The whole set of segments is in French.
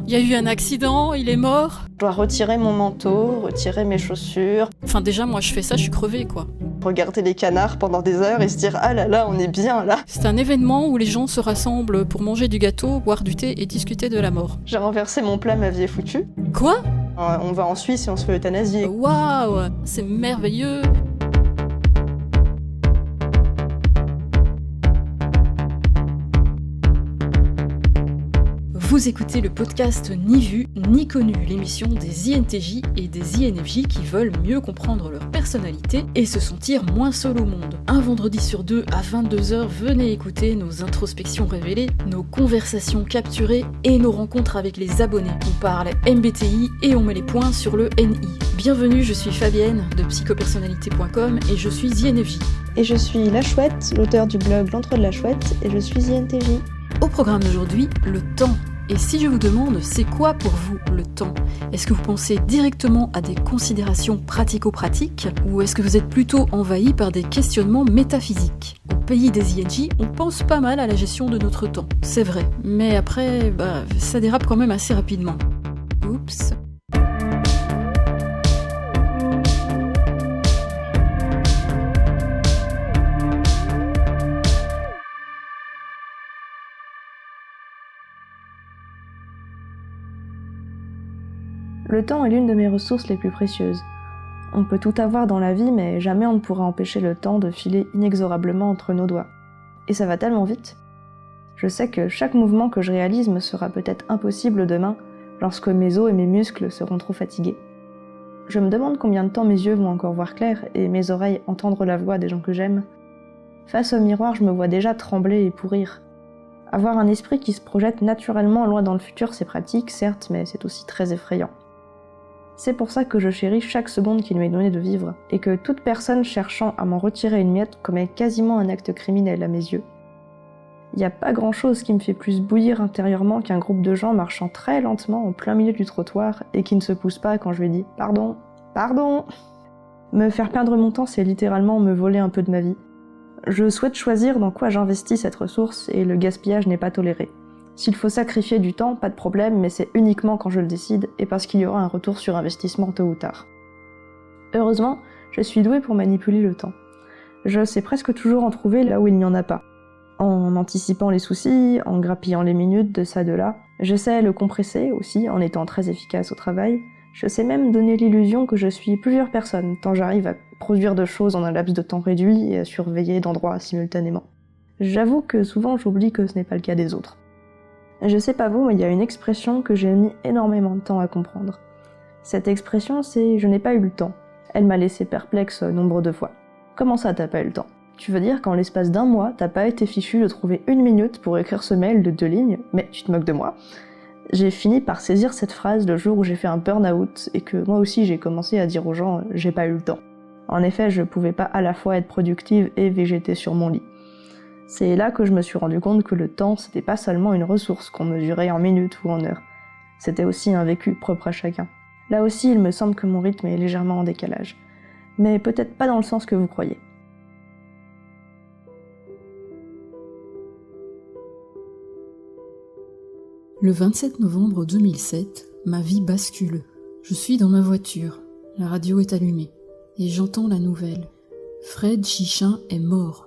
Il y a eu un accident, il est mort. Je dois retirer mon manteau, retirer mes chaussures. Enfin déjà, moi je fais ça, je suis crevée quoi. Regarder les canards pendant des heures et se dire « Ah là là, on est bien là !» C'est un événement où les gens se rassemblent pour manger du gâteau, boire du thé et discuter de la mort. J'ai renversé mon plat, ma vie est foutue. Quoi ? On va en Suisse et on se fait euthanasier. Waouh, c'est merveilleux. Vous écoutez le podcast Ni Vu, Ni Connu, l'émission des INTJ et des INFJ qui veulent mieux comprendre leur personnalité et se sentir moins seuls au monde. Un vendredi sur deux à 22h, venez écouter nos introspections révélées, nos conversations capturées et nos rencontres avec les abonnés. On parle MBTI et on met les points sur le NI. Bienvenue, je suis Fabienne de psychopersonnalité.com et je suis INFJ. Et je suis La Chouette, l'auteur du blog L'Entre de la Chouette, et je suis INTJ. Au programme d'aujourd'hui, le temps. Et si je vous demande, c'est quoi pour vous le temps ? Est-ce que vous pensez directement à des considérations pratico-pratiques ou est-ce que vous êtes plutôt envahi par des questionnements métaphysiques ? Au pays des INJ, on pense pas mal à la gestion de notre temps, c'est vrai. Mais après, ça dérape quand même assez rapidement. Oups. Le temps est l'une de mes ressources les plus précieuses. On peut tout avoir dans la vie, mais jamais on ne pourra empêcher le temps de filer inexorablement entre nos doigts. Et ça va tellement vite. Je sais que chaque mouvement que je réalise me sera peut-être impossible demain, lorsque mes os et mes muscles seront trop fatigués. Je me demande combien de temps mes yeux vont encore voir clair et mes oreilles entendre la voix des gens que j'aime. Face au miroir, je me vois déjà trembler et pourrir. Avoir un esprit qui se projette naturellement loin dans le futur, c'est pratique, certes, mais c'est aussi très effrayant. C'est pour ça que je chéris chaque seconde qu'il m'est donné de vivre, et que toute personne cherchant à m'en retirer une miette commet quasiment un acte criminel à mes yeux. Y a pas grand chose qui me fait plus bouillir intérieurement qu'un groupe de gens marchant très lentement en plein milieu du trottoir et qui ne se poussent pas quand je lui dis « Pardon, pardon !» Me faire perdre mon temps, c'est littéralement me voler un peu de ma vie. Je souhaite choisir dans quoi j'investis cette ressource et le gaspillage n'est pas toléré. S'il faut sacrifier du temps, pas de problème, mais c'est uniquement quand je le décide et parce qu'il y aura un retour sur investissement tôt ou tard. Heureusement, je suis douée pour manipuler le temps. Je sais presque toujours en trouver là où il n'y en a pas. En anticipant les soucis, en grappillant les minutes de ça de là. Je sais le compresser aussi en étant très efficace au travail. Je sais même donner l'illusion que je suis plusieurs personnes, tant j'arrive à produire de choses en un laps de temps réduit et à surveiller d'endroits simultanément. J'avoue que souvent j'oublie que ce n'est pas le cas des autres. Je sais pas vous, mais il y a une expression que j'ai mis énormément de temps à comprendre. Cette expression, c'est « je n'ai pas eu le temps ». Elle m'a laissé perplexe nombre de fois. Comment ça, t'as pas eu le temps ? Tu veux dire qu'en l'espace d'un mois, t'as pas été fichu de trouver 1 minute pour écrire ce mail de 2 lignes ? Mais tu te moques de moi ? J'ai fini par saisir cette phrase le jour où j'ai fait un burn-out et que moi aussi j'ai commencé à dire aux gens « j'ai pas eu le temps ». En effet, je pouvais pas à la fois être productive et végéter sur mon lit. C'est là que je me suis rendu compte que le temps, c'était pas seulement une ressource qu'on mesurait en minutes ou en heures. C'était aussi un vécu propre à chacun. Là aussi, il me semble que mon rythme est légèrement en décalage. Mais peut-être pas dans le sens que vous croyez. Le 27 novembre 2007, ma vie bascule. Je suis dans ma voiture, la radio est allumée, et j'entends la nouvelle. Fred Chichin est mort.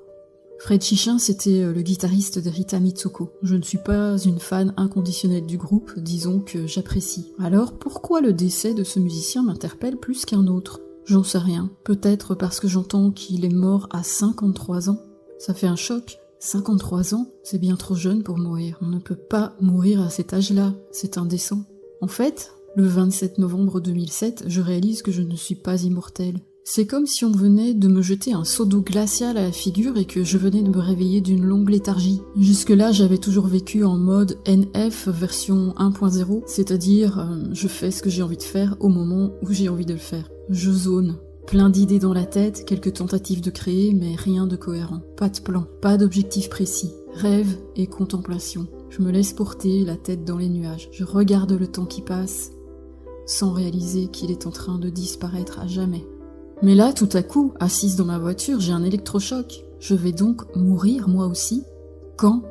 Fred Chichin, c'était le guitariste de Rita Mitsouko. Je ne suis pas une fan inconditionnelle du groupe, disons que j'apprécie. Alors pourquoi le décès de ce musicien m'interpelle plus qu'un autre ? J'en sais rien. Peut-être parce que j'entends qu'il est mort à 53 ans. Ça fait un choc. 53 ans, c'est bien trop jeune pour mourir. On ne peut pas mourir à cet âge-là, c'est indécent. En fait, le 27 novembre 2007, je réalise que je ne suis pas immortelle. C'est comme si on venait de me jeter un seau d'eau glaciale à la figure et que je venais de me réveiller d'une longue léthargie. Jusque-là, j'avais toujours vécu en mode NF version 1.0, c'est-à-dire je fais ce que j'ai envie de faire au moment où j'ai envie de le faire. Je zone. Plein d'idées dans la tête, quelques tentatives de créer, mais rien de cohérent. Pas de plan, pas d'objectif précis. Rêve et contemplation. Je me laisse porter, la tête dans les nuages. Je regarde le temps qui passe, sans réaliser qu'il est en train de disparaître à jamais. Mais là, tout à coup, assise dans ma voiture, j'ai un électrochoc. Je vais donc mourir moi aussi ? Quand ?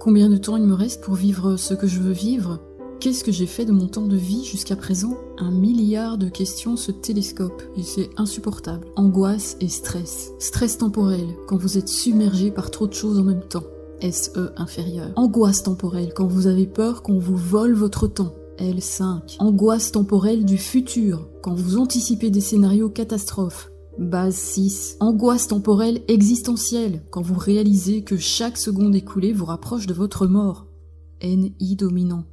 Combien de temps il me reste pour vivre ce que je veux vivre ? Qu'est-ce que j'ai fait de mon temps de vie jusqu'à présent ? 1 milliard de questions se télescopent et c'est insupportable. Angoisse et stress. Stress temporel, quand vous êtes submergé par trop de choses en même temps. SE inférieur. Angoisse temporelle, quand vous avez peur qu'on vous vole votre temps. L5. Angoisse temporelle du futur, quand vous anticipez des scénarios catastrophes. Base 6. Angoisse temporelle existentielle, quand vous réalisez que chaque seconde écoulée vous rapproche de votre mort. NI dominant.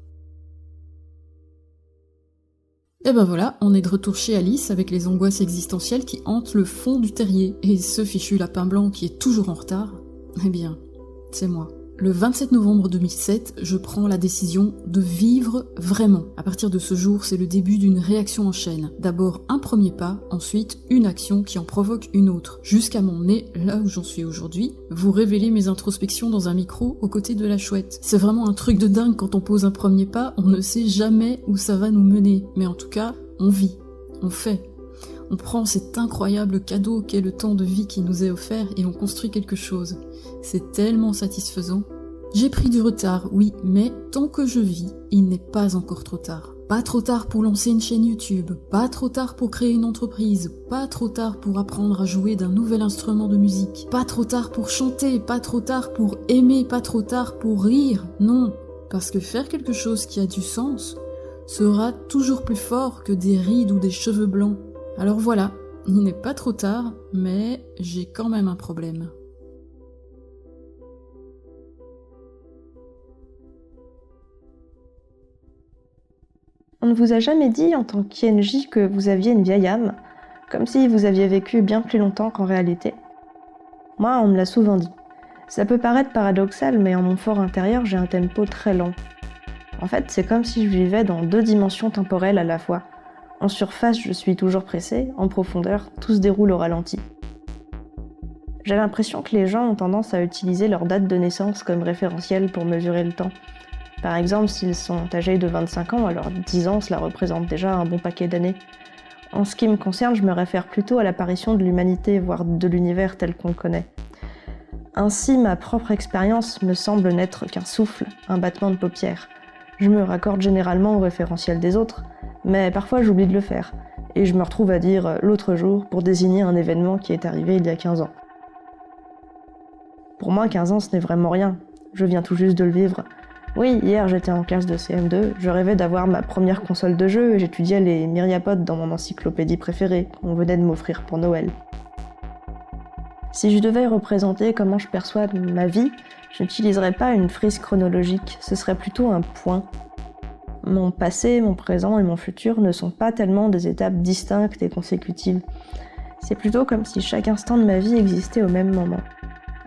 Et ben voilà, on est de retour chez Alice avec les angoisses existentielles qui hantent le fond du terrier. Et ce fichu lapin blanc qui est toujours en retard, eh bien, c'est moi. Le 27 novembre 2007, je prends la décision de vivre vraiment. À partir de ce jour, c'est le début d'une réaction en chaîne. D'abord un premier pas, ensuite une action qui en provoque une autre. Jusqu'à mon nez, là où j'en suis aujourd'hui, vous révélez mes introspections dans un micro aux côtés de la chouette. C'est vraiment un truc de dingue quand on pose un premier pas, on ne sait jamais où ça va nous mener. Mais en tout cas, on vit, on fait. On prend cet incroyable cadeau qu'est le temps de vie qui nous est offert et on construit quelque chose. C'est tellement satisfaisant. J'ai pris du retard, oui, mais tant que je vis, il n'est pas encore trop tard. Pas trop tard pour lancer une chaîne YouTube, pas trop tard pour créer une entreprise, pas trop tard pour apprendre à jouer d'un nouvel instrument de musique, pas trop tard pour chanter, pas trop tard pour aimer, pas trop tard pour rire, non. Parce que faire quelque chose qui a du sens sera toujours plus fort que des rides ou des cheveux blancs. Alors voilà, il n'est pas trop tard, mais j'ai quand même un problème. On ne vous a jamais dit en tant qu'INJ que vous aviez une vieille âme, comme si vous aviez vécu bien plus longtemps qu'en réalité. Moi, on me l'a souvent dit. Ça peut paraître paradoxal, mais en mon fort intérieur, j'ai un tempo très lent. En fait, c'est comme si je vivais dans 2 dimensions temporelles à la fois. En surface, je suis toujours pressée, en profondeur, tout se déroule au ralenti. J'ai l'impression que les gens ont tendance à utiliser leur date de naissance comme référentiel pour mesurer le temps. Par exemple, s'ils sont âgés de 25 ans, alors 10 ans, cela représente déjà un bon paquet d'années. En ce qui me concerne, je me réfère plutôt à l'apparition de l'humanité, voire de l'univers tel qu'on le connaît. Ainsi, ma propre expérience me semble n'être qu'un souffle, un battement de paupières. Je me raccorde généralement au référentiel des autres, mais parfois j'oublie de le faire, et je me retrouve à dire « l'autre jour » pour désigner un événement qui est arrivé il y a 15 ans. Pour moi, 15 ans, ce n'est vraiment rien. Je viens tout juste de le vivre. Oui, hier j'étais en classe de CM2, je rêvais d'avoir ma première console de jeu et j'étudiais les myriapodes dans mon encyclopédie préférée, qu'on venait de m'offrir pour Noël. Si je devais représenter comment je perçois ma vie, je n'utiliserais pas une frise chronologique, ce serait plutôt un point. Mon passé, mon présent et mon futur ne sont pas tellement des étapes distinctes et consécutives. C'est plutôt comme si chaque instant de ma vie existait au même moment.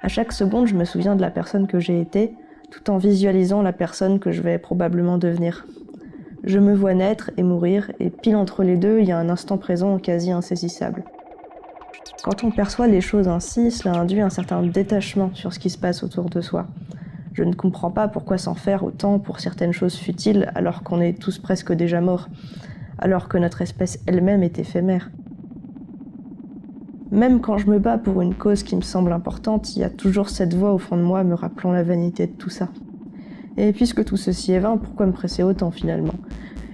À chaque seconde, je me souviens de la personne que j'ai été, tout en visualisant la personne que je vais probablement devenir. Je me vois naître et mourir, et pile entre les deux, il y a un instant présent quasi insaisissable. Quand on perçoit les choses ainsi, cela induit un certain détachement sur ce qui se passe autour de soi. Je ne comprends pas pourquoi s'en faire autant pour certaines choses futiles alors qu'on est tous presque déjà morts, alors que notre espèce elle-même est éphémère. Même quand je me bats pour une cause qui me semble importante, il y a toujours cette voix au fond de moi me rappelant la vanité de tout ça. Et puisque tout ceci est vain, pourquoi me presser autant finalement ?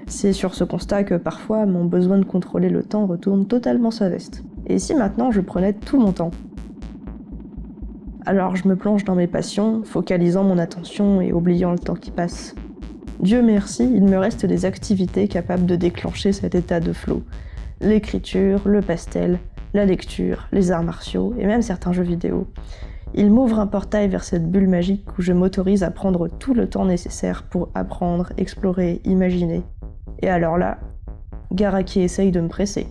C'est sur ce constat que parfois mon besoin de contrôler le temps retourne totalement sa veste. Et si maintenant je prenais tout mon temps ? Alors je me plonge dans mes passions, focalisant mon attention et oubliant le temps qui passe. Dieu merci, il me reste des activités capables de déclencher cet état de flow. L'écriture, le pastel, la lecture, les arts martiaux et même certains jeux vidéo. Il m'ouvre un portail vers cette bulle magique où je m'autorise à prendre tout le temps nécessaire pour apprendre, explorer, imaginer. Et alors là, gare à qui essaye de me presser.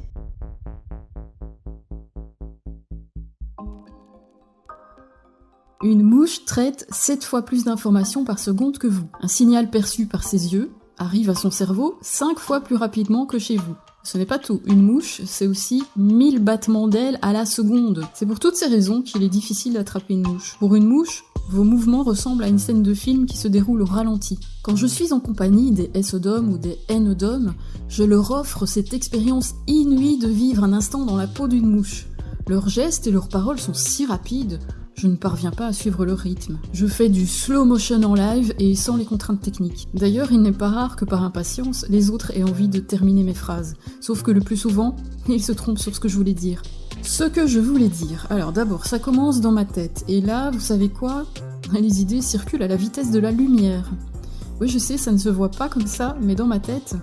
Une mouche traite 7 fois plus d'informations par seconde que vous. Un signal perçu par ses yeux arrive à son cerveau 5 fois plus rapidement que chez vous. Ce n'est pas tout. Une mouche, c'est aussi 1000 battements d'ailes à la seconde. C'est pour toutes ces raisons qu'il est difficile d'attraper une mouche. Pour une mouche, vos mouvements ressemblent à une scène de film qui se déroule au ralenti. Quand je suis en compagnie des SO-DOM ou des NO-DOM, je leur offre cette expérience inouïe de vivre un instant dans la peau d'une mouche. Leurs gestes et leurs paroles sont si rapides je ne parviens pas à suivre le rythme. Je fais du slow motion en live et sans les contraintes techniques. D'ailleurs, il n'est pas rare que par impatience, les autres aient envie de terminer mes phrases. Sauf que le plus souvent, ils se trompent sur ce que je voulais dire. Ce que je voulais dire. Alors d'abord, ça commence dans ma tête. Et là, vous savez quoi ? Les idées circulent à la vitesse de la lumière. Oui, je sais, ça ne se voit pas comme ça, mais dans ma tête,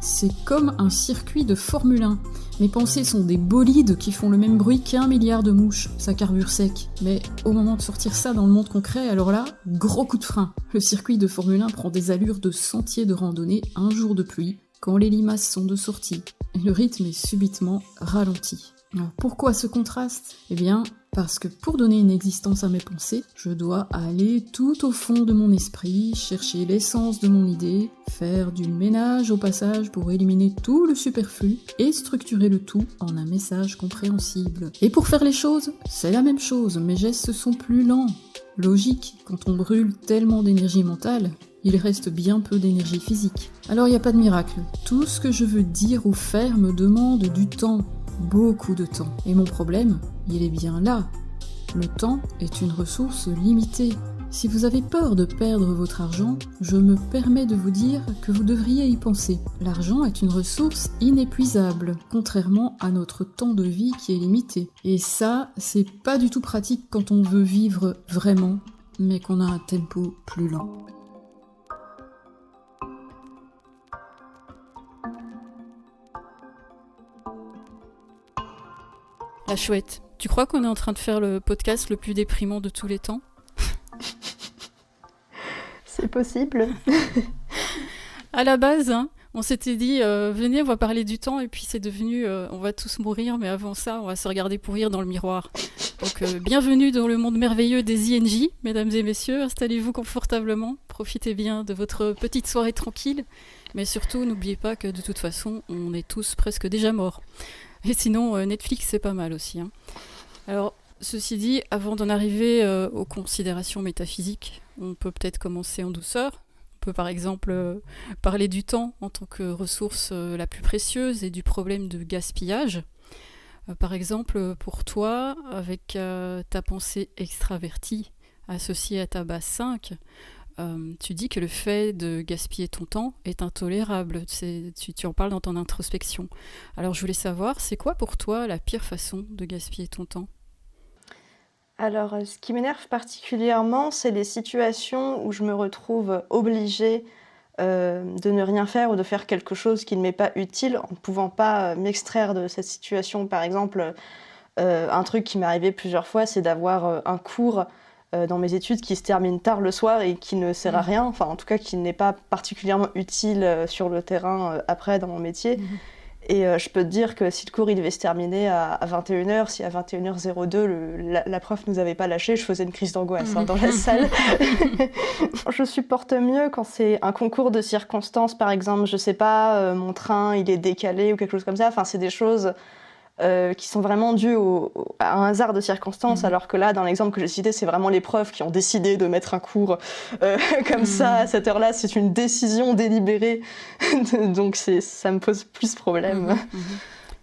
c'est comme un circuit de Formule 1. Mes pensées sont des bolides qui font le même bruit qu'1 milliard de mouches, ça carbure sec. Mais au moment de sortir ça dans le monde concret, alors là, gros coup de frein. Le circuit de Formule 1 prend des allures de sentier de randonnée un jour de pluie, quand les limaces sont de sortie. Et le rythme est subitement ralenti. Alors pourquoi ce contraste ? Eh bien, parce que pour donner une existence à mes pensées, je dois aller tout au fond de mon esprit, chercher l'essence de mon idée, faire du ménage au passage pour éliminer tout le superflu et structurer le tout en un message compréhensible. Et pour faire les choses, c'est la même chose, mes gestes sont plus lents. Logique, quand on brûle tellement d'énergie mentale, il reste bien peu d'énergie physique. Alors il n'y a pas de miracle, tout ce que je veux dire ou faire me demande du temps. Beaucoup de temps. Et mon problème, il est bien là. Le temps est une ressource limitée. Si vous avez peur de perdre votre argent, je me permets de vous dire que vous devriez y penser. L'argent est une ressource inépuisable, contrairement à notre temps de vie qui est limité. Et ça, c'est pas du tout pratique quand on veut vivre vraiment, mais qu'on a un tempo plus lent. La chouette, tu crois qu'on est en train de faire le podcast le plus déprimant de tous les temps ? C'est possible. À la base, on s'était dit, venez, on va parler du temps, et puis c'est devenu, on va tous mourir, mais avant ça, on va se regarder pourrir dans le miroir. Donc, bienvenue dans le monde merveilleux des INJ, mesdames et messieurs, installez-vous confortablement, profitez bien de votre petite soirée tranquille, mais surtout, n'oubliez pas que de toute façon, on est tous presque déjà morts. Et sinon, Netflix, c'est pas mal aussi. Alors, ceci dit, avant d'en arriver aux considérations métaphysiques, on peut peut-être commencer en douceur. On peut par exemple parler du temps en tant que ressource la plus précieuse et du problème de gaspillage. Par exemple, pour toi, avec ta pensée extravertie associée à ta base 5, tu dis que le fait de gaspiller ton temps est intolérable. Tu en parles dans ton introspection. Alors je voulais savoir, c'est quoi pour toi la pire façon de gaspiller ton temps ? Alors, ce qui m'énerve particulièrement, c'est les situations où je me retrouve obligée de ne rien faire ou de faire quelque chose qui ne m'est pas utile en ne pouvant pas m'extraire de cette situation. Par exemple, un truc qui m'est arrivé plusieurs fois, c'est d'avoir un cours dans mes études qui se termine tard le soir et qui ne sert à rien, enfin en tout cas qui n'est pas particulièrement utile sur le terrain après dans mon métier. Et je peux te dire que si le cours il devait se terminer à 21h, si à 21h02 la prof nous avait pas lâché, je faisais une crise d'angoisse dans la salle. Je supporte mieux quand c'est un concours de circonstances, par exemple, je sais pas, mon train il est décalé ou quelque chose comme ça, enfin c'est des choses qui sont vraiment dues à un hasard de circonstances, alors que là, dans l'exemple que j'ai cité, c'est vraiment les profs qui ont décidé de mettre un cours comme ça, à cette heure-là, c'est une décision délibérée, donc ça me pose plus problème.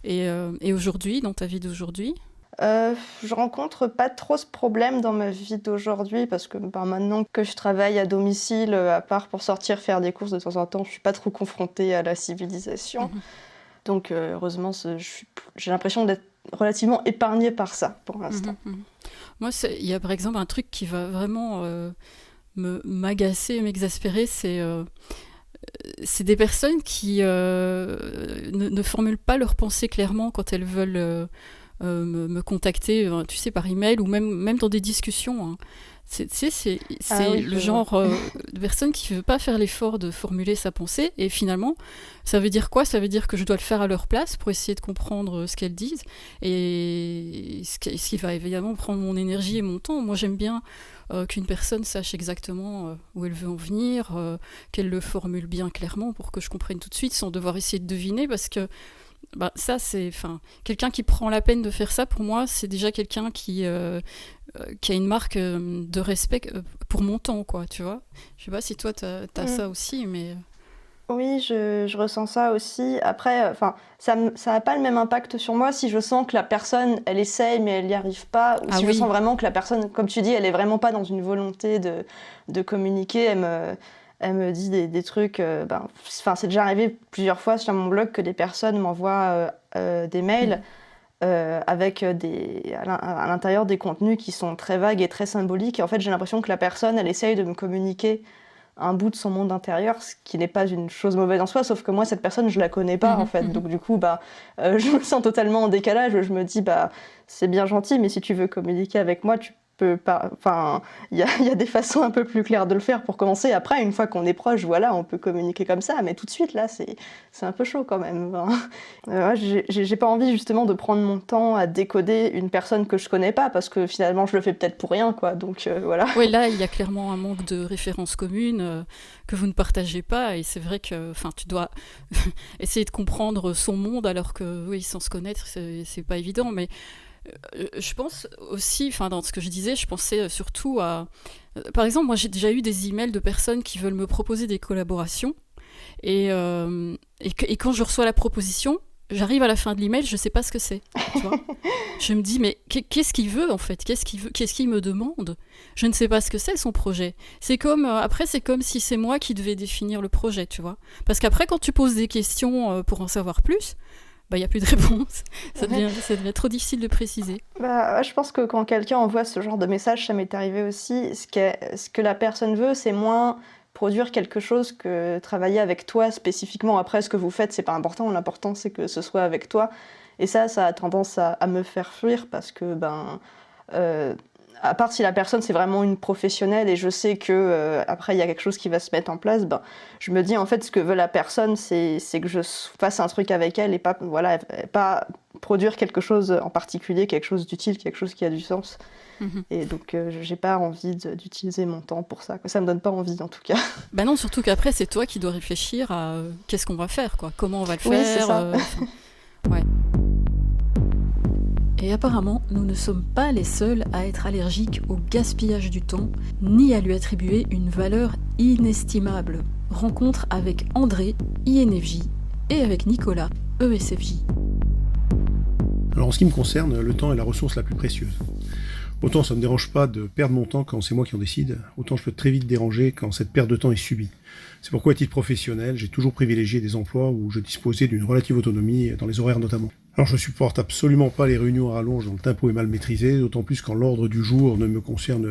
Et aujourd'hui, dans ta vie d'aujourd'hui ? Je rencontre pas trop ce problème dans ma vie d'aujourd'hui, parce que maintenant que je travaille à domicile, à part pour sortir faire des courses de temps en temps, je suis pas trop confrontée à la civilisation. Donc heureusement, j'ai l'impression d'être relativement épargnée par ça pour l'instant. Moi, il y a par exemple un truc qui va vraiment m'agacer, m'exaspérer, c'est des personnes qui ne formulent pas leurs pensées clairement quand elles veulent me contacter, tu sais, par email ou même dans des discussions. C'est le genre de personne qui ne veut pas faire l'effort de formuler sa pensée, et finalement, ça veut dire quoi ? Ça veut dire que je dois le faire à leur place pour essayer de comprendre ce qu'elles disent, et ce qui va évidemment prendre mon énergie et mon temps. Moi, j'aime bien qu'une personne sache exactement où elle veut en venir, qu'elle le formule bien clairement pour que je comprenne tout de suite sans devoir essayer de deviner, parce que ça, quelqu'un qui prend la peine de faire ça, pour moi, c'est déjà quelqu'un qui a une marque de respect pour mon temps, quoi, tu vois. Je sais pas si toi, t'as ça aussi, mais... Oui, je ressens ça aussi. Après, ça n'a pas le même impact sur moi si je sens que la personne, elle essaye mais elle n'y arrive pas, ou Ah si je sens oui. vraiment que la personne, comme tu dis, elle est vraiment pas dans une volonté de communiquer. Elle me dit des trucs. C'est déjà arrivé plusieurs fois sur mon blog que des personnes m'envoient des mails avec à l'intérieur des contenus qui sont très vagues et très symboliques. Et en fait, j'ai l'impression que la personne, elle essaye de me communiquer un bout de son monde intérieur, ce qui n'est pas une chose mauvaise en soi, sauf que moi, cette personne, je la connais pas, en fait. Donc, du coup, je me sens totalement en décalage. Je me dis, c'est bien gentil, mais si tu veux communiquer avec moi, tu peux pas... Enfin, il y a des façons un peu plus claires de le faire pour commencer. Après, une fois qu'on est proche, voilà, on peut communiquer comme ça, mais tout de suite, là, c'est un peu chaud quand même. J'ai pas envie, justement, de prendre mon temps à décoder une personne que je connais pas, parce que finalement, je le fais peut-être pour rien, quoi. Donc, voilà. Oui, là, il y a clairement un manque de références communes que vous ne partagez pas, et c'est vrai que tu dois essayer de comprendre son monde, alors que, oui, sans se connaître, c'est pas évident, mais je pense aussi, dans ce que je disais, je pensais surtout à... Par exemple, moi, j'ai déjà eu des emails de personnes qui veulent me proposer des collaborations, et quand je reçois la proposition, j'arrive à la fin de l'email, je sais pas ce que c'est, tu vois. Je me dis, mais qu'est-ce qu'il veut, en fait ? Qu'est-ce qu'il me demande ? Je ne sais pas ce que c'est, son projet. C'est comme, après, c'est comme si c'est moi qui devais définir le projet, tu vois. Parce qu'après, quand tu poses des questions pour en savoir plus, il n'y a plus de réponse. Ça devient trop difficile de préciser. Je pense que quand quelqu'un envoie ce genre de message, ça m'est arrivé aussi, ce que la personne veut, c'est moins produire quelque chose que travailler avec toi spécifiquement. Après, ce que vous faites, c'est pas important. L'important, c'est que ce soit avec toi. Et ça a tendance à me faire fuir parce que, à part si la personne, c'est vraiment une professionnelle et je sais que après il y a quelque chose qui va se mettre en place, je me dis en fait ce que veut la personne, c'est que je fasse un truc avec elle et pas produire quelque chose en particulier, quelque chose d'utile, quelque chose qui a du sens. Et donc j'ai pas envie d'utiliser mon temps pour ça. Ça me donne pas envie en tout cas. Non, surtout qu'après c'est toi qui dois réfléchir à qu'est-ce qu'on va faire, quoi. Comment on va le faire. Oui, c'est ça. Ouais. Et apparemment, nous ne sommes pas les seuls à être allergiques au gaspillage du temps, ni à lui attribuer une valeur inestimable. Rencontre avec André, INFJ, et avec Nicolas, ESFJ. Alors en ce qui me concerne, le temps est la ressource la plus précieuse. Autant ça ne me dérange pas de perdre mon temps quand c'est moi qui en décide, autant je peux très vite déranger quand cette perte de temps est subie. C'est pourquoi à titre professionnel, j'ai toujours privilégié des emplois où je disposais d'une relative autonomie, dans les horaires notamment. Alors je supporte absolument pas les réunions à rallonge dont le tempo est mal maîtrisé, d'autant plus quand l'ordre du jour ne me concerne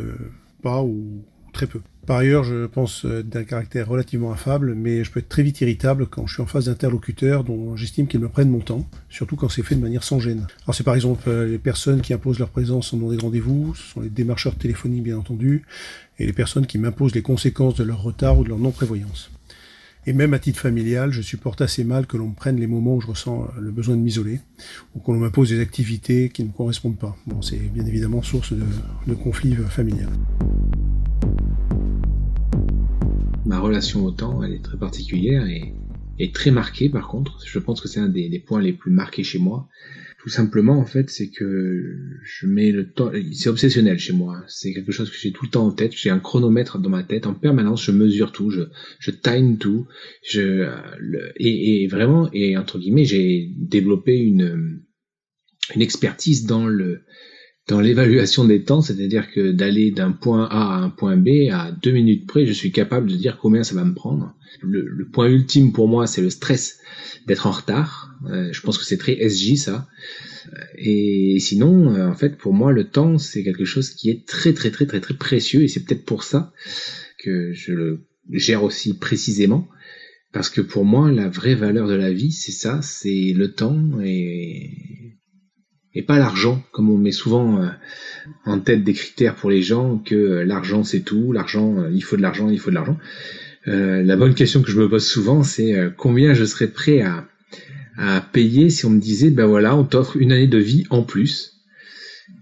pas ou très peu. Par ailleurs, je pense d'un caractère relativement affable, mais je peux être très vite irritable quand je suis en face d'interlocuteurs dont j'estime qu'ils me prennent mon temps, surtout quand c'est fait de manière sans gêne. Alors c'est par exemple les personnes qui imposent leur présence en nom des rendez-vous, ce sont les démarcheurs téléphoniques bien entendu, et les personnes qui m'imposent les conséquences de leur retard ou de leur non-prévoyance. Et même à titre familial, je supporte assez mal que l'on me prenne les moments où je ressens le besoin de m'isoler, ou que l'on m'impose des activités qui ne me correspondent pas. Bon, c'est bien évidemment source de conflits familiales. Ma relation au temps, elle est très particulière et très marquée par contre. Je pense que c'est un des points les plus marqués chez moi. Tout simplement, en fait, c'est que je mets le temps... C'est obsessionnel chez moi. C'est quelque chose que j'ai tout le temps en tête. J'ai un chronomètre dans ma tête. En permanence, je mesure tout. Je time tout. Et vraiment, et entre guillemets, j'ai développé une expertise dans l'évaluation des temps, c'est-à-dire que d'aller d'un point A à un point B à 2 minutes près, je suis capable de dire combien ça va me prendre. Le point ultime pour moi, c'est le stress d'être en retard. Je pense que c'est très SJ ça. Et sinon, en fait, pour moi, le temps, c'est quelque chose qui est très très très très très précieux et c'est peut-être pour ça que je le gère aussi précisément. Parce que pour moi, la vraie valeur de la vie, c'est ça, c'est le temps et pas l'argent, comme on met souvent en tête des critères pour les gens, que l'argent c'est tout, l'argent, il faut de l'argent, il faut de l'argent. La bonne question que je me pose souvent, c'est combien je serais prêt à payer si on me disait, ben voilà, on t'offre une année de vie en plus,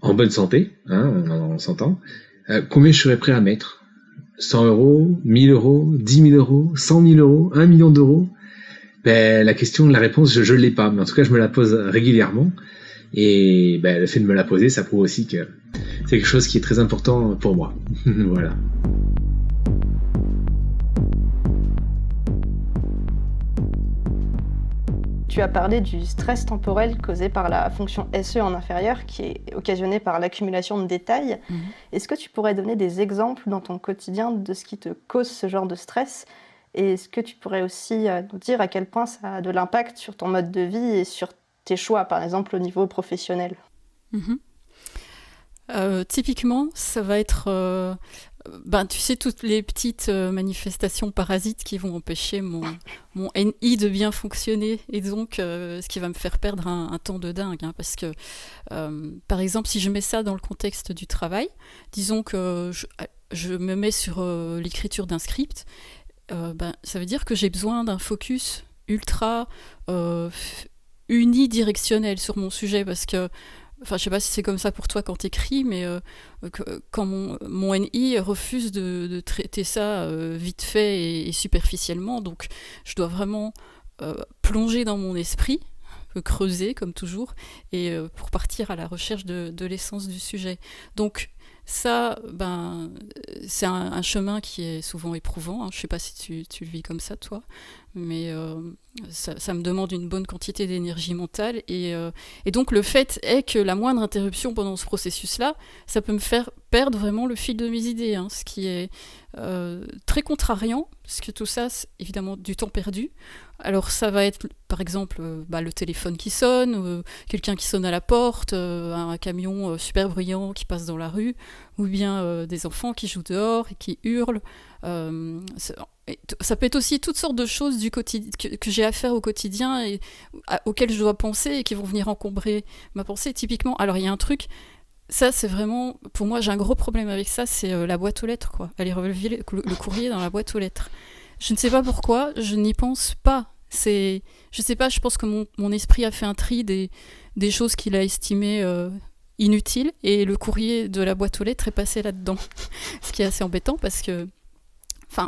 en bonne santé, hein, on s'entend, combien je serais prêt à mettre ? 100 €, 1000 €, 10 000 €, 100 000 €, 1 million d'euros ? Ben, la réponse, je l'ai pas, mais en tout cas, je me la pose régulièrement. Et ben, le fait de me la poser, ça prouve aussi que c'est quelque chose qui est très important pour moi. Voilà. Tu as parlé du stress temporel causé par la fonction SE en inférieur qui est occasionné par l'accumulation de détails. Est-ce que tu pourrais donner des exemples dans ton quotidien de ce qui te cause ce genre de stress ? Et est-ce que tu pourrais aussi nous dire à quel point ça a de l'impact sur ton mode de vie et sur tes choix, par exemple au niveau professionnel ? Typiquement, ça va être, tu sais, toutes les petites manifestations parasites qui vont empêcher mon NI de bien fonctionner, et donc ce qui va me faire perdre un temps de dingue, hein, parce que, par exemple, si je mets ça dans le contexte du travail, disons que je me mets sur l'écriture d'un script, ça veut dire que j'ai besoin d'un focus ultra unidirectionnel sur mon sujet, parce que je sais pas si c'est comme ça pour toi quand t'écris, mais quand mon NI refuse de traiter ça vite fait et superficiellement, donc je dois vraiment plonger dans mon esprit, creuser comme toujours, et pour partir à la recherche de l'essence du sujet. Donc ça, c'est un chemin qui est souvent éprouvant, hein. Je sais pas si tu le vis comme ça toi, mais ça me demande une bonne quantité d'énergie mentale, et donc le fait est que la moindre interruption pendant ce processus-là, ça peut me faire perdre vraiment le fil de mes idées, hein, ce qui est très contrariant, parce que tout ça, c'est évidemment du temps perdu. Alors ça va être par exemple le téléphone qui sonne, quelqu'un qui sonne à la porte, un camion super bruyant qui passe dans la rue, ou bien des enfants qui jouent dehors et qui hurlent. Ça peut être aussi toutes sortes de choses que j'ai à faire au quotidien et auxquelles je dois penser et qui vont venir encombrer ma pensée. Typiquement, alors il y a un truc, ça c'est vraiment, pour moi j'ai un gros problème avec ça, c'est la boîte aux lettres, quoi. Aller relever le courrier dans la boîte aux lettres. Je ne sais pas pourquoi, je n'y pense pas. Je sais pas, je pense que mon esprit a fait un tri des choses qu'il a estimées inutiles, et le courrier de la boîte aux lettres est passé là-dedans. Ce qui est assez embêtant parce que,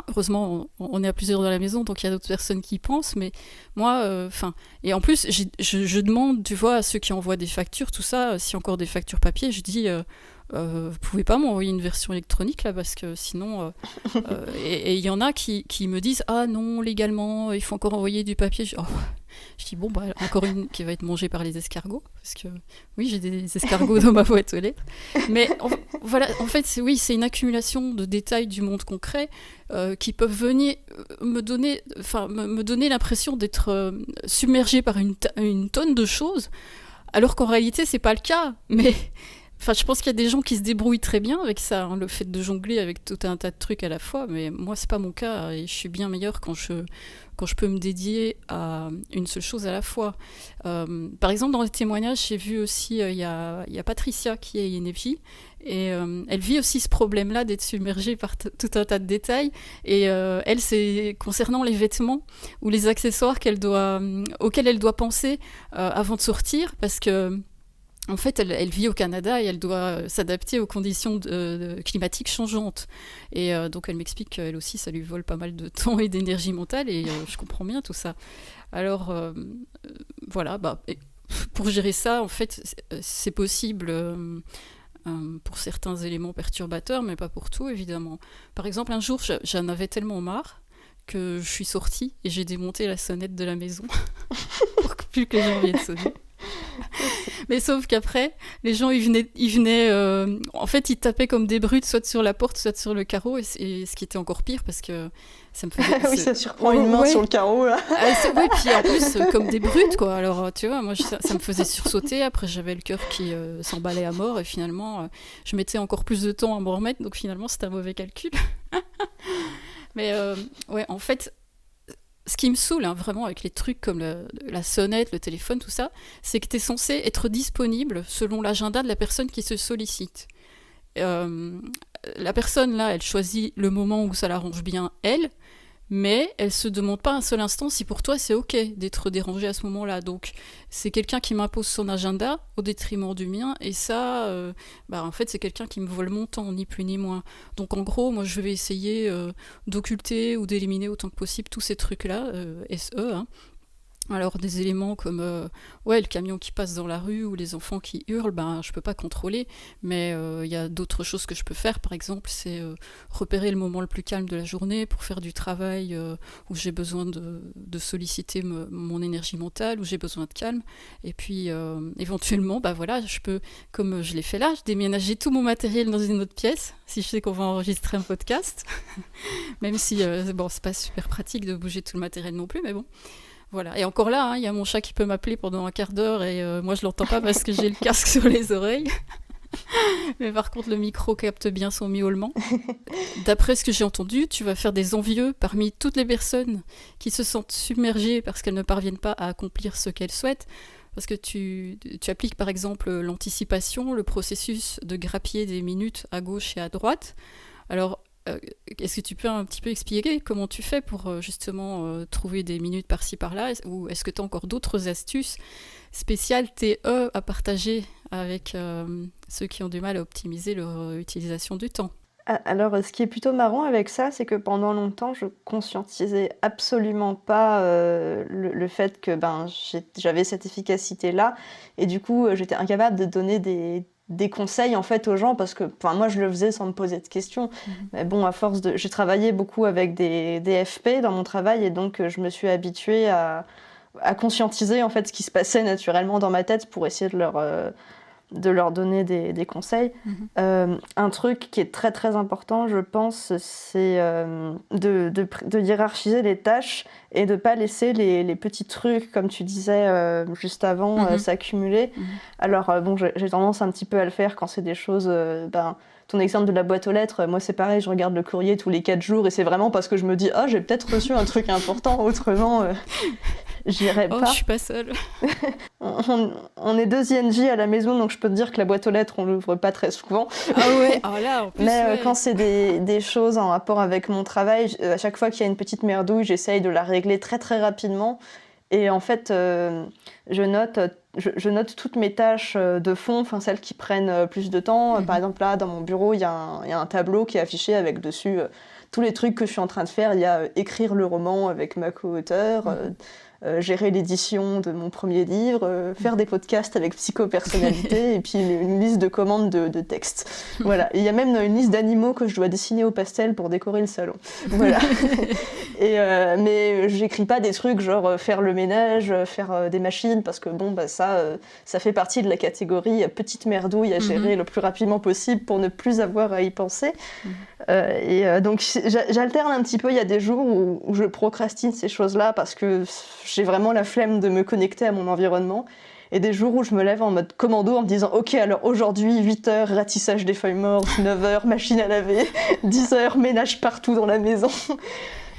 heureusement, on est à plusieurs dans la maison, donc il y a d'autres personnes qui y pensent, mais moi, et en plus, je demande, tu vois, à ceux qui envoient des factures, tout ça, s'il y a encore des factures papier, je dis, vous pouvez pas m'envoyer une version électronique, là, parce que sinon... et il y en a qui me disent, ah non, légalement, il faut encore envoyer du papier. Je dis, bon, encore une qui va être mangée par les escargots, parce que, oui, j'ai des escargots dans ma boîte aux lettres. Mais voilà, en fait, c'est une accumulation de détails du monde concret qui peuvent venir me donner l'impression d'être submergée par une tonne de choses, alors qu'en réalité, c'est pas le cas. Mais... je pense qu'il y a des gens qui se débrouillent très bien avec ça, hein, le fait de jongler avec tout un tas de trucs à la fois, mais moi, c'est pas mon cas, et je suis bien meilleure quand je peux me dédier à une seule chose à la fois. Par exemple, dans les témoignages, j'ai vu aussi, il y a Patricia qui est INFJ, et elle vit aussi ce problème-là d'être submergée par tout un tas de détails, et elle, c'est concernant les vêtements ou les accessoires auxquels elle doit penser avant de sortir, parce que en fait, elle vit au Canada et elle doit s'adapter aux conditions climatiques changeantes. Et donc, elle m'explique qu'elle aussi, ça lui vole pas mal de temps et d'énergie mentale, et je comprends bien tout ça. Alors, voilà, pour gérer ça, en fait, c'est possible pour certains éléments perturbateurs, mais pas pour tout, évidemment. Par exemple, un jour, j'en avais tellement marre que je suis sortie et j'ai démonté la sonnette de la maison pour que plus que j'ai envie de sonner. Mais sauf qu'après, les gens, ils venaient en fait, ils tapaient comme des brutes, soit sur la porte, soit sur le carreau, et ce qui était encore pire, parce que ça me faisait... oui, ça surprend une main sur le carreau, là. Oui, puis en plus, comme des brutes, quoi. Alors, tu vois, moi, ça me faisait sursauter. Après, j'avais le cœur qui s'emballait à mort, et finalement, je mettais encore plus de temps à m'en remettre, donc finalement, c'était un mauvais calcul. Mais, en fait... Ce qui me saoule, hein, vraiment, avec les trucs comme la sonnette, le téléphone, tout ça, c'est que tu es censé être disponible selon l'agenda de la personne qui se sollicite. La personne, là, elle choisit le moment où ça l'arrange bien, elle, mais elle se demande pas un seul instant si pour toi c'est ok d'être dérangée à ce moment-là. Donc c'est quelqu'un qui m'impose son agenda au détriment du mien, et ça, en fait c'est quelqu'un qui me vole mon temps, ni plus ni moins. Donc en gros, moi je vais essayer d'occulter ou d'éliminer autant que possible tous ces trucs-là, SE, hein. Alors des éléments comme le camion qui passe dans la rue ou les enfants qui hurlent, je peux pas contrôler, mais il y a d'autres choses que je peux faire. Par exemple, c'est repérer le moment le plus calme de la journée pour faire du travail où j'ai besoin de solliciter mon énergie mentale, où j'ai besoin de calme. Et puis éventuellement, je peux, comme je l'ai fait là, je déménager tout mon matériel dans une autre pièce, si je sais qu'on va enregistrer un podcast. Même si c'est pas super pratique de bouger tout le matériel non plus, mais bon. Voilà. Et encore là, il y a mon chat qui peut m'appeler pendant un quart d'heure et moi je l'entends pas parce que j'ai le casque sur les oreilles. Mais par contre, le micro capte bien son miaulement. D'après ce que j'ai entendu, tu vas faire des envieux parmi toutes les personnes qui se sentent submergées parce qu'elles ne parviennent pas à accomplir ce qu'elles souhaitent. Parce que tu appliques par exemple l'anticipation, le processus de grappiller des minutes à gauche et à droite. Alors, est-ce que tu peux un petit peu expliquer comment tu fais pour justement trouver des minutes par-ci par-là, ou est-ce que tu as encore d'autres astuces spéciales TE à partager avec ceux qui ont du mal à optimiser leur utilisation du temps? Alors, ce qui est plutôt marrant avec ça, c'est que pendant longtemps, je conscientisais absolument pas le fait que j'avais cette efficacité-là, et du coup, j'étais incapable de donner des conseils en fait aux gens parce que moi je le faisais sans me poser de questions. Mais bon, à force j'ai travaillé beaucoup avec des FP dans mon travail, et donc je me suis habituée à conscientiser en fait ce qui se passait naturellement dans ma tête pour essayer de leur donner des conseils. Un truc qui est très très important, je pense, c'est de hiérarchiser les tâches et de pas laisser les petits trucs, comme tu disais juste avant, s'accumuler. Alors j'ai tendance un petit peu à le faire quand c'est des choses... ton exemple de la boîte aux lettres, moi c'est pareil, je regarde le courrier tous les 4 jours et c'est vraiment parce que je me dis « j'ai peut-être reçu un truc important, autrement j'irai pas. » Je suis pas seule. on est 2 INJ à la maison, donc je peux te dire que la boîte aux lettres, on l'ouvre pas très souvent. Ah ouais, là en plus. Mais quand c'est des choses en rapport avec mon travail, à chaque fois qu'il y a une petite merdouille, j'essaye de la régler très très rapidement. Et en fait, je note toutes mes tâches de fond, celles qui prennent plus de temps. Par exemple, là, dans mon bureau, il y a un tableau qui est affiché avec dessus tous les trucs que je suis en train de faire. Il y a écrire le roman avec ma co-auteure, gérer l'édition de mon premier livre, faire des podcasts avec Psychopersonnalité, et puis une liste de commandes de textes. Voilà. Il y a même une liste d'animaux que je dois dessiner au pastel pour décorer le salon. Voilà. Mais j'écris pas des trucs genre faire le ménage, faire des machines, parce que ça fait partie de la catégorie petite merdouille à gérer le plus rapidement possible pour ne plus avoir à y penser. Donc j'alterne un petit peu. Il y a des jours où je procrastine ces choses-là parce que j'ai vraiment la flemme de me connecter à mon environnement, et des jours où je me lève en mode commando en me disant ok, alors aujourd'hui 8h ratissage des feuilles mortes, 9h machine à laver, 10h ménage partout dans la maison.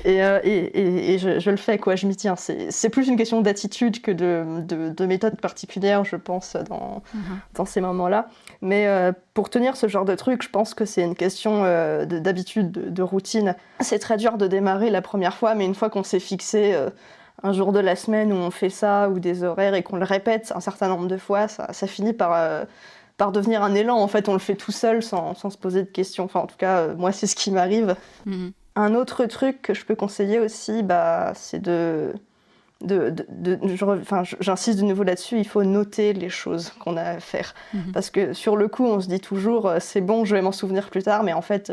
Et je le fais, quoi, je m'y tiens. C'est plus une question d'attitude que de méthode particulière, je pense, dans ces moments-là. Mais pour tenir ce genre de truc, je pense que c'est une question d'habitude, de routine. C'est très dur de démarrer la première fois, mais une fois qu'on s'est fixé un jour de la semaine où on fait ça, ou des horaires, et qu'on le répète un certain nombre de fois, ça finit par devenir un élan. En fait, on le fait tout seul sans se poser de questions. Enfin, en tout cas, moi, c'est ce qui m'arrive. Un autre truc que je peux conseiller aussi, c'est j'insiste de nouveau là-dessus, il faut noter les choses qu'on a à faire. Parce que sur le coup, on se dit toujours c'est bon, je vais m'en souvenir plus tard, mais en fait,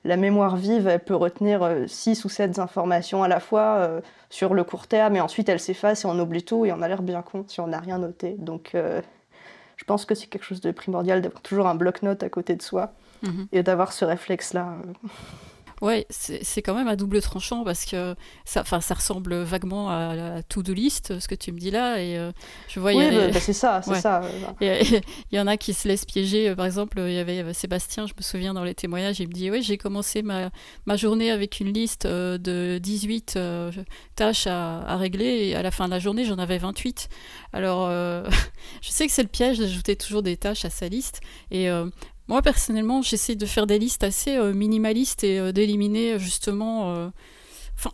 la mémoire vive, elle peut retenir 6 ou 7 informations à la fois sur le court terme, et ensuite elle s'efface et on oublie tout, et on a l'air bien con si on n'a rien noté. Donc je pense que c'est quelque chose de primordial d'avoir toujours un bloc-notes à côté de soi et d'avoir ce réflexe-là. Ouais, c'est quand même à double tranchant parce que ça ressemble vaguement à la to-do list, ce que tu me dis là, et je vois c'est ça. Il y en a qui se laissent piéger. Par exemple, il y avait Sébastien, je me souviens dans les témoignages, il me dit j'ai commencé ma journée avec une liste de 18 tâches à régler, et à la fin de la journée j'en avais 28. Alors je sais que c'est le piège d'ajouter toujours des tâches à sa liste, et moi, personnellement, j'essaie de faire des listes assez minimalistes et d'éliminer justement...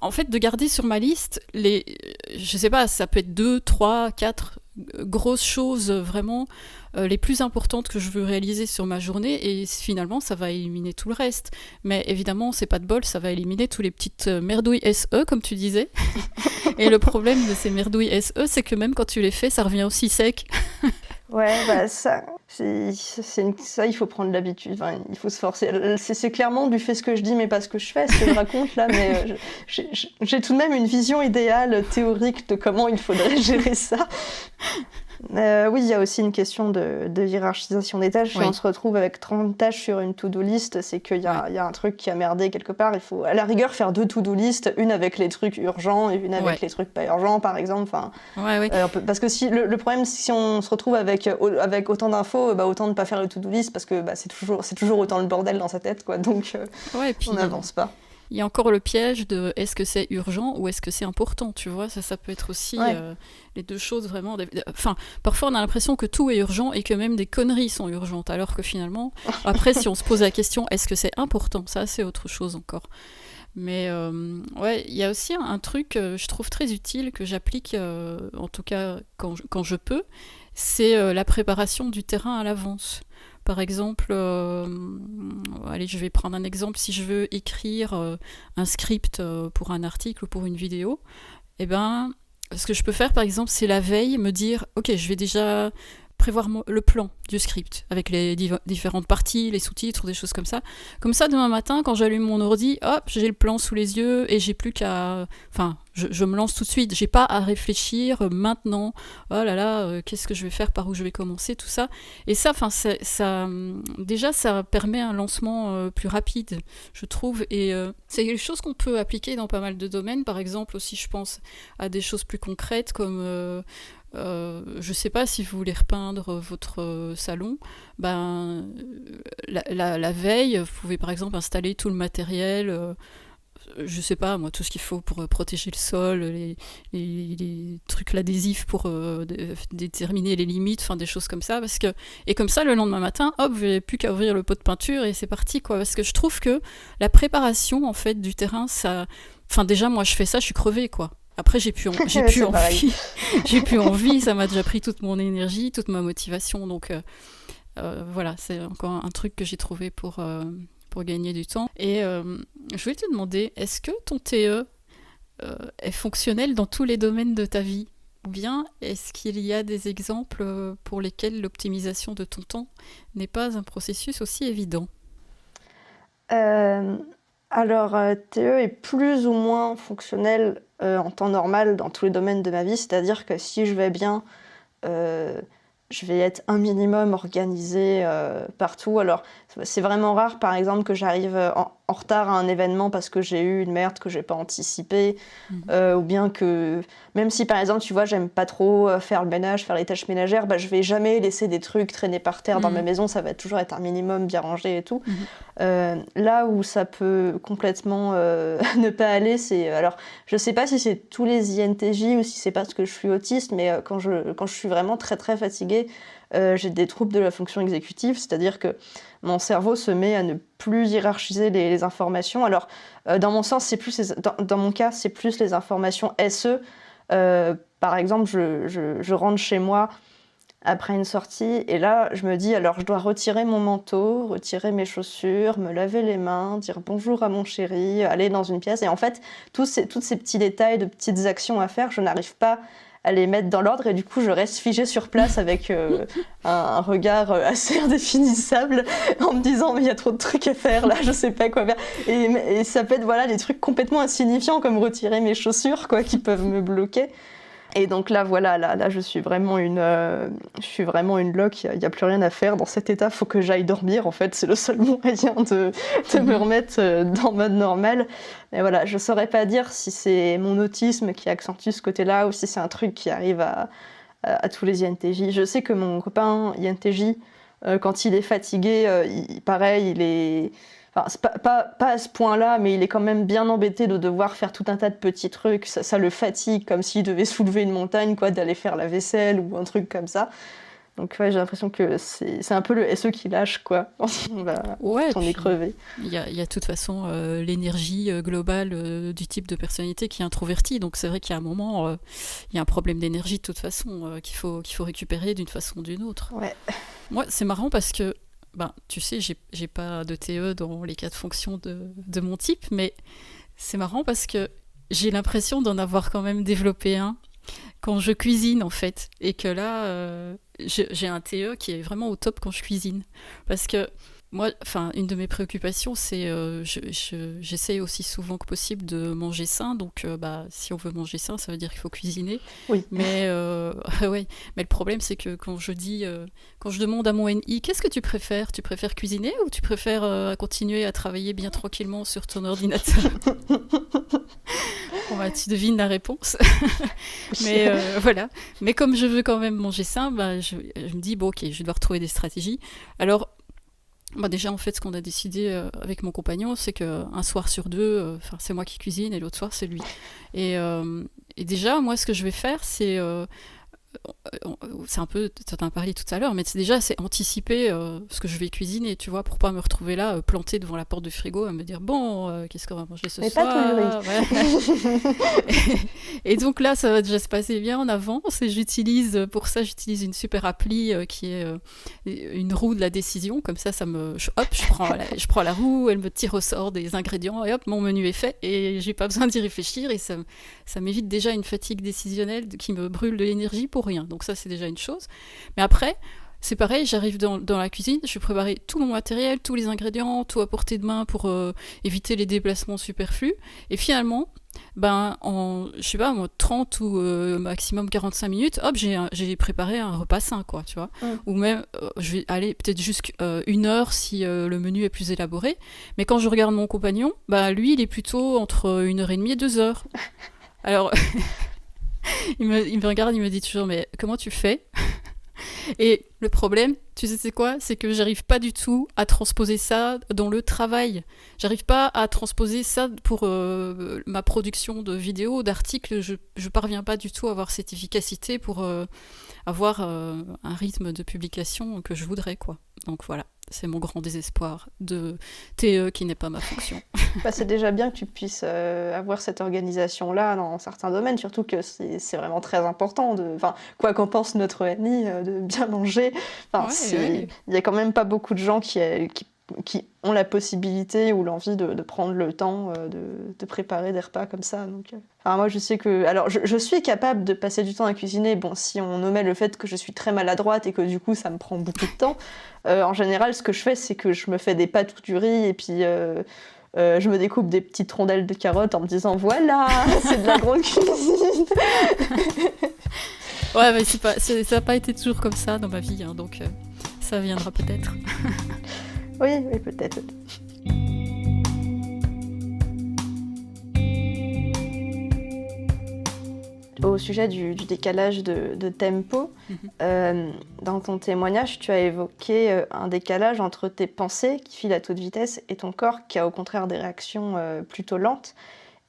en fait, de garder sur ma liste, je sais pas, ça peut être 2, 3, 4 grosses choses vraiment les plus importantes que je veux réaliser sur ma journée, et finalement ça va éliminer tout le reste. Mais évidemment, c'est pas de bol, ça va éliminer tous les petites merdouilles SE comme tu disais. Et le problème de ces merdouilles SE, c'est que même quand tu les fais, ça revient aussi sec. Ouais, bah ça, ça, il faut prendre l'habitude, enfin, il faut se forcer. C'est clairement du fait ce que je dis, mais pas ce que je fais, ce que je raconte là, mais j'ai tout de même une vision idéale, théorique de comment il faudrait gérer ça. Oui, il y a aussi une question de hiérarchisation des tâches. Oui. Si on se retrouve avec 30 tâches sur une to-do list, c'est qu'il y a un truc qui a merdé quelque part. Il faut, à la rigueur, faire 2 to-do list, une avec les trucs urgents et une avec les trucs pas urgents, par exemple. Enfin, parce que si, le problème, si on se retrouve avec autant d'infos, autant ne pas faire le to-do list, parce que c'est toujours autant le bordel dans sa tête, quoi. Donc, et puis, on n'avance pas. Il y a encore le piège de est-ce que c'est urgent ou est-ce que c'est important, tu vois, ça peut être aussi les deux choses vraiment. Enfin, parfois on a l'impression que tout est urgent et que même des conneries sont urgentes, alors que finalement, après si on se pose la question est-ce que c'est important, ça c'est autre chose encore. Mais il y a aussi un truc que je trouve très utile, que j'applique en tout cas quand je peux, c'est la préparation du terrain à l'avance. Par exemple, allez, je vais prendre un exemple. Si je veux écrire un script pour un article ou pour une vidéo, eh ben, ce que je peux faire, par exemple, c'est la veille me dire, ok, je vais déjà prévoir le plan du script avec les différentes parties, les sous-titres, des choses comme ça. Comme ça, demain matin, quand j'allume mon ordi, hop, j'ai le plan sous les yeux et j'ai plus qu'à... Enfin, je me lance tout de suite. J'ai pas à réfléchir maintenant. Oh là là, qu'est-ce que je vais faire, par où je vais commencer, tout ça. Et ça, enfin, déjà, ça permet un lancement plus rapide, je trouve. Et c'est quelque chose qu'on peut appliquer dans pas mal de domaines. Par exemple, aussi, je pense à des choses plus concrètes comme... je sais pas si vous voulez repeindre votre salon, la veille, vous pouvez par exemple installer tout le matériel, je sais pas moi, tout ce qu'il faut pour protéger le sol, les trucs l'adhésif pour déterminer les limites, enfin des choses comme ça, et comme ça le lendemain matin, hop, vous n'avez plus qu'à ouvrir le pot de peinture et c'est parti quoi, parce que je trouve que la préparation en fait du terrain, ça, enfin déjà moi je fais ça, je suis crevée quoi. Après, j'ai plus envie, ça m'a déjà pris toute mon énergie, toute ma motivation. Donc voilà, c'est encore un truc que j'ai trouvé pour gagner du temps. Et je voulais te demander, est-ce que ton TE est fonctionnel dans tous les domaines de ta vie ? Ou bien est-ce qu'il y a des exemples pour lesquels l'optimisation de ton temps n'est pas un processus aussi évident ? Alors, TE est plus ou moins fonctionnel en temps normal dans tous les domaines de ma vie, c'est-à-dire que si je vais bien, je vais être un minimum organisée partout. Alors, c'est vraiment rare, par exemple, que j'arrive en retard à un événement parce que j'ai eu une merde que j'ai pas anticipée, ou bien que, même si, par exemple, tu vois, j'aime pas trop faire le ménage, faire les tâches ménagères, je vais jamais laisser des trucs traîner par terre dans ma maison, ça va toujours être un minimum bien rangé et tout. Là où ça peut complètement ne pas aller, c'est... Alors, je sais pas si c'est tous les INTJ ou si c'est parce que je suis autiste, mais quand je suis vraiment très très fatiguée, j'ai des troubles de la fonction exécutive, c'est-à-dire que mon cerveau se met à ne plus hiérarchiser les informations. Alors, dans mon sens, c'est plus dans mon cas, c'est plus les informations SE. Par exemple, je rentre chez moi après une sortie, et là, je me dis, alors je dois retirer mon manteau, retirer mes chaussures, me laver les mains, dire bonjour à mon chéri, aller dans une pièce. Et en fait, tous ces petits détails, de petites actions à faire, je n'arrive pas à les mettre dans l'ordre, et du coup, je reste figée sur place avec un regard assez indéfinissable, en me disant, mais il y a trop de trucs à faire, là, je sais pas quoi faire. Et ça peut être, voilà, des trucs complètement insignifiants, comme retirer mes chaussures, quoi, qui peuvent me bloquer. Et donc là, voilà, là je suis vraiment une loque, il n'y a plus rien à faire dans cet état, il faut que j'aille dormir, en fait, c'est le seul moyen de me remettre dans mode normal. Mais voilà, je ne saurais pas dire si c'est mon autisme qui accentue ce côté-là ou si c'est un truc qui arrive à tous les INTJ. Je sais que mon copain INTJ, quand il est fatigué, pareil, il est... Enfin, c'est pas à ce point-là, mais il est quand même bien embêté de devoir faire tout un tas de petits trucs. Ça le fatigue, comme s'il devait soulever une montagne, quoi, d'aller faire la vaisselle ou un truc comme ça. Donc ouais, j'ai l'impression que c'est un peu le SE qui lâche, quoi. Ouais, On est crevé. il y a de toute façon l'énergie globale du type de personnalité qui est introvertie. Donc c'est vrai qu'il y a un moment, il y a un problème d'énergie de toute façon qu'il faut récupérer d'une façon ou d'une autre. Ouais. Moi, c'est marrant parce que, tu sais, j'ai pas de TE dans les cas de fonction de mon type, mais c'est marrant parce que j'ai l'impression d'en avoir quand même développé un quand je cuisine en fait, et que là j'ai un TE qui est vraiment au top quand je cuisine, parce que moi, une de mes préoccupations, c'est j'essaye aussi souvent que possible de manger sain, donc si on veut manger sain, ça veut dire qu'il faut cuisiner. Oui. Mais ouais, mais le problème c'est que quand je demande à mon NI, qu'est-ce que tu préfères? Tu préfères cuisiner ou tu préfères continuer à travailler bien tranquillement sur ton ordinateur? Bon, tu devines la réponse. Mais voilà. Mais comme je veux quand même manger sain, je me dis, bon, ok, je vais devoir trouver des stratégies. Alors, déjà, en fait, ce qu'on a décidé avec mon compagnon, c'est qu'un soir sur deux, c'est moi qui cuisine et l'autre soir, c'est lui. Et déjà, moi, ce que je vais faire, c'est un peu, tu en as parlé tout à l'heure, mais c'est anticiper ce que je vais cuisiner, tu vois, pour pas me retrouver là plantée devant la porte du frigo à me dire bon, qu'est-ce qu'on va manger ce soir, et donc là ça va déjà se passer bien en avance, et j'utilise une super appli qui est une roue de la décision, comme ça je prends la roue, elle me tire au sort des ingrédients et hop, mon menu est fait et j'ai pas besoin d'y réfléchir, et ça m'évite déjà une fatigue décisionnelle qui me brûle de l'énergie pour rien. Donc ça, c'est déjà une chose. Mais après, c'est pareil, j'arrive dans la cuisine, je vais préparer tout mon matériel, tous les ingrédients, tout à portée de main pour éviter les déplacements superflus. Et finalement, en, je sais pas, 30 ou maximum 45 minutes, hop, j'ai préparé un repas sain, quoi, tu vois. Ou même, je vais aller peut-être jusqu'à 1 heure si le menu est plus élaboré. Mais quand je regarde mon compagnon, lui, il est plutôt entre 1h30 et 2 heures. Alors... il me regarde, il me dit toujours, mais comment tu fais? Et le problème, tu sais c'est quoi? C'est que j'arrive pas du tout à transposer ça dans le travail. J'arrive pas à transposer ça pour ma production de vidéos, d'articles. Je parviens pas du tout à avoir cette efficacité pour avoir un rythme de publication que je voudrais, quoi. Donc voilà, c'est mon grand désespoir de TE qui n'est pas ma fonction. C'est déjà bien que tu puisses avoir cette organisation-là dans certains domaines, surtout que c'est vraiment très important, quoi qu'en pense notre NI, de bien manger. Il y a quand même pas beaucoup de gens qui ont la possibilité ou l'envie de prendre le temps de préparer des repas comme ça. Donc, moi, je sais que... Alors, je suis capable de passer du temps à cuisiner, si on omet le fait que je suis très maladroite et que du coup, ça me prend beaucoup de temps. En général, ce que je fais, c'est que je me fais des pâtes ou du riz et puis... je me découpe des petites rondelles de carottes en me disant voilà, c'est de la grande cuisine. Ouais, mais ça n'a pas été toujours comme ça dans ma vie, hein, donc ça viendra peut-être. Oui, peut-être. Au sujet du décalage de tempo, dans ton témoignage, tu as évoqué un décalage entre tes pensées qui filent à toute vitesse et ton corps qui a au contraire des réactions plutôt lentes.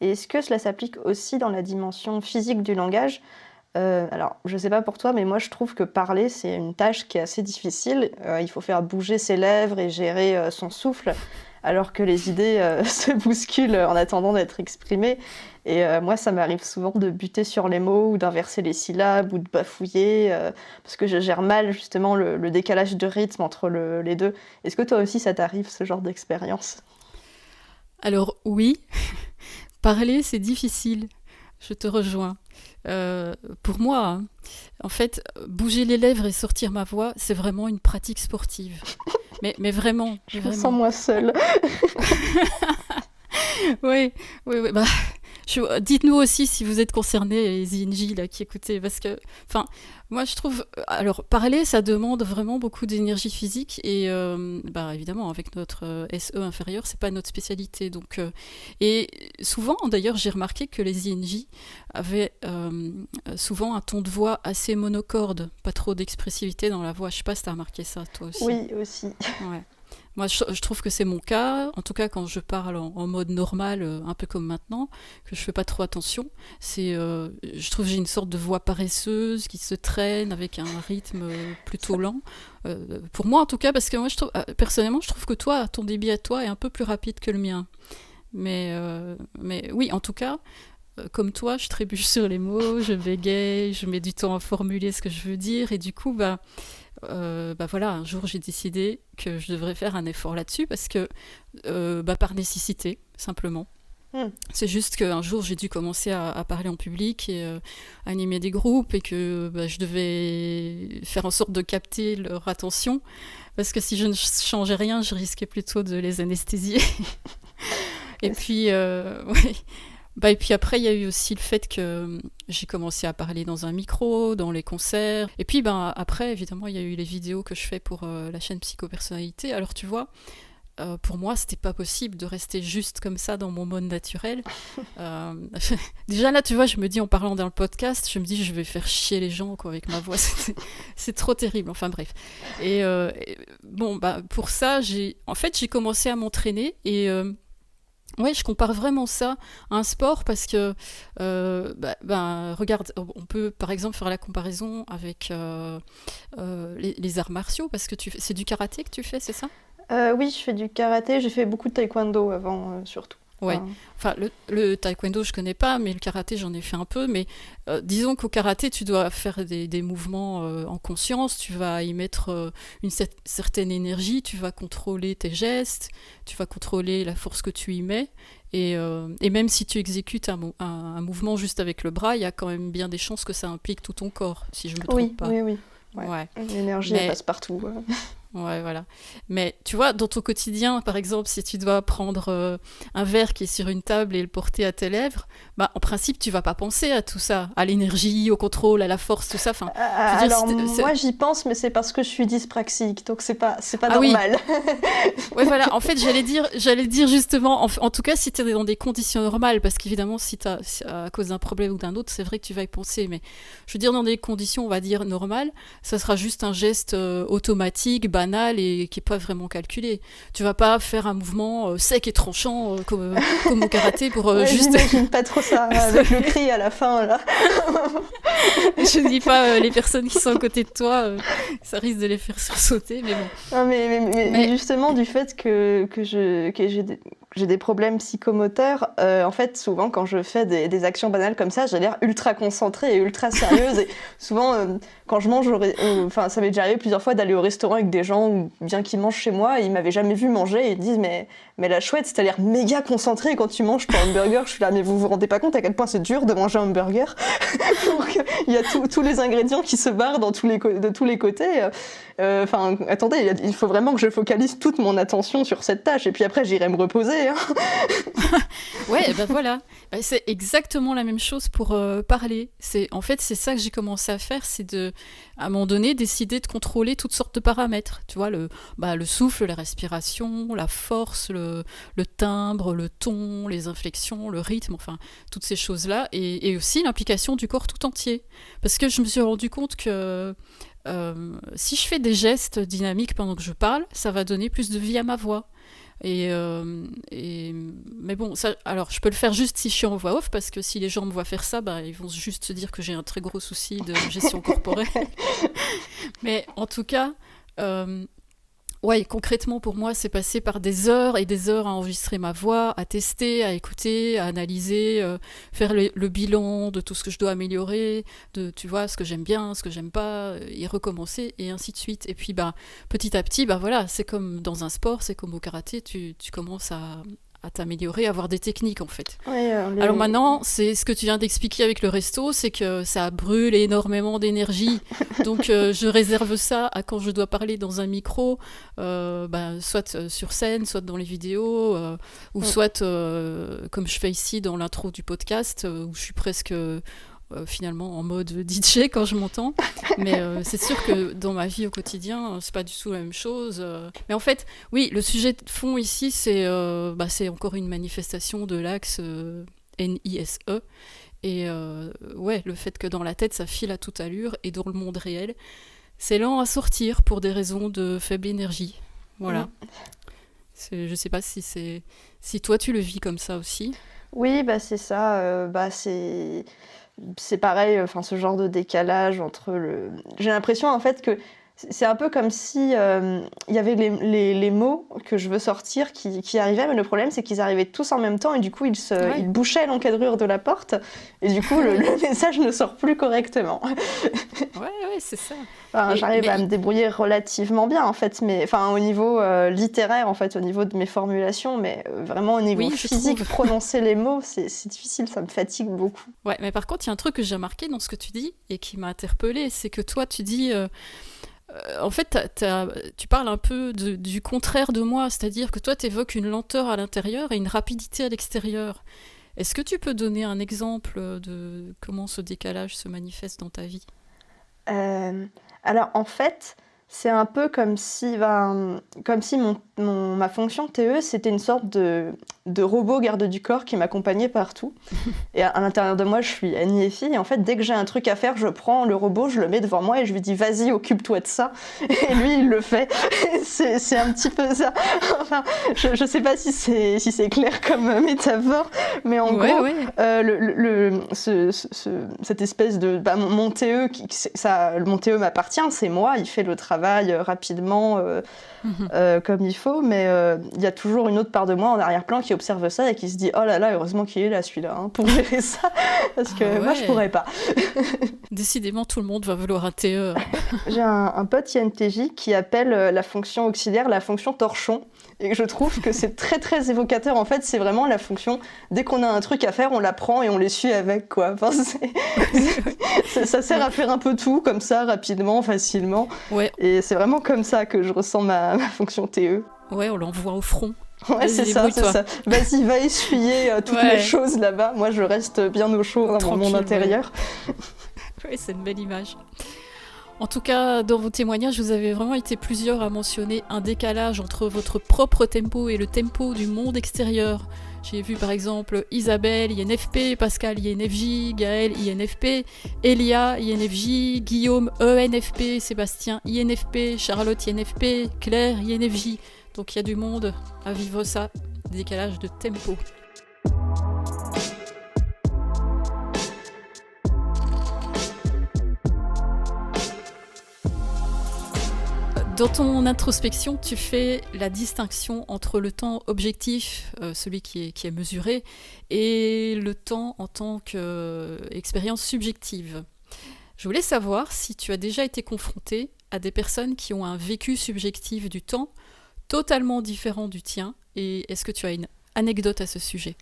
Et est-ce que cela s'applique aussi dans la dimension physique du langage ? Alors, je sais pas pour toi, mais moi je trouve que parler, c'est une tâche qui est assez difficile. Il faut faire bouger ses lèvres et gérer son souffle, alors que les idées se bousculent en attendant d'être exprimées. Et moi, ça m'arrive souvent de buter sur les mots ou d'inverser les syllabes ou de bafouiller, parce que je gère mal justement le décalage de rythme entre les deux. Est-ce que toi aussi, ça t'arrive, ce genre d'expérience ? Alors oui, parler, c'est difficile. Je te rejoins. Pour moi, hein, en fait, bouger les lèvres et sortir ma voix, c'est vraiment une pratique sportive. Mais vraiment. Je me sens moi seule. Oui. Dites-nous aussi si vous êtes concernés, les INJ là, qui écoutez, parce que, moi je trouve, alors parler, ça demande vraiment beaucoup d'énergie physique, et évidemment avec notre SE inférieur, c'est pas notre spécialité, donc et souvent d'ailleurs j'ai remarqué que les INJ avaient souvent un ton de voix assez monocorde, pas trop d'expressivité dans la voix. Je sais pas si t'as remarqué ça toi aussi. Oui, aussi. Ouais. Moi, je trouve que c'est mon cas, en tout cas quand je parle en mode normal, un peu comme maintenant, que je fais pas trop attention. Je trouve que j'ai une sorte de voix paresseuse qui se traîne avec un rythme plutôt lent. Pour moi, en tout cas, parce que moi, personnellement, je trouve que toi, ton débit à toi est un peu plus rapide que le mien. Mais oui, en tout cas, comme toi, je trébuche sur les mots, je bégaye, je mets du temps à formuler ce que je veux dire, et du coup, voilà, un jour j'ai décidé que je devrais faire un effort là-dessus parce que par nécessité, simplement. C'est juste qu'un jour j'ai dû commencer à parler en public et animer des groupes et que je devais faire en sorte de capter leur attention parce que si je ne changeais rien, je risquais plutôt de les anesthésier. Et puis, ouais. Et puis après, il y a eu aussi le fait que j'ai commencé à parler dans un micro, dans les concerts. Et puis après, évidemment, il y a eu les vidéos que je fais pour la chaîne Psychopersonnalité. Alors tu vois, pour moi, c'était pas possible de rester juste comme ça dans mon mode naturel. Déjà là, tu vois, je me dis en parlant dans le podcast, je me dis je vais faire chier les gens quoi, avec ma voix. C'est trop terrible. Enfin bref. Et pour ça, j'ai commencé à m'entraîner et ouais, je compare vraiment ça à un sport parce que, regarde, on peut par exemple faire la comparaison avec les arts martiaux parce que c'est du karaté que tu fais, c'est ça ? Oui, je fais du karaté, j'ai fait beaucoup de taekwondo avant, surtout. Ouais, enfin le taekwondo je connais pas, mais le karaté j'en ai fait un peu, mais disons qu'au karaté tu dois faire des mouvements en conscience, tu vas y mettre une certaine énergie, tu vas contrôler tes gestes, tu vas contrôler la force que tu y mets, et même si tu exécutes un mouvement juste avec le bras, il y a quand même bien des chances que ça implique tout ton corps, si je me trompe pas. Oui. Ouais. L'énergie elle passe partout. Ouais, voilà. Mais tu vois, dans ton quotidien, par exemple, si tu dois prendre un verre qui est sur une table et le porter à tes lèvres, en principe, tu vas pas penser à tout ça, à l'énergie, au contrôle, à la force, tout ça. Enfin, moi, j'y pense, mais c'est parce que je suis dyspraxique, donc c'est pas normal. Oui. Ouais, voilà. En fait, j'allais dire justement, en tout cas, si tu es dans des conditions normales, parce qu'évidemment, si à cause d'un problème ou d'un autre, c'est vrai que tu vas y penser, mais je veux dire, dans des conditions, on va dire normales, ça sera juste un geste automatique, banal et qui est pas vraiment calculé. Tu vas pas faire un mouvement sec et tranchant comme au karaté pour juste. J'imagine pas trop ça avec le cri à la fin là. Je dis pas les personnes qui sont à côté de toi, ça risque de les faire sursauter, mais bon. Non, mais justement du fait que j'ai des problèmes psychomoteurs, en fait souvent quand je fais des actions banales comme ça, j'ai l'air ultra concentrée et ultra sérieuse et souvent quand je mange, ça m'est déjà arrivé plusieurs fois d'aller au restaurant avec des gens ou bien qui mangent chez moi et ils m'avaient jamais vu manger et ils disent mais la chouette, t'as l'air méga concentrée quand tu manges ton hamburger. Je suis là mais vous vous rendez pas compte à quel point c'est dur de manger un hamburger. Donc il y a tous les ingrédients qui se barrent de tous les côtés. Attendez, il faut vraiment que je focalise toute mon attention sur cette tâche et puis après j'irai me reposer. Hein. Ouais, voilà. C'est exactement la même chose pour parler. C'est ça que j'ai commencé à faire, c'est à un moment donné, décider de contrôler toutes sortes de paramètres. Tu vois, le souffle, la respiration, la force, le timbre, le ton, les inflexions, le rythme, enfin, toutes ces choses-là. Et aussi l'implication du corps tout entier. Parce que je me suis rendu compte que si je fais des gestes dynamiques pendant que je parle, ça va donner plus de vie à ma voix. Mais bon, ça, alors je peux le faire juste si je suis en voix off, parce que si les gens me voient faire ça, ils vont juste se dire que j'ai un très gros souci de gestion corporelle. Mais en tout cas, ouais, concrètement pour moi, c'est passé par des heures et des heures à enregistrer ma voix, à tester, à écouter, à analyser, faire le bilan de tout ce que je dois améliorer, de tu vois ce que j'aime bien, ce que j'aime pas, et recommencer et ainsi de suite. Et puis petit à petit, voilà, c'est comme dans un sport, c'est comme au karaté, tu commences à t'améliorer, à avoir des techniques en fait. Ouais, Alors maintenant, c'est ce que tu viens d'expliquer avec le resto, c'est que ça brûle énormément d'énergie. Donc je réserve ça à quand je dois parler dans un micro, soit sur scène, soit dans les vidéos, ou soit comme je fais ici dans l'intro du podcast, où je suis presque finalement en mode DJ quand je m'entends, mais c'est sûr que dans ma vie au quotidien c'est pas du tout la même chose, mais en fait oui, le sujet de fond ici c'est encore une manifestation de l'axe NISE et ouais, le fait que dans la tête ça file à toute allure et dans le monde réel c'est lent à sortir pour des raisons de faible énergie, voilà. Je sais pas si toi tu le vis comme ça aussi. Oui, bah c'est ça. C'est pareil. Enfin, ce genre de décalage entre le. J'ai l'impression en fait que c'est un peu comme si il y avait les mots que je veux sortir qui arrivaient, mais le problème c'est qu'ils arrivaient tous en même temps et du coup ils bouchaient l'encadrure de la porte et du coup le message ne sort plus correctement. Ouais, c'est ça. Enfin, j'arrive à me débrouiller relativement bien en fait, mais enfin au niveau littéraire en fait, au niveau de mes formulations, mais vraiment au niveau physique, prononcer les mots, c'est difficile, ça me fatigue beaucoup. Ouais, mais par contre il y a un truc que j'ai remarqué dans ce que tu dis et qui m'a interpellée, c'est que toi tu dis en fait, tu parles un peu du contraire de moi, c'est-à-dire que toi, tu évoques une lenteur à l'intérieur et une rapidité à l'extérieur. Est-ce que tu peux donner un exemple de comment ce décalage se manifeste dans ta vie ? Alors, en fait, c'est un peu comme si ma fonction TE, c'était une sorte de robot garde du corps qui m'accompagnait partout. Et à l'intérieur de moi, je suis Annie et fille. Et en fait, dès que j'ai un truc à faire, je prends le robot, je le mets devant moi et je lui dis « Vas-y, occupe-toi de ça ». Et lui, il le fait. C'est un petit peu ça. Enfin, je sais pas si c'est clair comme métaphore, mais en gros, cette espèce de... mon TE, mon TE m'appartient, c'est moi, il fait le travail rapidement, comme il faut, mais il y a toujours une autre part de moi en arrière-plan qui observe ça et qui se dit « Oh là là, heureusement qu'il est là celui-là, hein, pour gérer ça, parce que moi je pourrais pas ». Décidément, tout le monde va vouloir un TE. J'ai un pote INTJ qui appelle la fonction auxiliaire la fonction torchon, et je trouve que c'est très très évocateur. En fait, c'est vraiment la fonction, dès qu'on a un truc à faire, on la prend et on les suit avec, quoi. Enfin, ça sert à faire un peu tout, comme ça, rapidement, facilement. Ouais. Et c'est vraiment comme ça que je ressens ma fonction TE. Ouais, on l'envoie au front. Ouais, c'est ça. Vas-y, va essuyer toutes les choses là-bas. Moi, je reste bien au chaud dans mon intérieur. Oui, c'est une belle image. En tout cas, dans vos témoignages, vous avez vraiment été plusieurs à mentionner un décalage entre votre propre tempo et le tempo du monde extérieur. J'ai vu par exemple Isabelle, INFP, Pascal, INFJ, Gaël, INFP, Elia, INFJ, Guillaume, ENFP, Sébastien, INFP, Charlotte, INFP, Claire, INFJ. Donc il y a du monde à vivre ça, décalage de tempo. Dans ton introspection, tu fais la distinction entre le temps objectif, celui qui est mesuré, et le temps en tant qu'expérience subjective. Je voulais savoir si tu as déjà été confronté à des personnes qui ont un vécu subjectif du temps totalement différent du tien, et est-ce que tu as une anecdote à ce sujet ?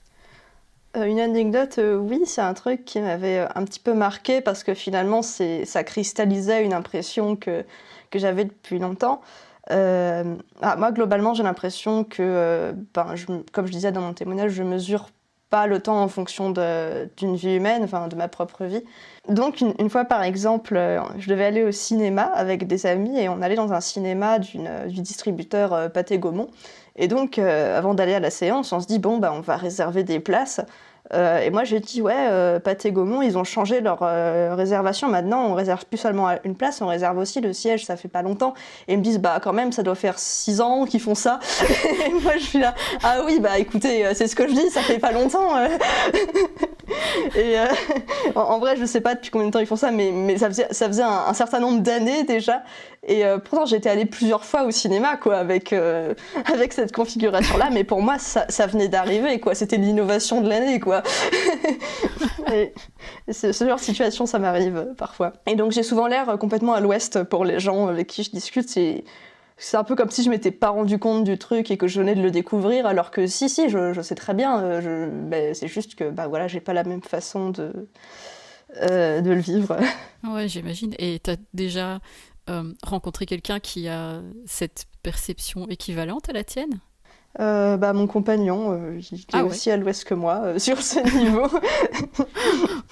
Une anecdote, oui, c'est un truc qui m'avait un petit peu marqué parce que finalement, ça cristallisait une impression que j'avais depuis longtemps. Moi, globalement, j'ai l'impression que, comme je disais dans mon témoignage, je mesure pas le temps en fonction d'une vie humaine, enfin de ma propre vie. Donc une fois, par exemple, je devais aller au cinéma avec des amis et on allait dans un cinéma du distributeur Pathé Gaumont. Et donc, avant d'aller à la séance, on se dit, bon, on va réserver des places. Et moi, j'ai dit, Pathé Gaumont, ils ont changé leur réservation. Maintenant, on réserve plus seulement une place, on réserve aussi le siège, ça fait pas longtemps. Et ils me disent, quand même, ça doit faire 6 ans qu'ils font ça. Et moi, je suis là, ah oui, écoutez, c'est ce que je dis, ça fait pas longtemps. Et en vrai, je sais pas depuis combien de temps ils font ça, mais ça faisait un certain nombre d'années déjà. Et pourtant, j'étais allée plusieurs fois au cinéma, quoi, avec cette configuration-là. Mais pour moi, ça venait d'arriver, quoi. C'était l'innovation de l'année, quoi. Et ce genre de situation, ça m'arrive parfois. Et donc, j'ai souvent l'air complètement à l'ouest pour les gens avec qui je discute. C'est un peu comme si je m'étais pas rendu compte du truc et que je venais de le découvrir, alors que si, je sais très bien. C'est juste que, voilà, j'ai pas la même façon de le vivre. Ouais, j'imagine. Et t'as déjà rencontré quelqu'un qui a cette perception équivalente à la tienne ? Mon compagnon, il est aussi à l'ouest que moi, sur ce niveau.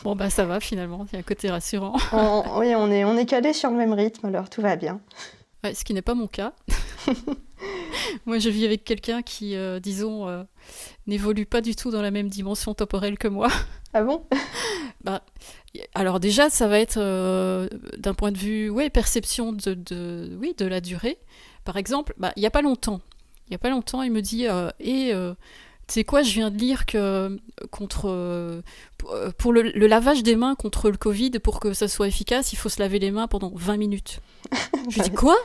Bon, ça va finalement, il y a un côté rassurant. Oui, on est calés sur le même rythme, alors tout va bien. Ouais, ce qui n'est pas mon cas. Moi, je vis avec quelqu'un qui, n'évolue pas du tout dans la même dimension temporelle que moi. Ah bon ? Alors déjà, ça va être d'un point de vue perception de la durée. Par exemple, il n'y a pas longtemps, il y a pas longtemps, il me dit tu sais quoi, je viens de lire que pour le lavage des mains contre le Covid, pour que ça soit efficace, il faut se laver les mains pendant 20 minutes. Je dis quoi ?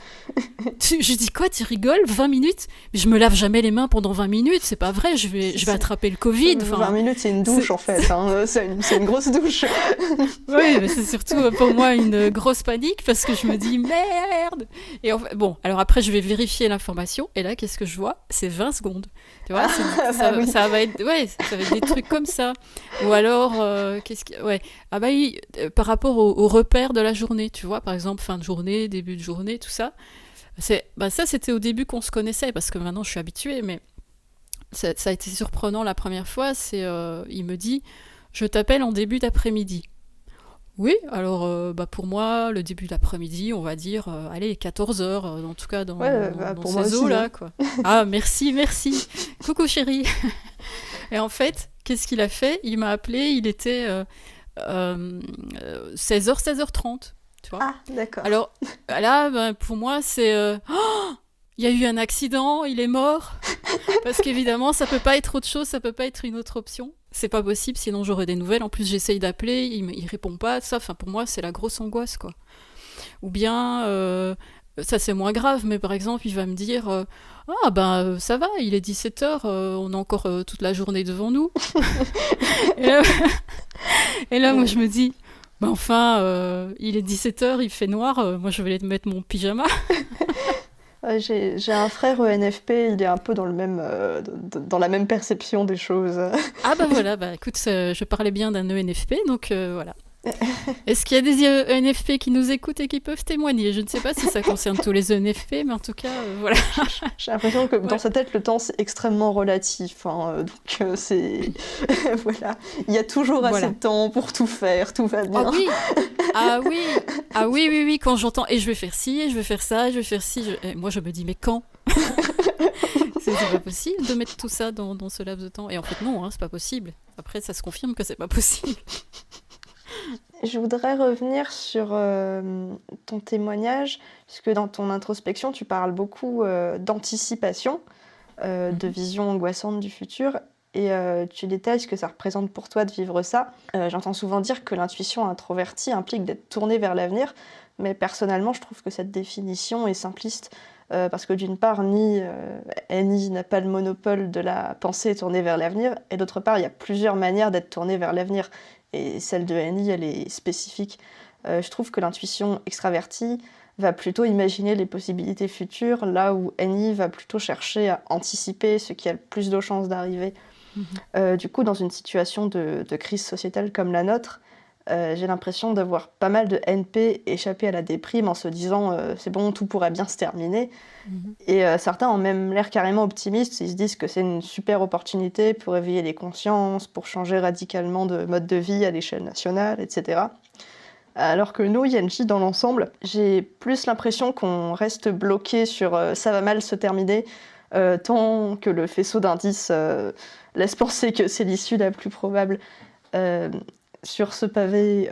Je dis quoi, tu rigoles ? 20 minutes ? Mais je me lave jamais les mains pendant 20 minutes, c'est pas vrai, je vais attraper le Covid. 20 minutes, c'est une douche en fait, hein. C'est une grosse douche. Oui, mais c'est surtout pour moi une grosse panique parce que je me dis merde. Et bon, alors après je vais vérifier l'information et là qu'est-ce que je vois ? C'est 20 secondes. Tu vois, ça va être des trucs comme ça. Ou alors, par rapport aux repères de la journée, tu vois, par exemple, fin de journée, début de journée, tout ça. Ça, c'était au début qu'on se connaissait, parce que maintenant, je suis habituée, mais ça a été surprenant la première fois. Il me dit, je t'appelle en début d'après-midi. Oui, alors pour moi, le début de l'après-midi, on va dire, 14h, en tout cas dans ces eaux-là, quoi. Ah, merci. Coucou chérie. Et en fait, qu'est-ce qu'il a fait ? Il m'a appelé, il était 16h30, tu vois. Ah, d'accord. Alors là, pour moi, c'est... il y a eu un accident, il est mort. Parce qu'évidemment, ça peut pas être autre chose, ça peut pas être une autre option. C'est pas possible, sinon j'aurais des nouvelles. En plus, j'essaye d'appeler, il répond pas, ça. Enfin, pour moi, c'est la grosse angoisse, quoi. Ou bien, ça c'est moins grave, mais par exemple, il va me dire ça va, il est 17h, on a encore toute la journée devant nous. et là, moi, je me dis, il est 17h, il fait noir, moi je vais aller mettre mon pyjama. J'ai un frère ENFP, il est un peu dans dans la même perception des choses. Ah voilà, écoute, je parlais bien d'un ENFP, donc voilà. Est-ce qu'il y a des ENFP qui nous écoutent et qui peuvent témoigner ? Je ne sais pas si ça concerne tous les ENFP, mais en tout cas, voilà. J'ai l'impression que dans sa tête, le temps, c'est extrêmement relatif. Donc, c'est... voilà. Il y a toujours assez de temps pour tout faire, tout va bien. Ah oui, quand j'entends « et je vais faire ci, et je vais faire ça, et je vais faire ci », moi, je me dis « mais quand ?» C'est pas possible de mettre tout ça dans ce laps de temps. Et en fait, non, c'est pas possible. Après, ça se confirme que c'est pas possible. Je voudrais revenir sur ton témoignage, puisque dans ton introspection, tu parles beaucoup d'anticipation, de vision angoissante du futur, et tu détailles ce que ça représente pour toi de vivre ça. J'entends souvent dire que l'intuition introvertie implique d'être tournée vers l'avenir, mais personnellement, je trouve que cette définition est simpliste, parce que d'une part, Annie n'a pas le monopole de la pensée tournée vers l'avenir, et d'autre part, il y a plusieurs manières d'être tournée vers l'avenir. Et celle de Annie, elle est spécifique. Je trouve que l'intuition extravertie va plutôt imaginer les possibilités futures, là où Annie va plutôt chercher à anticiper ce qui a le plus de chances d'arriver. Du coup, dans une situation de crise sociétale comme la nôtre, j'ai l'impression d'avoir pas mal de NP échapper à la déprime en se disant c'est bon, tout pourrait bien se terminer. Et certains ont même l'air carrément optimistes, ils se disent que c'est une super opportunité pour éveiller les consciences, pour changer radicalement de mode de vie à l'échelle nationale, etc. Alors que nous, Yenji, dans l'ensemble, j'ai plus l'impression qu'on reste bloqué sur ça va mal se terminer, tant que le faisceau d'indices laisse penser que c'est l'issue la plus probable. Sur ce pavé,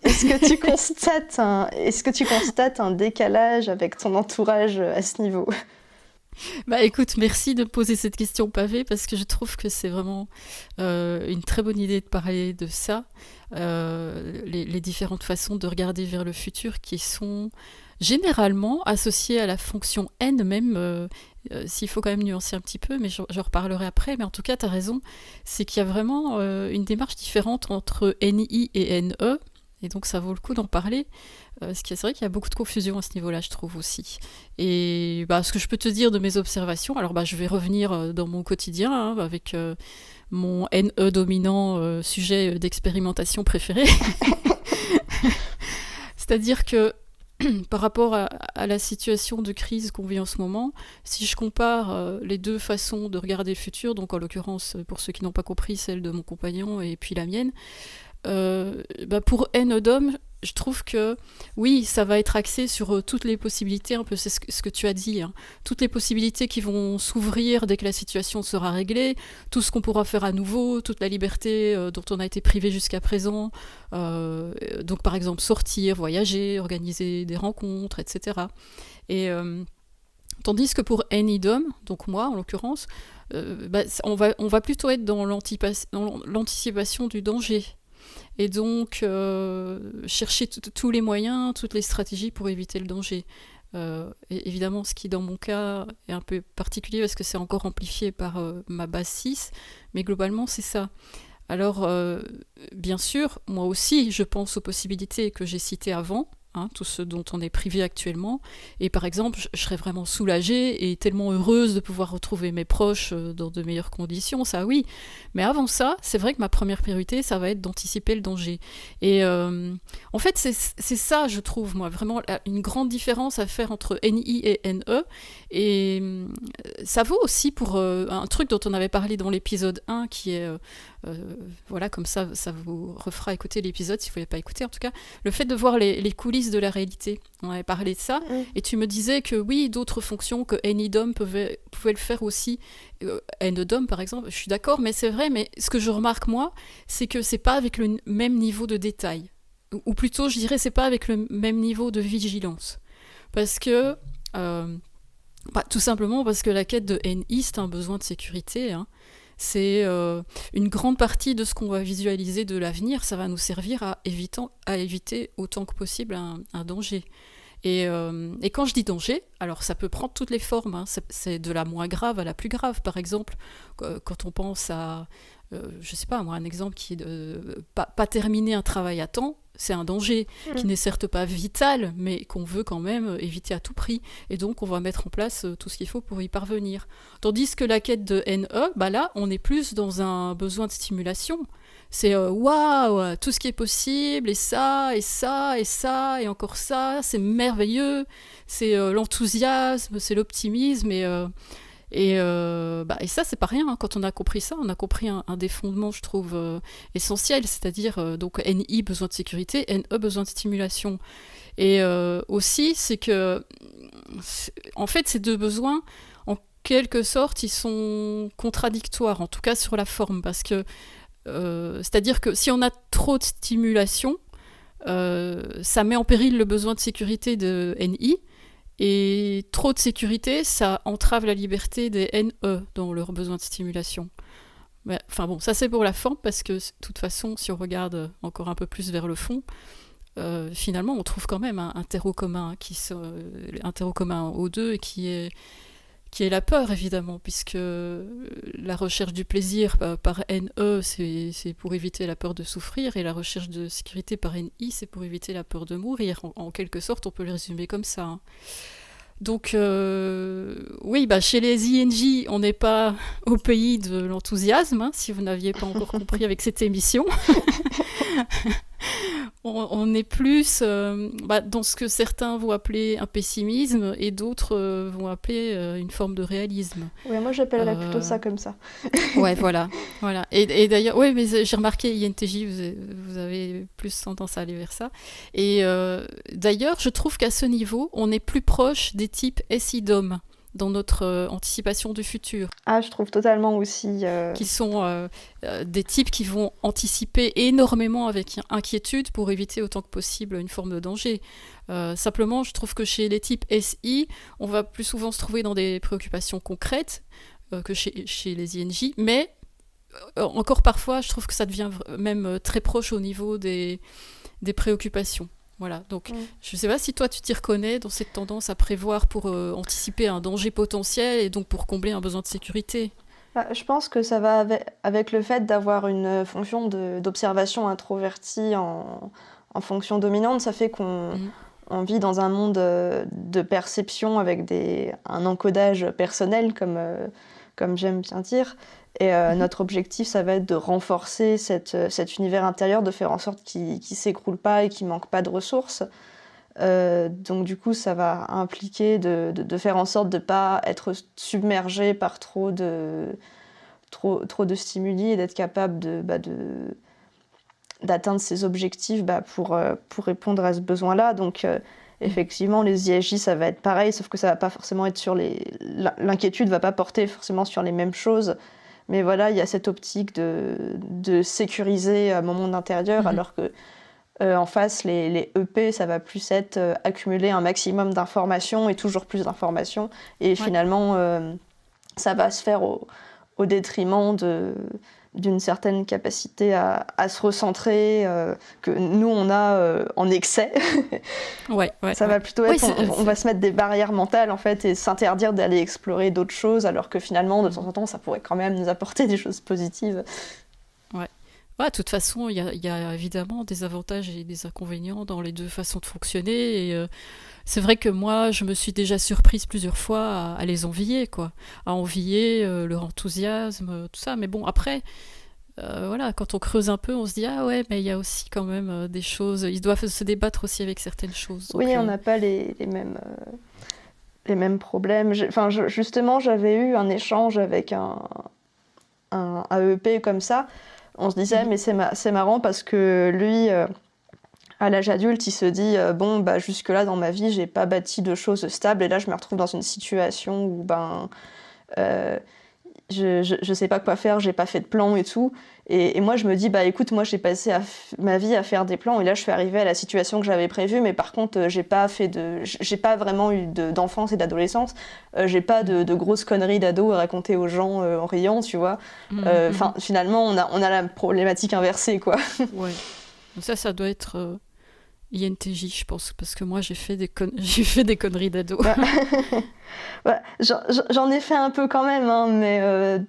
est-ce que tu constates un décalage avec ton entourage à ce niveau ? Écoute, merci de poser cette question pavé, parce que je trouve que c'est vraiment une très bonne idée de parler de ça, les différentes façons de regarder vers le futur qui sont généralement associées à la fonction N, même s'il faut quand même nuancer un petit peu, mais je reparlerai après. Mais en tout cas, tu as raison, c'est qu'il y a vraiment une démarche différente entre NI et NE, et donc ça vaut le coup d'en parler. C'est vrai qu'il y a beaucoup de confusion à ce niveau-là, je trouve aussi. Et ce que je peux te dire de mes observations, alors je vais revenir dans mon quotidien avec mon NE dominant sujet d'expérimentation préféré. C'est-à-dire que par rapport à la situation de crise qu'on vit en ce moment, si je compare les deux façons de regarder le futur, donc en l'occurrence, pour ceux qui n'ont pas compris, celle de mon compagnon et puis la mienne, pour N-Dom, je trouve que oui, ça va être axé sur toutes les possibilités, un peu c'est ce que tu as dit, toutes les possibilités qui vont s'ouvrir dès que la situation sera réglée, tout ce qu'on pourra faire à nouveau, toute la liberté dont on a été privé jusqu'à présent, donc par exemple sortir, voyager, organiser des rencontres, etc. Et Tandis que pour NIDOM, donc moi en l'occurrence, on va plutôt être dans l'anticipation du danger. Et donc chercher tous les moyens, toutes les stratégies pour éviter le danger. Et évidemment, ce qui dans mon cas est un peu particulier parce que c'est encore amplifié par ma base 6, mais globalement c'est ça. Alors, bien sûr, moi aussi, je pense aux possibilités que j'ai citées avant, tout ce dont on est privé actuellement. Et par exemple, je serais vraiment soulagée et tellement heureuse de pouvoir retrouver mes proches dans de meilleures conditions, ça oui. Mais avant ça, c'est vrai que ma première priorité, ça va être d'anticiper le danger. Et en fait, c'est ça, je trouve, moi, vraiment une grande différence à faire entre NI et NE. Et ça vaut aussi pour un truc dont on avait parlé dans l'épisode 1, qui est... voilà, comme ça vous refera écouter l'épisode si vous ne l'avez pas écouté, en tout cas, le fait de voir les coulisses de la réalité. On avait parlé de ça, et tu me disais que oui, d'autres fonctions que NIDOM pouvaient le faire aussi, NEDOM par exemple, je suis d'accord, mais c'est vrai, mais ce que je remarque moi, c'est que c'est pas avec le même niveau de détail, ou plutôt je dirais c'est pas avec le même niveau de vigilance, parce que tout simplement parce que la quête de NI, c'est un besoin de sécurité, c'est une grande partie de ce qu'on va visualiser de l'avenir, ça va nous servir à éviter autant que possible un danger. Et quand je dis danger, alors ça peut prendre toutes les formes, c'est de la moins grave à la plus grave. Par exemple, quand on pense à, je sais pas moi, un exemple qui est de pas terminer un travail à temps, c'est un danger qui n'est certes pas vital, mais qu'on veut quand même éviter à tout prix. Et donc, on va mettre en place tout ce qu'il faut pour y parvenir. Tandis que la quête de NE, là, on est plus dans un besoin de stimulation. C'est waouh, tout ce qui est possible, et ça, et ça, et ça, et encore ça, c'est merveilleux. C'est l'enthousiasme, c'est l'optimisme, et ça, c'est pas rien. Quand on a compris ça, on a compris un des fondements, je trouve, essentiels, c'est-à-dire donc NI, besoin de sécurité, NE, besoin de stimulation. Et aussi, c'est que, en fait, ces deux besoins, en quelque sorte, ils sont contradictoires, en tout cas sur la forme, parce que, c'est-à-dire que si on a trop de stimulation, ça met en péril le besoin de sécurité de NI, et trop de sécurité, ça entrave la liberté des NE dans leurs besoins de stimulation. Mais, enfin bon, ça c'est pour la forme, parce que de toute façon, si on regarde encore un peu plus vers le fond, finalement on trouve quand même un terreau commun, un terreau commun aux deux, et qui est la peur, évidemment, puisque la recherche du plaisir par NE, c'est pour éviter la peur de souffrir, et la recherche de sécurité par NI, c'est pour éviter la peur de mourir. En quelque sorte, on peut le résumer comme ça. Donc, oui, chez les INJ, on n'est pas au pays de l'enthousiasme, si vous n'aviez pas encore compris avec cette émission. On est plus dans ce que certains vont appeler un pessimisme et d'autres vont appeler une forme de réalisme. Ouais, moi j'appellerais plutôt ça comme ça. Ouais, voilà. Et d'ailleurs, oui, mais j'ai remarqué, INTJ, vous avez plus tendance à aller vers ça. Et d'ailleurs, je trouve qu'à ce niveau, on est plus proche des types SIDOM dans notre anticipation du futur. Ah, je trouve totalement aussi... Qui sont des types qui vont anticiper énormément avec inquiétude pour éviter autant que possible une forme de danger. Simplement, je trouve que chez les types SI, on va plus souvent se trouver dans des préoccupations concrètes que chez les INJ, mais encore parfois, je trouve que ça devient même très proche au niveau des préoccupations. Voilà, donc je ne sais pas si toi tu t'y reconnais dans cette tendance à prévoir pour anticiper un danger potentiel et donc pour combler un besoin de sécurité. Je pense que ça va avec le fait d'avoir une fonction d'observation introvertie en fonction dominante. Ça fait qu'on vit dans un monde de perception avec un encodage personnel, comme j'aime bien dire. Et notre objectif, ça va être de renforcer cet univers intérieur, de faire en sorte qu'il ne s'écroule pas et qu'il ne manque pas de ressources. Donc du coup, ça va impliquer de faire en sorte de ne pas être submergé par trop de stimuli et d'être capable d'atteindre ses objectifs pour répondre à ce besoin-là. Donc effectivement, les INJ, ça va être pareil, sauf que ça ne va pas forcément être sur l'inquiétude ne va pas porter forcément sur les mêmes choses. Mais voilà, il y a cette optique de sécuriser mon monde intérieur, alors que En face, les EP, ça va plus être accumuler un maximum d'informations et toujours plus d'informations. Et finalement, ça va se faire au détriment d'une certaine capacité à se recentrer que nous, on a en excès. Ça va plutôt être... on va se mettre des barrières mentales, en fait, et s'interdire d'aller explorer d'autres choses, alors que finalement, de temps en temps, ça pourrait quand même nous apporter des choses positives. Ouais, de toute façon, il y a évidemment des avantages et des inconvénients dans les deux façons de fonctionner. Et c'est vrai que moi, je me suis déjà surprise plusieurs fois à les envier, quoi. À envier leur enthousiasme, tout ça. Mais bon, après, voilà, quand on creuse un peu, on se dit ah ouais, mais il y a aussi quand même des choses. Ils doivent se débattre aussi avec certaines choses. Donc, on n'a pas les mêmes problèmes. Justement, j'avais eu un échange avec un AEP comme ça. On se disait, mais c'est marrant parce que lui, à l'âge adulte, il se dit jusque-là dans ma vie, j'ai pas bâti de choses stables et là, je me retrouve dans une situation où je sais pas quoi faire, j'ai pas fait de plan et tout. Et moi, je me dis, écoute, moi, j'ai passé ma vie à faire des plans et là, je suis arrivée à la situation que j'avais prévue, mais par contre, j'ai pas vraiment eu d'enfance et d'adolescence. J'ai pas de grosses conneries d'ado à raconter aux gens en riant, tu vois. Finalement, on a la problématique inversée, quoi. Ouais. Ça doit être INTJ, je pense, parce que moi, j'ai fait des conneries d'ado. J'en ai fait un peu quand même, hein, mais...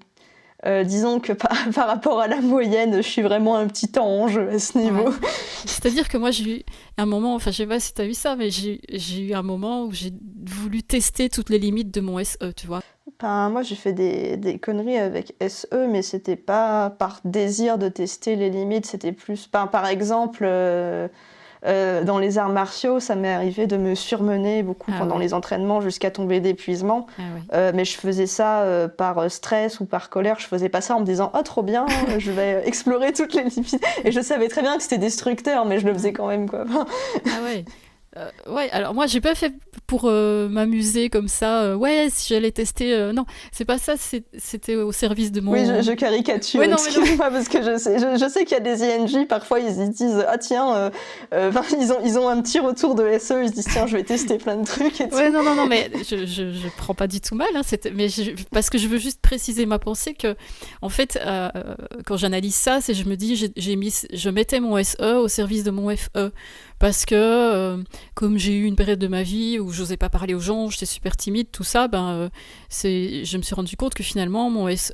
disons que par rapport à la moyenne, je suis vraiment un petit ange à ce niveau. Ouais. C'est-à-dire que moi, j'ai eu un moment, enfin, je sais pas si tu as vu ça, mais j'ai eu un moment où j'ai voulu tester toutes les limites de mon SE, tu vois. Moi, j'ai fait des conneries avec SE, mais c'était pas par désir de tester les limites, c'était plus... Par exemple... dans les arts martiaux, ça m'est arrivé de me surmener beaucoup pendant les entraînements jusqu'à tomber d'épuisement. Mais je faisais ça par stress ou par colère. Je faisais pas ça en me disant « Oh, trop bien, je vais explorer toutes les limites. » Et je savais très bien que c'était destructeur, mais je le faisais quand même, quoi. Ouais, alors moi j'ai pas fait pour m'amuser comme ça. Si j'allais tester, non, c'est pas ça. C'était au service de mon. Oui, je caricature. Excuse-moi parce que je sais qu'il y a des INJ. Parfois ils se disent ah tiens, ils ont un petit retour de SE. Ils se disent tiens je vais tester plein de trucs et tout. Ouais non mais je prends pas du tout mal. Hein, parce que je veux juste préciser ma pensée que en fait quand j'analyse ça, c'est je me dis je mettais mon SE au service de mon FE. Parce que, comme j'ai eu une période de ma vie où j'osais pas parler aux gens, j'étais super timide, tout ça, je me suis rendu compte que finalement, mon SE,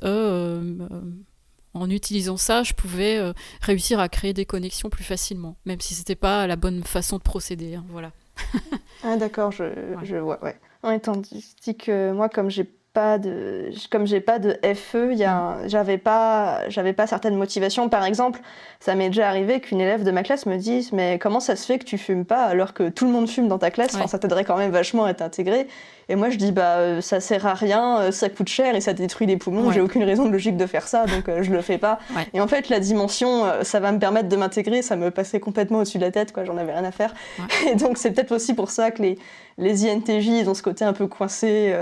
en utilisant ça, je pouvais réussir à créer des connexions plus facilement, même si c'était pas la bonne façon de procéder. Hein, voilà. Ah d'accord, je vois, ouais. Tandis que moi, comme j'ai pas de FE, j'avais pas certaines motivations. Par exemple, ça m'est déjà arrivé qu'une élève de ma classe me dise mais comment ça se fait que tu fumes pas alors que tout le monde fume dans ta classe, ça t'aiderait quand même vachement à t'intégrer. Et moi je dis ça sert à rien, ça coûte cher et ça détruit les poumons, j'ai aucune raison logique de faire ça donc je le fais pas. Et en fait la dimension ça va me permettre de m'intégrer, ça me passait complètement au-dessus de la tête, quoi, j'en avais rien à faire. Et donc c'est peut-être aussi pour ça que les INTJ, ils ont ce côté un peu coincé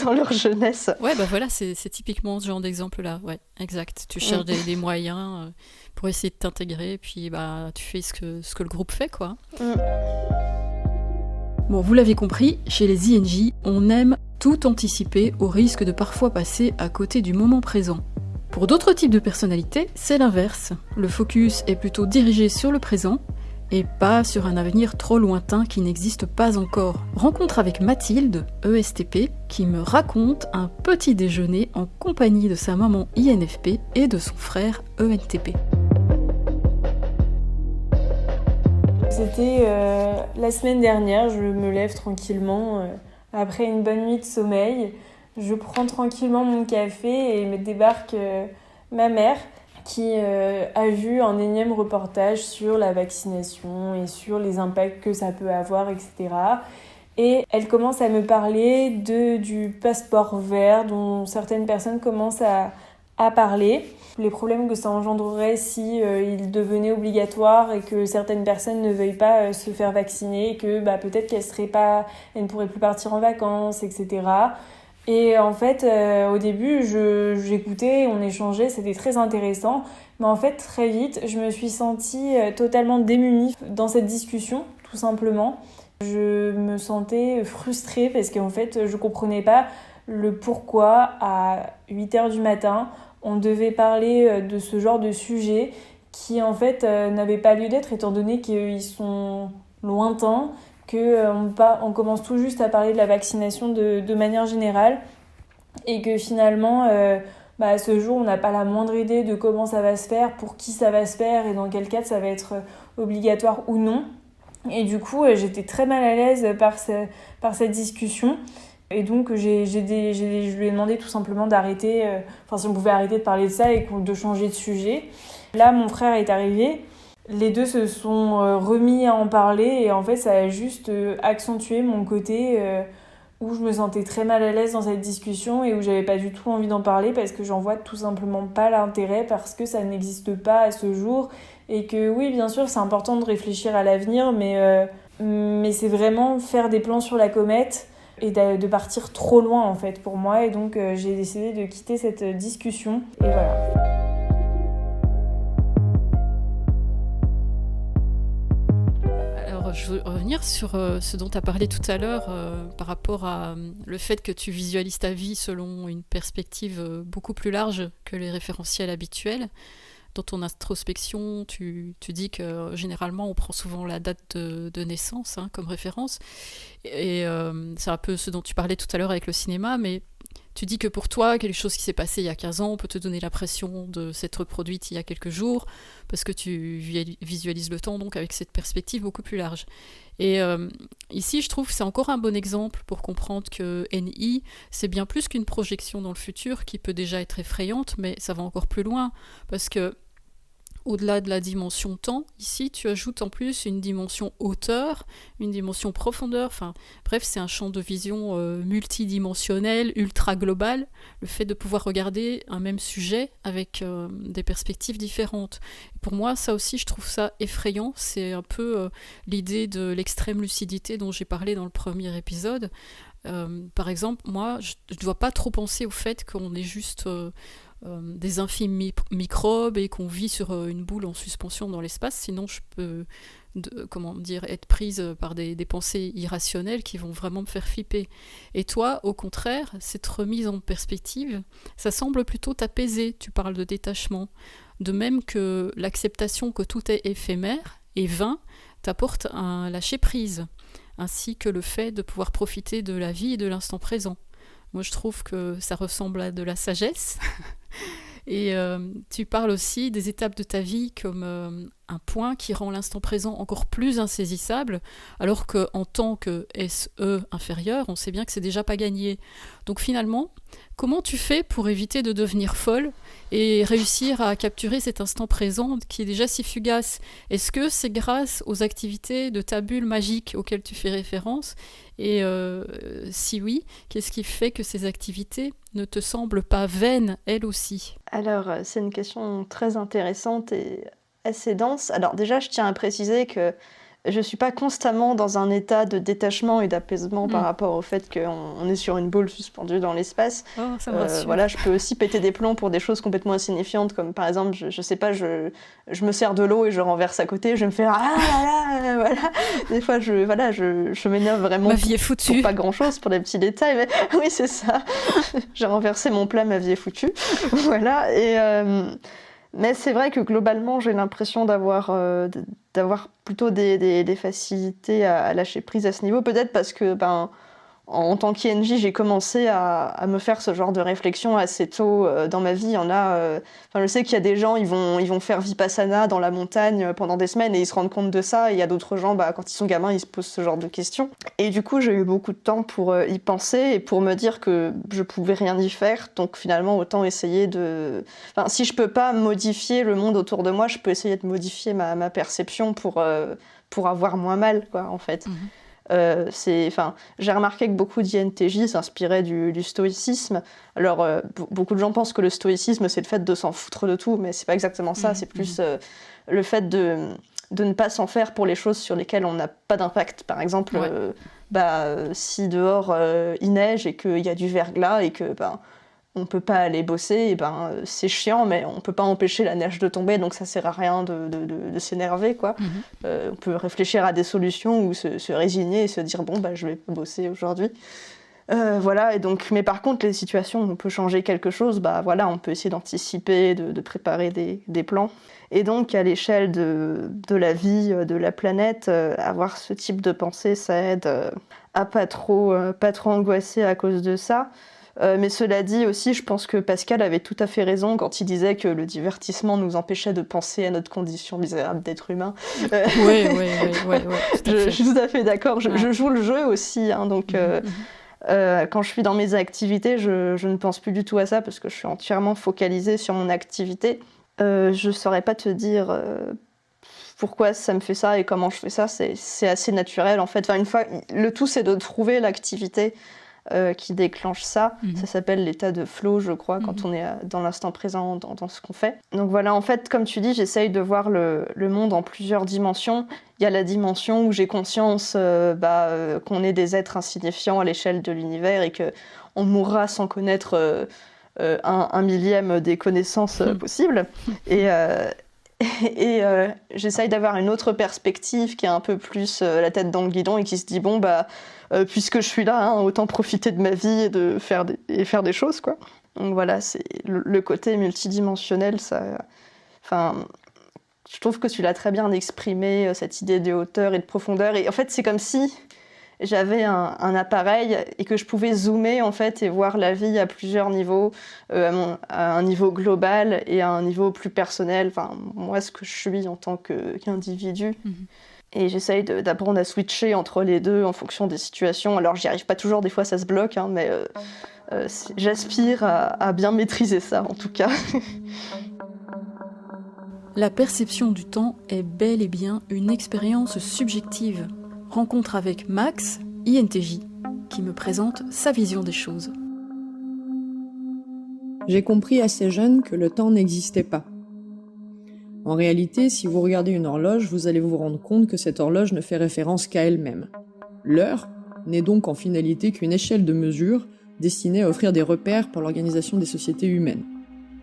dans leur jeunesse. Ouais, voilà, c'est typiquement ce genre d'exemple-là. Ouais, exact. Tu cherches des moyens pour essayer de t'intégrer, et puis tu fais ce que le groupe fait, quoi. Bon, vous l'avez compris, chez les INJ, on aime tout anticiper au risque de parfois passer à côté du moment présent. Pour d'autres types de personnalités, c'est l'inverse. Le focus est plutôt dirigé sur le présent, et pas sur un avenir trop lointain qui n'existe pas encore. Rencontre avec Mathilde, ESTP, qui me raconte un petit déjeuner en compagnie de sa maman INFP et de son frère ENTP. C'était la semaine dernière, je me lève tranquillement après une bonne nuit de sommeil. Je prends tranquillement mon café et me débarque ma mère, qui a vu un énième reportage sur la vaccination et sur les impacts que ça peut avoir, etc. Et elle commence à me parler du passeport vert dont certaines personnes commencent à parler. Les problèmes que ça engendrerait si il devenait obligatoire et que certaines personnes ne veuillent pas se faire vacciner, et que peut-être elles ne pourraient plus partir en vacances, etc. Et en fait, au début, j'écoutais, on échangeait, c'était très intéressant. Mais en fait, très vite, je me suis sentie totalement démunie dans cette discussion, tout simplement. Je me sentais frustrée parce qu'en fait, je comprenais pas le pourquoi à 8h du matin, on devait parler de ce genre de sujet qui en fait n'avaient pas lieu d'être étant donné qu'ils sont lointains, qu'on commence tout juste à parler de la vaccination de manière générale et que finalement, à ce jour, on n'a pas la moindre idée de comment ça va se faire, pour qui ça va se faire et dans quel cadre ça va être obligatoire ou non. Et du coup, j'étais très mal à l'aise par cette discussion. Et donc, je lui ai demandé tout simplement d'arrêter, si on pouvait arrêter de parler de ça et de changer de sujet. Là, mon frère est arrivé. Les deux se sont remis à en parler et en fait, ça a juste accentué mon côté où je me sentais très mal à l'aise dans cette discussion et où j'avais pas du tout envie d'en parler parce que j'en vois tout simplement pas l'intérêt parce que ça n'existe pas à ce jour et que oui, bien sûr, c'est important de réfléchir à l'avenir, mais c'est vraiment faire des plans sur la comète et de partir trop loin en fait pour moi et donc j'ai décidé de quitter cette discussion et voilà. Je veux revenir sur ce dont tu as parlé tout à l'heure par rapport à le fait que tu visualises ta vie selon une perspective beaucoup plus large que les référentiels habituels. Dans ton introspection, tu dis que généralement on prend souvent la date de naissance comme référence. Et c'est un peu ce dont tu parlais tout à l'heure avec le cinéma, mais tu dis que pour toi, quelque chose qui s'est passé il y a 15 ans peut te donner l'impression de s'être reproduite il y a quelques jours, parce que tu visualises le temps donc avec cette perspective beaucoup plus large. Et ici, je trouve que c'est encore un bon exemple pour comprendre que NI, c'est bien plus qu'une projection dans le futur qui peut déjà être effrayante, mais ça va encore plus loin, parce que au-delà de la dimension temps, ici tu ajoutes en plus une dimension hauteur, une dimension profondeur, bref, c'est un champ de vision multidimensionnel, ultra global, le fait de pouvoir regarder un même sujet avec des perspectives différentes. Pour moi, ça aussi, je trouve ça effrayant, c'est un peu l'idée de l'extrême lucidité dont j'ai parlé dans le premier épisode. Par exemple, moi, je ne dois pas trop penser au fait qu'on est juste des infimes microbes et qu'on vit sur une boule en suspension dans l'espace, sinon je peux être prise par des pensées irrationnelles qui vont vraiment me faire flipper. Et toi, au contraire, cette remise en perspective, ça semble plutôt t'apaiser, tu parles de détachement, de même que l'acceptation que tout est éphémère et vain t'apporte un lâcher-prise, ainsi que le fait de pouvoir profiter de la vie et de l'instant présent. Moi, je trouve que ça ressemble à de la sagesse. Et tu parles aussi des étapes de ta vie comme un point qui rend l'instant présent encore plus insaisissable, alors qu'en tant que SE inférieur, on sait bien que c'est déjà pas gagné. Donc finalement, comment tu fais pour éviter de devenir folle et réussir à capturer cet instant présent qui est déjà si fugace ? Est-ce que c'est grâce aux activités de ta bulle magique auxquelles tu fais référence ? Et si oui, qu'est-ce qui fait que ces activités ne te semblent pas vaines, elles aussi ? Alors, c'est une question très intéressante et assez dense. Alors déjà, je tiens à préciser que je suis pas constamment dans un état de détachement et d'apaisement par rapport au fait qu'on est sur une boule suspendue dans l'espace. Oh, ça me rassure. Voilà, je peux aussi péter des plombs pour des choses complètement insignifiantes, comme par exemple, je sais pas, je me sers de l'eau et je renverse à côté, je me fais voilà. Des fois, je m'énerve vraiment. Ma vie est foutue. Pour pas grand chose, pour des petits détails, mais oui, c'est ça. J'ai renversé mon plat, ma vie est foutue. Voilà, et mais c'est vrai que globalement, j'ai l'impression d'avoir plutôt des facilités à lâcher prise à ce niveau. Peut-être parce que, en tant qu'INJ, j'ai commencé à me faire ce genre de réflexion assez tôt dans ma vie. Il y en a, je sais qu'il y a des gens, ils vont faire Vipassana dans la montagne pendant des semaines et ils se rendent compte de ça. Et il y a d'autres gens, quand ils sont gamins, ils se posent ce genre de questions. Et du coup, j'ai eu beaucoup de temps pour y penser et pour me dire que je pouvais rien y faire. Donc finalement, autant essayer de... si je peux pas modifier le monde autour de moi, je peux essayer de modifier ma perception pour avoir moins mal, quoi, en fait. J'ai remarqué que beaucoup d'INTJ s'inspiraient du stoïcisme. Alors, beaucoup de gens pensent que le stoïcisme, c'est le fait de s'en foutre de tout, mais c'est pas exactement ça. C'est plus le fait de ne pas s'en faire pour les choses sur lesquelles on n'a pas d'impact. Par exemple, si dehors il neige et qu'il y a du verglas et que on peut pas aller bosser, c'est chiant, mais on peut pas empêcher la neige de tomber, donc ça sert à rien de s'énerver, quoi. On peut réfléchir à des solutions ou se résigner et se dire je vais pas bosser aujourd'hui. Voilà, et donc, mais par contre, les situations où on peut changer quelque chose, on peut essayer d'anticiper, de préparer des plans. Et donc, à l'échelle de la vie, de la planète, avoir ce type de pensée, ça aide à pas trop angoisser à cause de ça. Mais cela dit aussi, je pense que Pascal avait tout à fait raison quand il disait que le divertissement nous empêchait de penser à notre condition misérable d'être humain. Oui, je suis tout à fait d'accord. Je joue le jeu aussi, hein, donc... quand je suis dans mes activités, je ne pense plus du tout à ça parce que je suis entièrement focalisée sur mon activité. Je ne saurais pas te dire pourquoi ça me fait ça et comment je fais ça. C'est assez naturel en fait. Une fois, le tout c'est de trouver l'activité qui déclenche ça. Ça s'appelle l'état de flow, je crois, quand on est dans l'instant présent, dans ce qu'on fait. Donc voilà, en fait, comme tu dis, j'essaye de voir le monde en plusieurs dimensions. Il y a la dimension où j'ai conscience qu'on est des êtres insignifiants à l'échelle de l'univers et qu'on mourra sans connaître un millième des connaissances possibles. Et j'essaye d'avoir une autre perspective qui est un peu plus la tête dans le guidon et qui se dit puisque je suis là, hein, autant profiter de ma vie et faire des choses, quoi. Donc voilà, c'est le côté multidimensionnel, ça. Je trouve que tu l'as très bien exprimé, cette idée de hauteur et de profondeur. Et en fait, c'est comme si j'avais un appareil et que je pouvais zoomer en fait et voir la vie à plusieurs niveaux, à un niveau global et à un niveau plus personnel. Moi, ce que je suis en tant qu'individu. Et j'essaye d'apprendre à switcher entre les deux en fonction des situations. Alors, j'y arrive pas toujours, des fois ça se bloque, hein, mais j'aspire à bien maîtriser ça, en tout cas. La perception du temps est bel et bien une expérience subjective. Rencontre avec Max, INTJ, qui me présente sa vision des choses. J'ai compris assez jeune que le temps n'existait pas. En réalité, si vous regardez une horloge, vous allez vous rendre compte que cette horloge ne fait référence qu'à elle-même. L'heure n'est donc en finalité qu'une échelle de mesure destinée à offrir des repères pour l'organisation des sociétés humaines.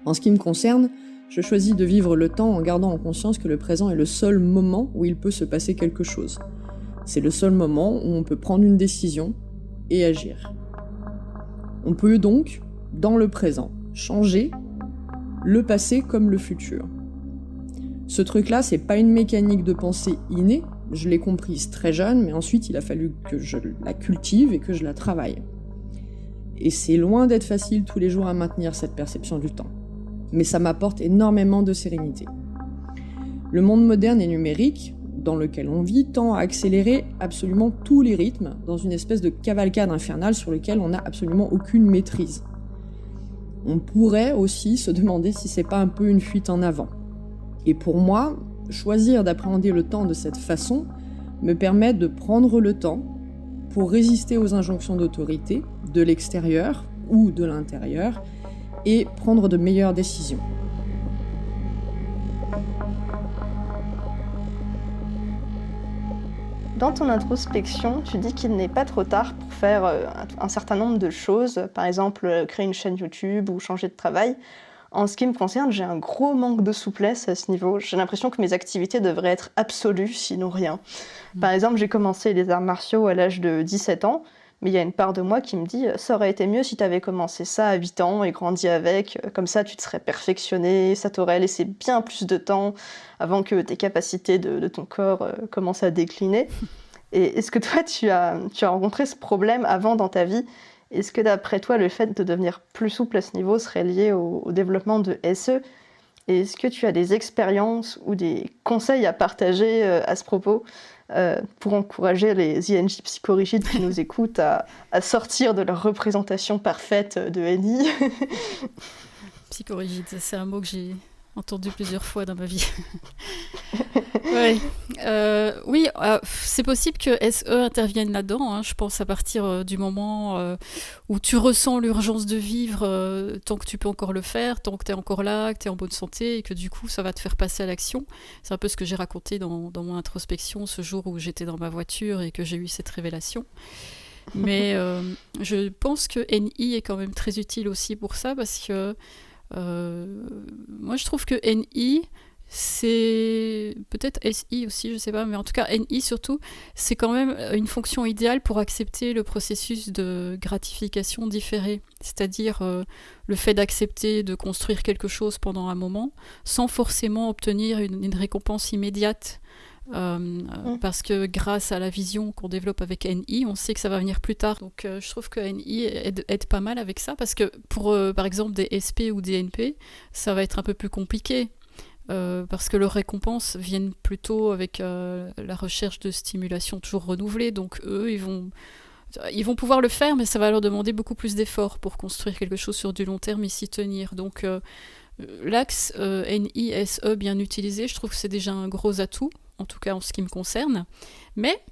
En ce qui me concerne, je choisis de vivre le temps en gardant en conscience que le présent est le seul moment où il peut se passer quelque chose. C'est le seul moment où on peut prendre une décision et agir. On peut donc, dans le présent, changer le passé comme le futur. Ce truc-là, c'est pas une mécanique de pensée innée, je l'ai comprise très jeune, mais ensuite il a fallu que je la cultive et que je la travaille. Et c'est loin d'être facile tous les jours à maintenir cette perception du temps. Mais ça m'apporte énormément de sérénité. Le monde moderne et numérique, dans lequel on vit, tend à accélérer absolument tous les rythmes dans une espèce de cavalcade infernale sur lequel on n'a absolument aucune maîtrise. On pourrait aussi se demander si c'est pas un peu une fuite en avant. Et pour moi, choisir d'appréhender le temps de cette façon me permet de prendre le temps pour résister aux injonctions d'autorité, de l'extérieur ou de l'intérieur, et prendre de meilleures décisions. Dans ton introspection, tu dis qu'il n'est pas trop tard pour faire un certain nombre de choses, par exemple créer une chaîne YouTube ou changer de travail. En ce qui me concerne, j'ai un gros manque de souplesse à ce niveau. J'ai l'impression que mes activités devraient être absolues, sinon rien. Par exemple, j'ai commencé les arts martiaux à l'âge de 17 ans, mais il y a une part de moi qui me dit « ça aurait été mieux si tu avais commencé ça à 8 ans et grandi avec, comme ça tu te serais perfectionné, ça t'aurait laissé bien plus de temps avant que tes capacités de ton corps commencent à décliner. » Et est-ce que toi, tu as rencontré ce problème avant dans ta vie ? Est-ce que d'après toi, le fait de devenir plus souple à ce niveau serait lié au développement de SE ? Et est-ce que tu as des expériences ou des conseils à partager à ce propos pour encourager les INJ psychorigides qui nous écoutent à sortir de leur représentation parfaite de NI ? Psychorigide, c'est un mot que j'ai entendu plusieurs fois dans ma vie. Ouais. Oui, c'est possible que SE intervienne là-dedans. Je pense à partir du moment où tu ressens l'urgence de vivre tant que tu peux encore le faire, tant que tu es encore là, que tu es en bonne santé et que du coup ça va te faire passer à l'action. C'est un peu ce que j'ai raconté dans mon introspection ce jour où j'étais dans ma voiture et que j'ai eu cette révélation. Mais je pense que NI est quand même très utile aussi pour ça, parce que moi je trouve que NI, c'est peut-être SI aussi, je sais pas, mais en tout cas NI surtout, c'est quand même une fonction idéale pour accepter le processus de gratification différée, c'est-à-dire le fait d'accepter de construire quelque chose pendant un moment sans forcément obtenir une récompense immédiate. Parce que grâce à la vision qu'on développe avec NI, on sait que ça va venir plus tard. Donc je trouve que NI aide pas mal avec ça, parce que pour par exemple des SP ou des NP, ça va être un peu plus compliqué. Parce que leurs récompenses viennent plutôt avec la recherche de stimulation toujours renouvelée, donc eux ils vont pouvoir le faire, mais ça va leur demander beaucoup plus d'efforts pour construire quelque chose sur du long terme et s'y tenir. Donc l'axe NISE bien utilisé, je trouve que c'est déjà un gros atout, en tout cas en ce qui me concerne. Mais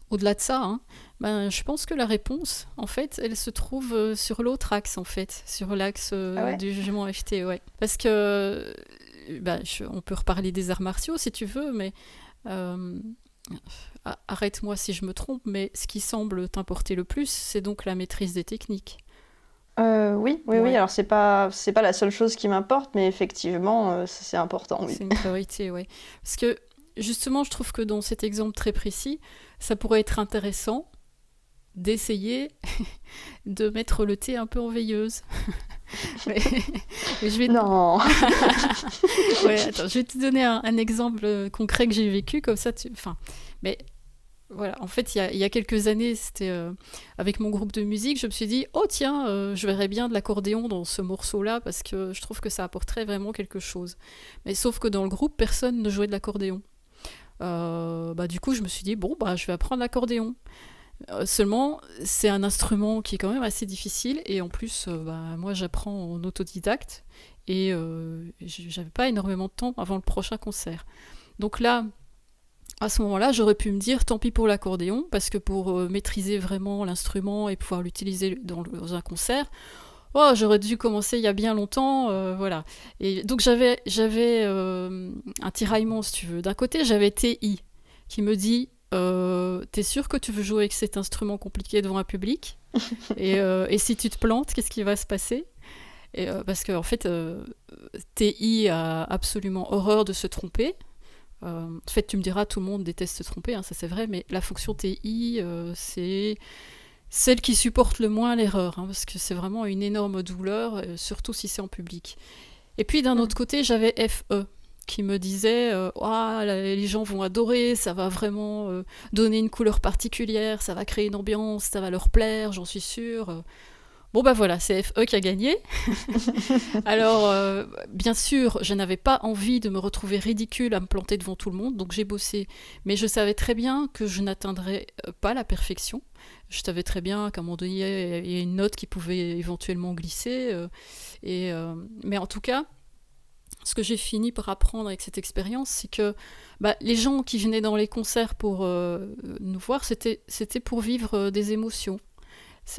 au-delà de ça, je pense que la réponse, en fait, elle se trouve sur l'autre axe, en fait, sur l'axe du jugement FT, ouais. Parce que on peut reparler des arts martiaux si tu veux, mais arrête-moi si je me trompe, mais ce qui semble t'importer le plus, c'est donc la maîtrise des techniques. Oui. Alors c'est pas la seule chose qui m'importe, mais effectivement, c'est important. Oui. C'est une priorité, oui. Parce que justement, je trouve que dans cet exemple très précis, ça pourrait être intéressant d'essayer de mettre le thé un peu en veilleuse. mais je vais Non. je vais te donner un exemple concret que j'ai vécu, comme ça mais voilà, en fait, il y a quelques années, c'était avec mon groupe de musique, je me suis dit, oh tiens, je verrais bien de l'accordéon dans ce morceau-là, parce que je trouve que ça apporterait vraiment quelque chose. Mais sauf que dans le groupe, personne ne jouait de l'accordéon. Du coup, je me suis dit, je vais apprendre l'accordéon. Seulement, c'est un instrument qui est quand même assez difficile, et en plus, moi j'apprends en autodidacte, et j'avais pas énormément de temps avant le prochain concert. Donc là, à ce moment-là, j'aurais pu me dire tant pis pour l'accordéon, parce que pour maîtriser vraiment l'instrument et pouvoir l'utiliser dans un concert, j'aurais dû commencer il y a bien longtemps, voilà. Et donc j'avais un tiraillement, si tu veux. D'un côté, j'avais TI qui me dit t'es sûr que tu veux jouer avec cet instrument compliqué devant un public et si tu te plantes, qu'est-ce qui va se passer? Parce qu'en fait, TI a absolument horreur de se tromper. En fait, tu me diras, tout le monde déteste se tromper, ça c'est vrai, mais la fonction TI, c'est celle qui supporte le moins l'erreur, parce que c'est vraiment une énorme douleur, surtout si c'est en public. Et puis d'un autre côté, j'avais FE, qui me disait les gens vont adorer, ça va vraiment donner une couleur particulière, ça va créer une ambiance, ça va leur plaire, j'en suis sûre. Voilà, c'est FE qui a gagné. Alors, bien sûr, je n'avais pas envie de me retrouver ridicule à me planter devant tout le monde, donc j'ai bossé. Mais je savais très bien que je n'atteindrais pas la perfection. Je savais très bien qu'à un moment donné, il y a une note qui pouvait éventuellement glisser. Mais en tout cas, ce que j'ai fini par apprendre avec cette expérience, c'est que les gens qui venaient dans les concerts pour nous voir, c'était pour vivre des émotions.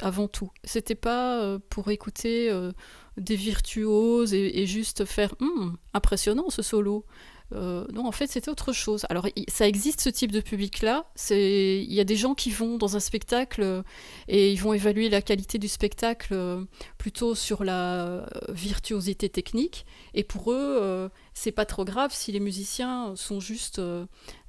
Avant tout. C'était pas pour écouter des virtuoses et juste faire impressionnant ce solo. Non, en fait, c'était autre chose. Alors, ça existe ce type de public-là. Il y a des gens qui vont dans un spectacle et ils vont évaluer la qualité du spectacle plutôt sur la virtuosité technique. Et pour eux, c'est pas trop grave si les musiciens sont juste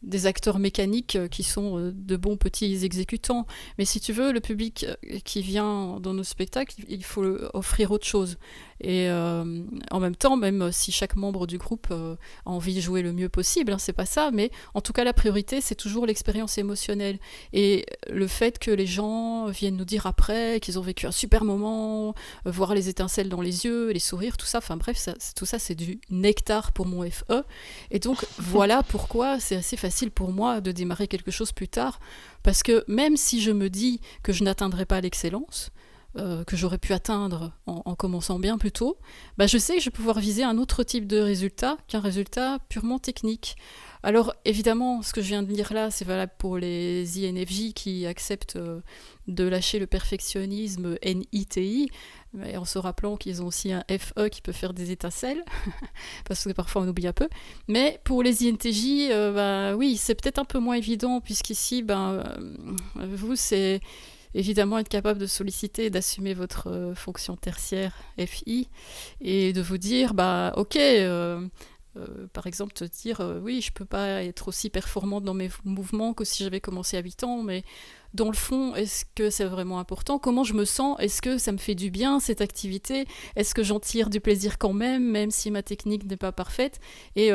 des acteurs mécaniques qui sont de bons petits exécutants. Mais si tu veux, le public qui vient dans nos spectacles, il faut offrir autre chose. Et en même temps, même si chaque membre du groupe a envie de jouer le mieux possible, c'est pas ça, mais en tout cas la priorité c'est toujours l'expérience émotionnelle et le fait que les gens viennent nous dire après qu'ils ont vécu un super moment, voir les étincelles dans les yeux, les sourires, tout ça, enfin bref, tout ça c'est du nectar pour mon FE, et donc voilà pourquoi c'est assez facile pour moi de démarrer quelque chose plus tard, parce que même si je me dis que je n'atteindrai pas l'excellence, que j'aurais pu atteindre en commençant bien plus tôt, je sais que je vais pouvoir viser un autre type de résultat qu'un résultat purement technique. Alors évidemment, ce que je viens de dire là, c'est valable pour les INFJ qui acceptent de lâcher le perfectionnisme NITI, mais en se rappelant qu'ils ont aussi un FE qui peut faire des étincelles, parce que parfois on oublie un peu. Mais pour les INTJ, oui, c'est peut-être un peu moins évident, puisqu'ici, vous, c'est évidemment être capable de solliciter et d'assumer votre fonction tertiaire FI et de vous dire, ok, par exemple te dire, oui, je peux pas être aussi performante dans mes mouvements que si j'avais commencé à 8 ans, mais dans le fond, est-ce que c'est vraiment important ? Comment je me sens ? Est-ce que ça me fait du bien, cette activité ? Est-ce que j'en tire du plaisir quand même si ma technique n'est pas parfaite ? Et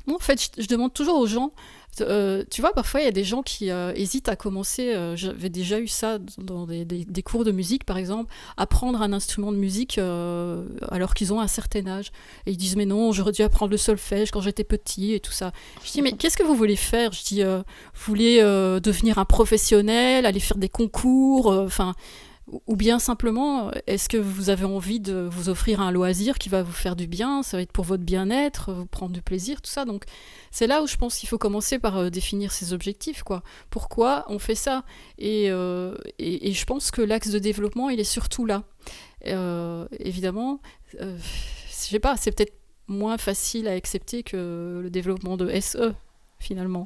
moi, en fait, je demande toujours aux gens, tu vois, parfois, il y a des gens qui hésitent à commencer, j'avais déjà eu ça dans des cours de musique, par exemple, apprendre un instrument de musique alors qu'ils ont un certain âge. Et ils disent, mais non, j'aurais dû apprendre le solfège quand j'étais petit et tout ça. Je dis, mais qu'est-ce que vous voulez faire ? Je dis, vous voulez devenir un professionnel, aller faire des concours, ou bien simplement, est-ce que vous avez envie de vous offrir un loisir qui va vous faire du bien ? Ça va être pour votre bien-être, vous prendre du plaisir, tout ça. Donc, c'est là où je pense qu'il faut commencer par définir ses objectifs, quoi. Pourquoi on fait ça ? Et je pense que l'axe de développement, il est surtout là. Évidemment, je sais pas, c'est peut-être moins facile à accepter que le développement de SE. Finalement.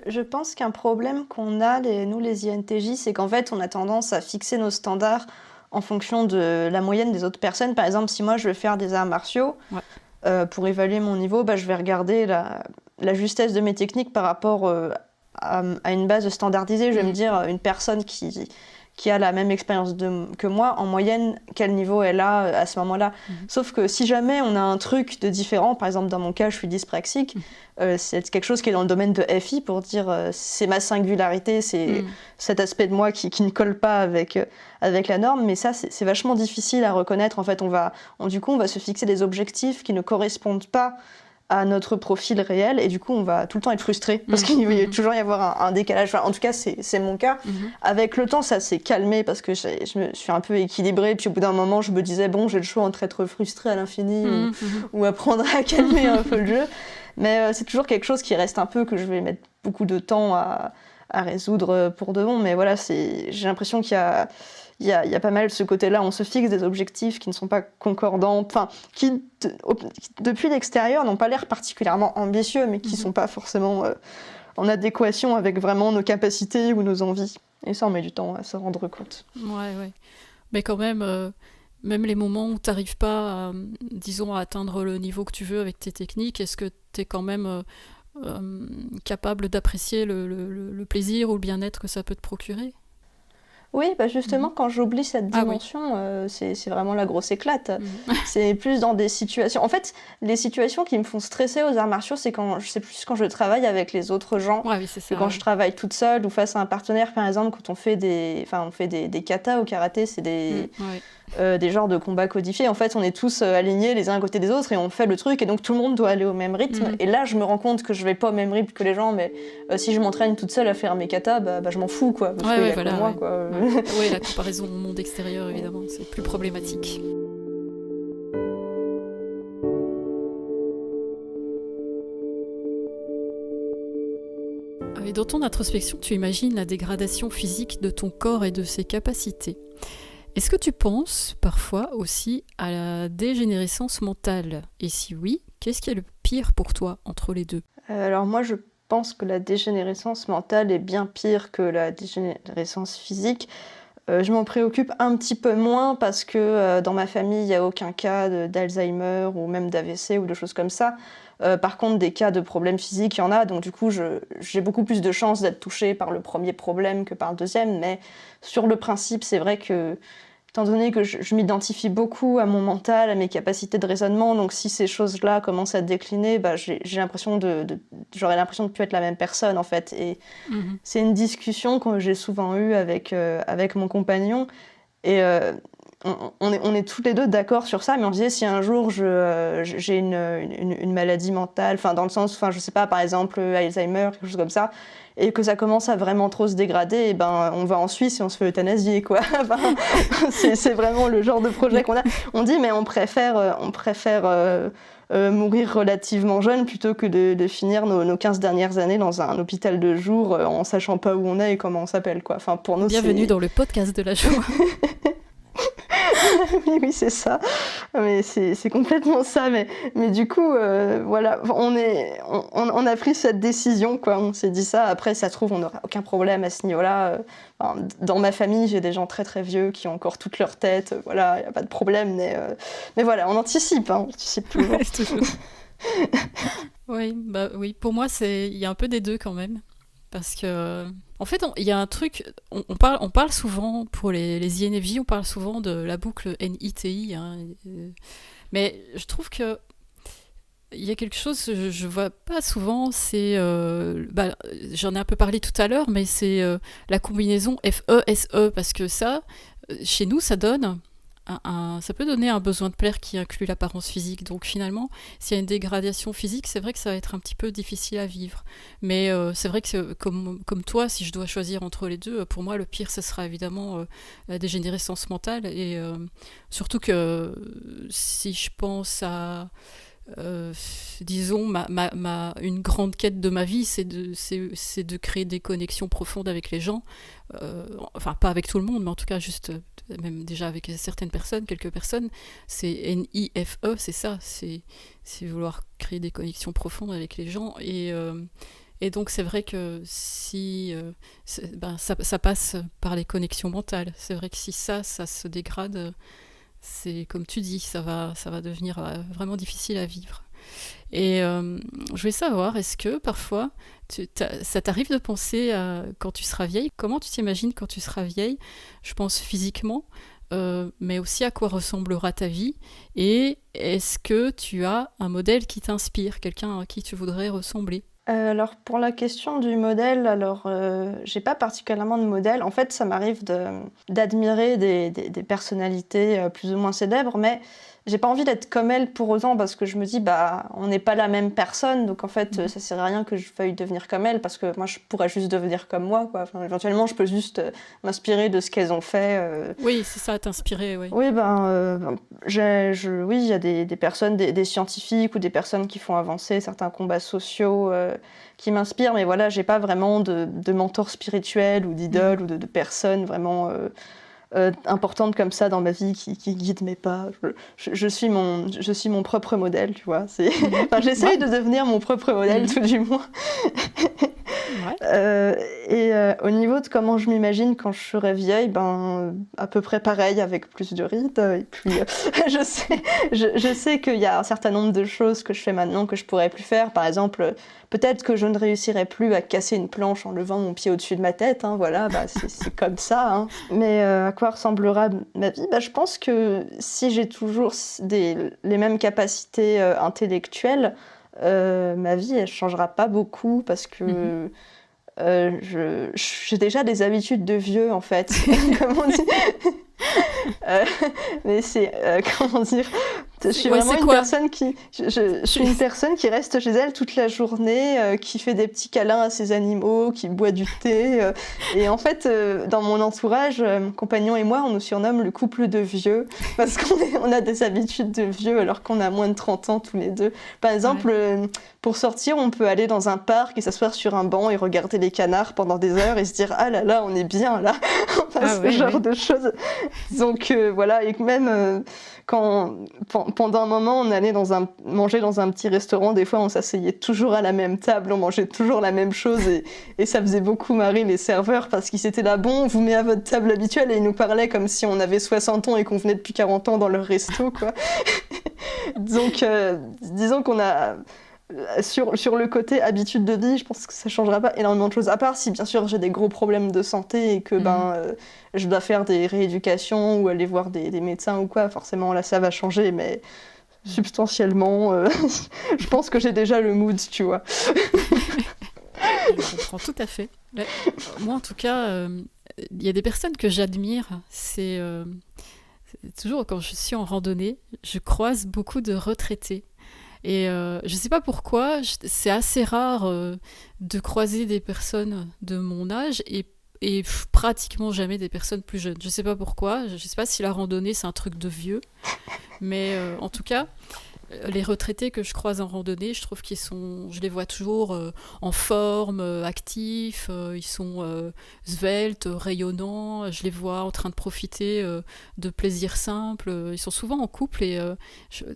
Je pense qu'un problème qu'on a, nous les INTJ, c'est qu'en fait, on a tendance à fixer nos standards en fonction de la moyenne des autres personnes. Par exemple, si moi, je veux faire des arts martiaux, pour évaluer mon niveau, je vais regarder la justesse de mes techniques par rapport à une base standardisée. Je vais me dire, une personne qui a la même expérience que moi, en moyenne, quel niveau elle a à ce moment-là. Sauf que si jamais on a un truc de différent, par exemple dans mon cas je suis dyspraxique, c'est quelque chose qui est dans le domaine de FI pour dire c'est ma singularité, c'est cet aspect de moi qui ne colle pas avec la norme, mais ça c'est vachement difficile à reconnaître. En fait, du coup on va se fixer des objectifs qui ne correspondent pas à notre profil réel, et du coup on va tout le temps être frustré parce qu'il va toujours y avoir un décalage. En tout cas c'est mon cas. Avec le temps ça s'est calmé parce que je suis un peu équilibrée, puis au bout d'un moment je me disais bon, j'ai le choix entre être frustrée à l'infini ou apprendre à calmer un peu le jeu, mais c'est toujours quelque chose qui reste un peu, que je vais mettre beaucoup de temps à résoudre pour de bon. Mais voilà, j'ai l'impression qu'il y a pas mal ce côté-là, on se fixe des objectifs qui ne sont pas concordants, qui depuis l'extérieur n'ont pas l'air particulièrement ambitieux, mais qui ne sont pas forcément en adéquation avec vraiment nos capacités ou nos envies. Et ça, on met du temps à se rendre compte. Ouais. Mais quand même, même les moments où tu n'arrives pas, disons, à atteindre le niveau que tu veux avec tes techniques, est-ce que tu es quand même capable d'apprécier le plaisir ou le bien-être que ça peut te procurer ? Oui, justement, quand j'oublie cette dimension, c'est vraiment la grosse éclate. C'est plus dans des situations... En fait, les situations qui me font stresser aux arts martiaux, c'est plus quand je travaille avec les autres gens. Ouais, oui, c'est ça, que quand je travaille toute seule ou face à un partenaire, par exemple, quand on fait des katas au karaté, c'est des genres de combats codifiés. En fait, on est tous alignés les uns à côté des autres et on fait le truc, et donc tout le monde doit aller au même rythme. Et là, je me rends compte que je vais pas au même rythme que les gens, mais si je m'entraîne toute seule à faire mes katas, je m'en fous, quoi. Parce qu'il y a que moi, quoi. Oui, la comparaison au monde extérieur, évidemment, c'est plus problématique. Et dans ton introspection, tu imagines la dégradation physique de ton corps et de ses capacités. Est-ce que tu penses parfois aussi à la dégénérescence mentale ? Et si oui, qu'est-ce qui est le pire pour toi entre les deux ? Alors moi, je pense que la dégénérescence mentale est bien pire que la dégénérescence physique. Je m'en préoccupe un petit peu moins parce que dans ma famille, il n'y a aucun cas d'Alzheimer ou même d'AVC ou de choses comme ça. Par contre, des cas de problèmes physiques, il y en a. Donc du coup, j'ai beaucoup plus de chances d'être touchée par le premier problème que par le deuxième. Mais sur le principe, c'est vrai que, étant donné que je m'identifie beaucoup à mon mental, à mes capacités de raisonnement, donc si ces choses-là commencent à décliner, j'aurais l'impression de ne plus être la même personne, en fait. Et c'est une discussion que j'ai souvent eue avec mon compagnon. Et on est tous les deux d'accord sur ça, mais on disait, si un jour j'ai une maladie mentale, dans le sens, je sais pas, par exemple Alzheimer, quelque chose comme ça, et que ça commence à vraiment trop se dégrader, on va en Suisse et on se fait euthanasier, quoi. C'est vraiment le genre de projet qu'on a. On dit, mais on préfère mourir relativement jeune plutôt que de finir nos 15 dernières années dans un hôpital de jour en sachant pas où on est et comment on s'appelle, quoi. Pour nous, bienvenue dans le podcast de la joie. Oui, c'est ça. Mais c'est complètement ça. Mais du coup, voilà, on a pris cette décision, quoi. On s'est dit ça. Après, ça se trouve, on n'aura aucun problème à ce niveau-là. Dans ma famille, j'ai des gens très très vieux qui ont encore toute leur tête. Voilà, il n'y a pas de problème. Mais voilà, on anticipe, hein, on anticipe toujours. Ouais, toujours. Oui, pour moi, il y a un peu des deux quand même. Parce que, en fait, il y a un truc, on parle souvent, pour les INFJ, on parle souvent de la boucle NITI, hein, mais je trouve que il y a quelque chose que je vois pas souvent, c'est, j'en ai un peu parlé tout à l'heure, mais c'est la combinaison FE-SE, parce que ça, chez nous, ça donne ça peut donner un besoin de plaire qui inclut l'apparence physique. Donc finalement, s'il y a une dégradation physique, c'est vrai que ça va être un petit peu difficile à vivre. Mais c'est vrai que comme toi, si je dois choisir entre les deux, pour moi, le pire, ce sera évidemment la dégénérescence mentale. Et surtout que si je pense à... disons, une grande quête de ma vie, c'est de créer des connexions profondes avec les gens. Enfin, pas avec tout le monde, mais en tout cas, juste, même déjà avec certaines personnes, quelques personnes. C'est NIFE, c'est ça. C'est vouloir créer des connexions profondes avec les gens. Et donc, c'est vrai que si ça passe par les connexions mentales. C'est vrai que si ça se dégrade, c'est comme tu dis, ça va devenir vraiment difficile à vivre. Et je voulais savoir, est-ce que parfois ça t'arrive de penser à quand tu seras vieille? Comment tu t'imagines quand tu seras vieille? Je pense physiquement, mais aussi à quoi ressemblera ta vie. Et est-ce que tu as un modèle qui t'inspire, quelqu'un à qui tu voudrais ressembler? Alors pour la question du modèle, j'ai pas particulièrement de modèle. En fait, ça m'arrive d'admirer des personnalités plus ou moins célèbres, mais j'ai pas envie d'être comme elles pour autant parce que je me dis on n'est pas la même personne, donc en fait ça sert à rien que je veuille devenir comme elles parce que moi je pourrais juste devenir comme moi, quoi. Enfin, éventuellement je peux juste m'inspirer de ce qu'elles ont fait. Oui, c'est ça, t'inspirer, oui. Oui, oui, il y a des personnes, des scientifiques ou des personnes qui font avancer certains combats sociaux qui m'inspirent, mais voilà, j'ai pas vraiment de mentor spirituel ou d'idole ou de personnes vraiment importantes comme ça dans ma vie qui guident mes pas. Je suis mon propre modèle, tu vois. J'essaye de devenir mon propre modèle, tout du moins. Ouais. Au niveau de comment je m'imagine quand je serai vieille, à peu près pareil, avec plus de rides. Et puis, je sais qu'il y a un certain nombre de choses que je fais maintenant que je pourrais plus faire. Par exemple, peut-être que je ne réussirai plus à casser une planche en levant mon pied au-dessus de ma tête. Hein, voilà, c'est comme ça. Hein. Mais à quoi ressemblera ma vie? Je pense que si j'ai toujours les mêmes capacités intellectuelles, ma vie, elle changera pas beaucoup parce que j'ai déjà des habitudes de vieux, en fait. Comment dire mais c'est comment dire, je suis vraiment une personne je suis une personne qui reste chez elle toute la journée, qui fait des petits câlins à ses animaux, qui boit du thé, et en fait dans mon entourage, mon compagnon et moi, on nous surnomme le couple de vieux parce qu'on a des habitudes de vieux alors qu'on a moins de 30 ans tous les deux. Par exemple, pour sortir, on peut aller dans un parc et s'asseoir sur un banc et regarder les canards pendant des heures et se dire ah là là, on est bien là. Ce genre de choses. Donc voilà, et même quand pendant un moment on allait manger dans un petit restaurant, des fois on s'asseyait toujours à la même table, on mangeait toujours la même chose et ça faisait beaucoup marrer les serveurs parce qu'ils étaient là, bon, on vous met à votre table habituelle, et ils nous parlaient comme si on avait 60 ans et qu'on venait depuis 40 ans dans leur resto, quoi. Donc disons qu'on a... Sur le côté habitude de vie, je pense que ça changera pas énormément de choses, à part si bien sûr j'ai des gros problèmes de santé et que je dois faire des rééducations ou aller voir des médecins ou quoi, forcément là ça va changer, mais substantiellement je pense que j'ai déjà le mood, tu vois. Je comprends tout à fait. Moi en tout cas, il y a des personnes que j'admire, c'est toujours quand je suis en randonnée, je croise beaucoup de retraités. Et je sais pas pourquoi, c'est assez rare de croiser des personnes de mon âge et pratiquement jamais des personnes plus jeunes. Je sais pas pourquoi, je sais pas si la randonnée c'est un truc de vieux, mais en tout cas, les retraités que je croise en randonnée, je trouve je les vois toujours en forme, actifs, ils sont sveltes, rayonnants, je les vois en train de profiter de plaisirs simples, ils sont souvent en couple et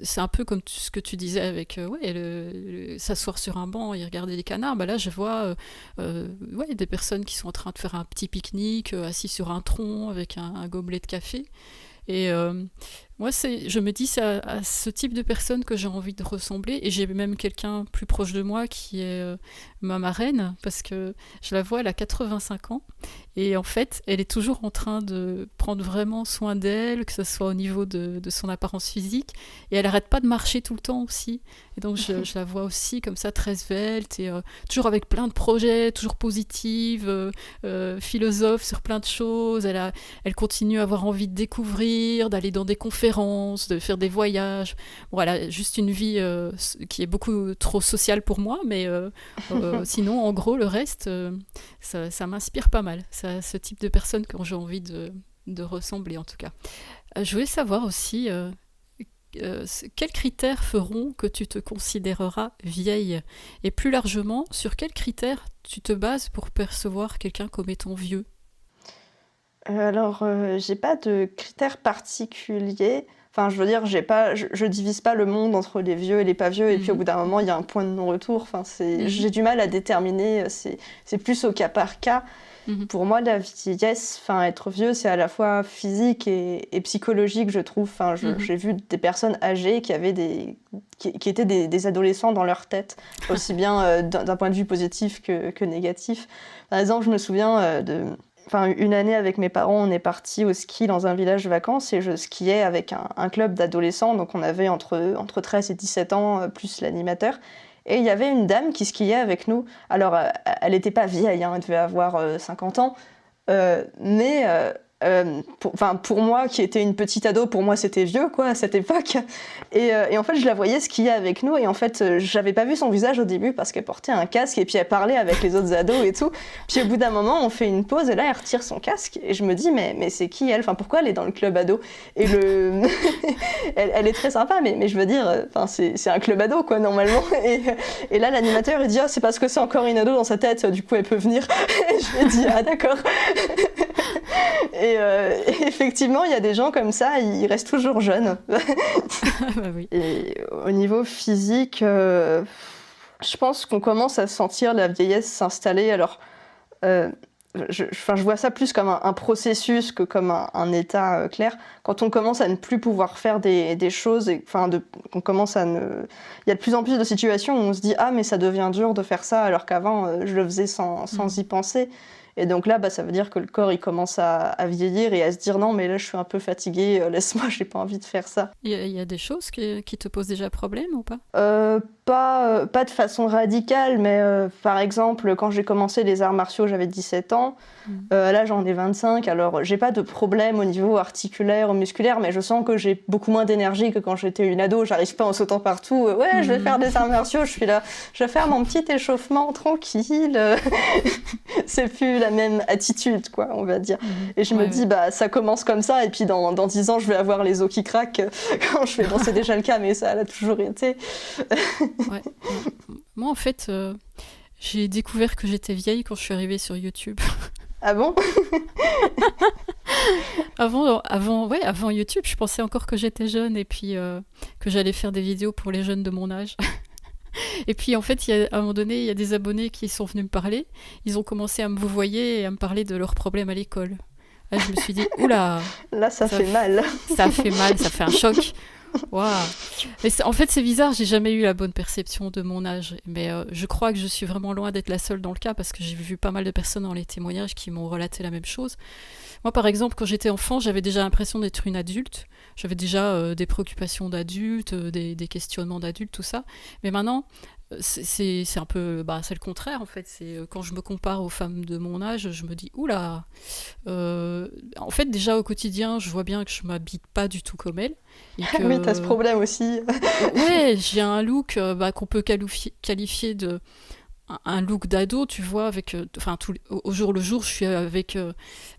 c'est un peu comme ce que tu disais avec s'asseoir sur un banc et regarder les canards. Là, je vois des personnes qui sont en train de faire un petit pique-nique, assis sur un tronc avec un gobelet de café. Et moi, je me dis, c'est à ce type de personne que j'ai envie de ressembler. Et j'ai même quelqu'un plus proche de moi qui est ma marraine, parce que je la vois, elle a 85 ans. Et en fait, elle est toujours en train de prendre vraiment soin d'elle, que ce soit au niveau de son apparence physique. Et elle n'arrête pas de marcher tout le temps aussi. Et donc, je la vois aussi comme ça, très svelte, et toujours avec plein de projets, toujours positive, philosophe sur plein de choses. Elle continue à avoir envie de découvrir, d'aller dans des conférences, de faire des voyages. Voilà, juste une vie qui est beaucoup trop sociale pour moi, mais sinon, en gros, le reste, ça m'inspire pas mal. C'est ce type de personne que j'ai envie de ressembler, en tout cas. Je voulais savoir aussi, quels critères feront que tu te considéreras vieille ? Et plus largement, sur quels critères tu te bases pour percevoir quelqu'un comme étant vieux ? Alors, j'ai pas de critères particuliers. Enfin, je veux dire, je divise pas le monde entre les vieux et les pas vieux, et puis au bout d'un moment, il y a un point de non-retour. Enfin, j'ai du mal à déterminer, c'est plus au cas par cas. Pour moi, la vieillesse, être vieux, c'est à la fois physique et psychologique, je trouve. J'ai vu des personnes âgées qui étaient des adolescents dans leur tête, aussi bien d'un point de vue positif que négatif. Par exemple, je me souviens une année avec mes parents, on est partis au ski dans un village de vacances et je skiais avec un club d'adolescents, donc on avait entre 13 et 17 ans, plus l'animateur. Et il y avait une dame qui skiait avec nous. Alors, elle n'était pas vieille, elle devait avoir 50 ans, mais pour moi, qui était une petite ado, pour moi c'était vieux quoi à cette époque. Et en fait, je la voyais skier avec nous et en fait, j'avais pas vu son visage au début parce qu'elle portait un casque et puis elle parlait avec les autres ados et tout. Puis au bout d'un moment, on fait une pause et là, elle retire son casque et je me dis mais c'est qui elle ? Pourquoi elle est dans le club ado ? Et elle est très sympa, mais je veux dire, c'est un club ado quoi normalement. Et là, l'animateur il dit c'est parce que c'est encore une ado dans sa tête, du coup elle peut venir. Et je lui ai dit d'accord. Et effectivement, il y a des gens comme ça, ils restent toujours jeunes. Oui. Et au niveau physique, je pense qu'on commence à sentir la vieillesse s'installer. Alors, je vois ça plus comme un processus que comme un état clair. Quand on commence à ne plus pouvoir faire des choses, qu'on commence à il y a de plus en plus de situations où on se dit mais ça devient dur de faire ça, alors qu'avant je le faisais sans y penser. Et donc là, ça veut dire que le corps il commence à vieillir et à se dire non, mais là je suis un peu fatiguée, laisse-moi, j'ai pas envie de faire ça. Il y a des choses qui te posent déjà problème ou pas ? Pas de façon radicale, mais par exemple, quand j'ai commencé les arts martiaux, j'avais 17 ans. Là, j'en ai 25. Alors, j'ai pas de problème au niveau articulaire ou musculaire, mais je sens que j'ai beaucoup moins d'énergie que quand j'étais une ado. J'arrive pas en sautant partout. Je vais faire des arts martiaux. Je suis là. Je vais faire mon petit échauffement tranquille. C'est plus la même attitude, quoi, on va dire. Et je me dis, ça commence comme ça. Et puis, dans 10 ans, je vais avoir les os qui craquent quand je vais danser déjà le cas, mais ça l'a toujours été. Ouais. Moi, en fait, j'ai découvert que j'étais vieille quand je suis arrivée sur YouTube. Ah bon ? Avant YouTube, je pensais encore que j'étais jeune et puis que j'allais faire des vidéos pour les jeunes de mon âge. Et puis en fait, à un moment donné, il y a des abonnés qui sont venus me parler. Ils ont commencé à me vouvoyer et à me parler de leurs problèmes à l'école. Là, je me suis dit, oula. Là, ça fait mal. Ça fait mal, ça fait un choc. Waouh. Mais en fait, c'est bizarre, j'ai jamais eu la bonne perception de mon âge. Mais je crois que je suis vraiment loin d'être la seule dans le cas parce que j'ai vu pas mal de personnes dans les témoignages qui m'ont relaté la même chose. Moi, par exemple, quand j'étais enfant, j'avais déjà l'impression d'être une adulte. J'avais déjà des préoccupations d'adulte, des questionnements d'adulte, tout ça. Mais maintenant, c'est un peu c'est le contraire en fait. C'est quand je me compare aux femmes de mon âge, je me dis oula, en fait déjà au quotidien je vois bien que je m'habille pas du tout comme elle et que, oui, t'as ce problème aussi. Ouais, j'ai un look qu'on peut qualifier de un look d'ado, tu vois, avec, au jour le jour, je suis avec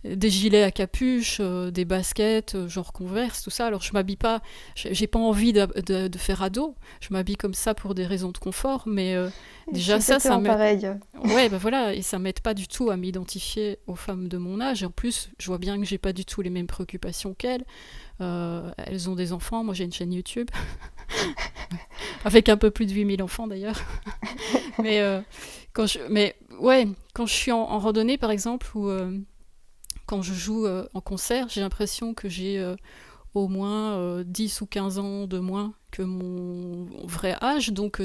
des gilets à capuche, des baskets, genre Converse, tout ça. Alors je m'habille pas, j'ai pas envie de faire ado. Je m'habille comme ça pour des raisons de confort, mais déjà ça m'aide. Pareil. Ouais, bah voilà, et ça m'aide pas du tout à m'identifier aux femmes de mon âge. Et en plus, je vois bien que j'ai pas du tout les mêmes préoccupations qu'elles. Elles ont des enfants, moi j'ai une chaîne YouTube. Avec un peu plus de 8000 enfants d'ailleurs. mais quand je suis en randonnée par exemple, ou quand je joue en concert, j'ai l'impression que j'ai au moins 10 ou 15 ans de moins que mon vrai âge, donc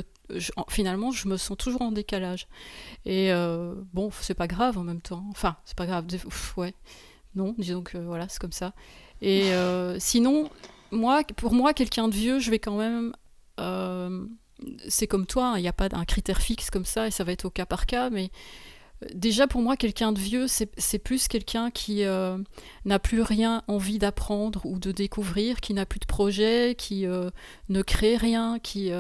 finalement je me sens toujours en décalage. Et bon, c'est pas grave en même temps. Enfin, c'est pas grave, ouais. Non, disons que voilà, c'est comme ça. Et sinon, pour moi, quelqu'un de vieux, je vais quand même... c'est comme toi, il n'y a pas un critère fixe comme ça, et ça va être au cas par cas, mais déjà pour moi, quelqu'un de vieux, c'est plus quelqu'un qui n'a plus rien envie d'apprendre ou de découvrir, qui n'a plus de projet, qui ne crée rien, qui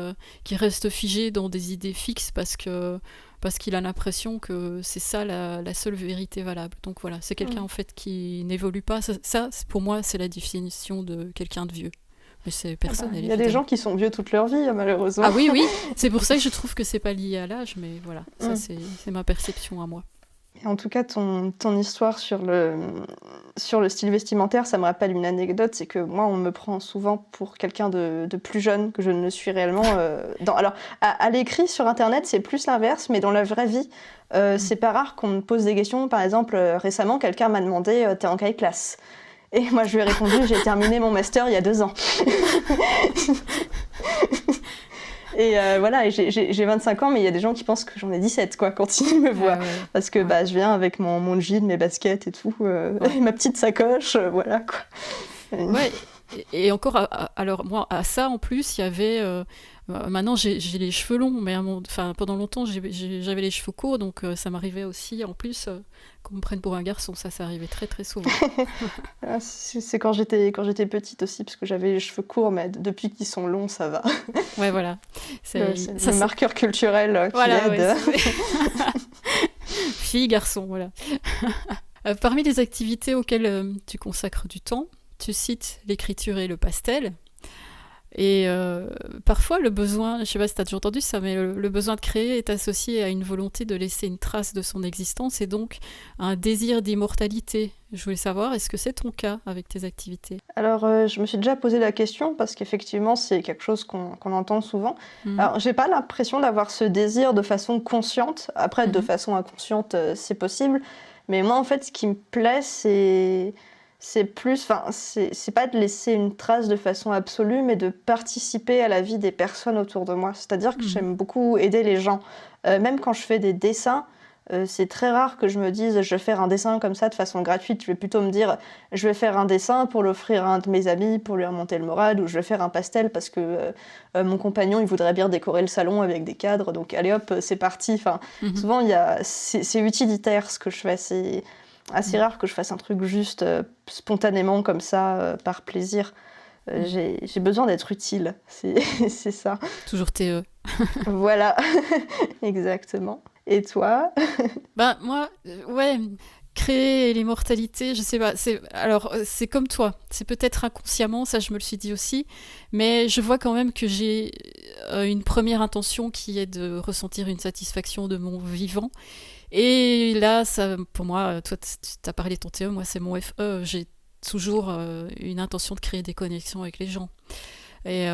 reste figé dans des idées fixes parce qu'il a l'impression que c'est ça la seule vérité valable. Donc voilà, c'est quelqu'un en fait qui n'évolue pas. Ça, pour moi, c'est la définition de quelqu'un de vieux. Mais c'est personnel. Il y a des gens qui sont vieux toute leur vie, malheureusement. Ah oui, c'est pour ça que je trouve que c'est pas lié à l'âge, mais voilà, ça c'est ma perception à moi. Et en tout cas, ton histoire sur le style vestimentaire, ça me rappelle une anecdote, c'est que moi, on me prend souvent pour quelqu'un de plus jeune que je ne le suis réellement. Alors, à l'écrit sur Internet, c'est plus l'inverse, mais dans la vraie vie, c'est pas rare qu'on me pose des questions. Par exemple, récemment, quelqu'un m'a demandé « T'es en quelle classe ?» Et moi, je lui ai répondu « J'ai terminé mon master il y a 2 ans. » Et voilà, j'ai 25 ans, mais il y a des gens qui pensent que j'en ai 17 quoi, quand ils me voient. Ouais. Parce que je viens avec mon jean, mes baskets et tout, et ma petite sacoche, voilà quoi. Ouais, et encore, alors moi, à ça en plus, il y avait... maintenant, j'ai les cheveux longs, mais pendant longtemps, j'avais les cheveux courts, donc ça m'arrivait aussi, en plus, qu'on me prenne pour un garçon. Ça arrivait très, très souvent. C'est quand j'étais petite aussi, parce que j'avais les cheveux courts, mais depuis qu'ils sont longs, ça va. Ouais, voilà. C'est le marqueur culturel qui aide. Ouais, fille, garçon, voilà. Parmi les activités auxquelles tu consacres du temps, tu cites l'écriture et le pastel. Et parfois, le besoin, je ne sais pas si tu as déjà entendu ça, mais le besoin de créer est associé à une volonté de laisser une trace de son existence et donc un désir d'immortalité. Je voulais savoir, est-ce que c'est ton cas avec tes activités ? Alors, je me suis déjà posé la question parce qu'effectivement, c'est quelque chose qu'on entend souvent. Alors, j'ai pas l'impression d'avoir ce désir de façon consciente. Après, de façon inconsciente, c'est possible. Mais moi, en fait, ce qui me plaît, c'est pas de laisser une trace de façon absolue, mais de participer à la vie des personnes autour de moi. C'est-à-dire que j'aime beaucoup aider les gens. Même quand je fais des dessins, c'est très rare que je me dise je vais faire un dessin comme ça de façon gratuite. Je vais plutôt me dire je vais faire un dessin pour l'offrir à un de mes amis, pour lui remonter le moral, ou je vais faire un pastel parce que mon compagnon il voudrait bien décorer le salon avec des cadres, donc allez hop, c'est parti. Souvent c'est utilitaire ce que je fais. C'est assez rare que je fasse un truc juste spontanément comme ça, par plaisir. J'ai besoin d'être utile, c'est ça. Toujours TE. Voilà, exactement. Et toi ? Moi, créer l'immortalité, je sais pas. C'est comme toi. C'est peut-être inconsciemment, ça je me le suis dit aussi. Mais je vois quand même que j'ai une première intention qui est de ressentir une satisfaction de mon vivant. Et là, ça, pour moi, toi, tu as parlé de ton TE, moi, c'est mon FE. J'ai toujours une intention de créer des connexions avec les gens. Et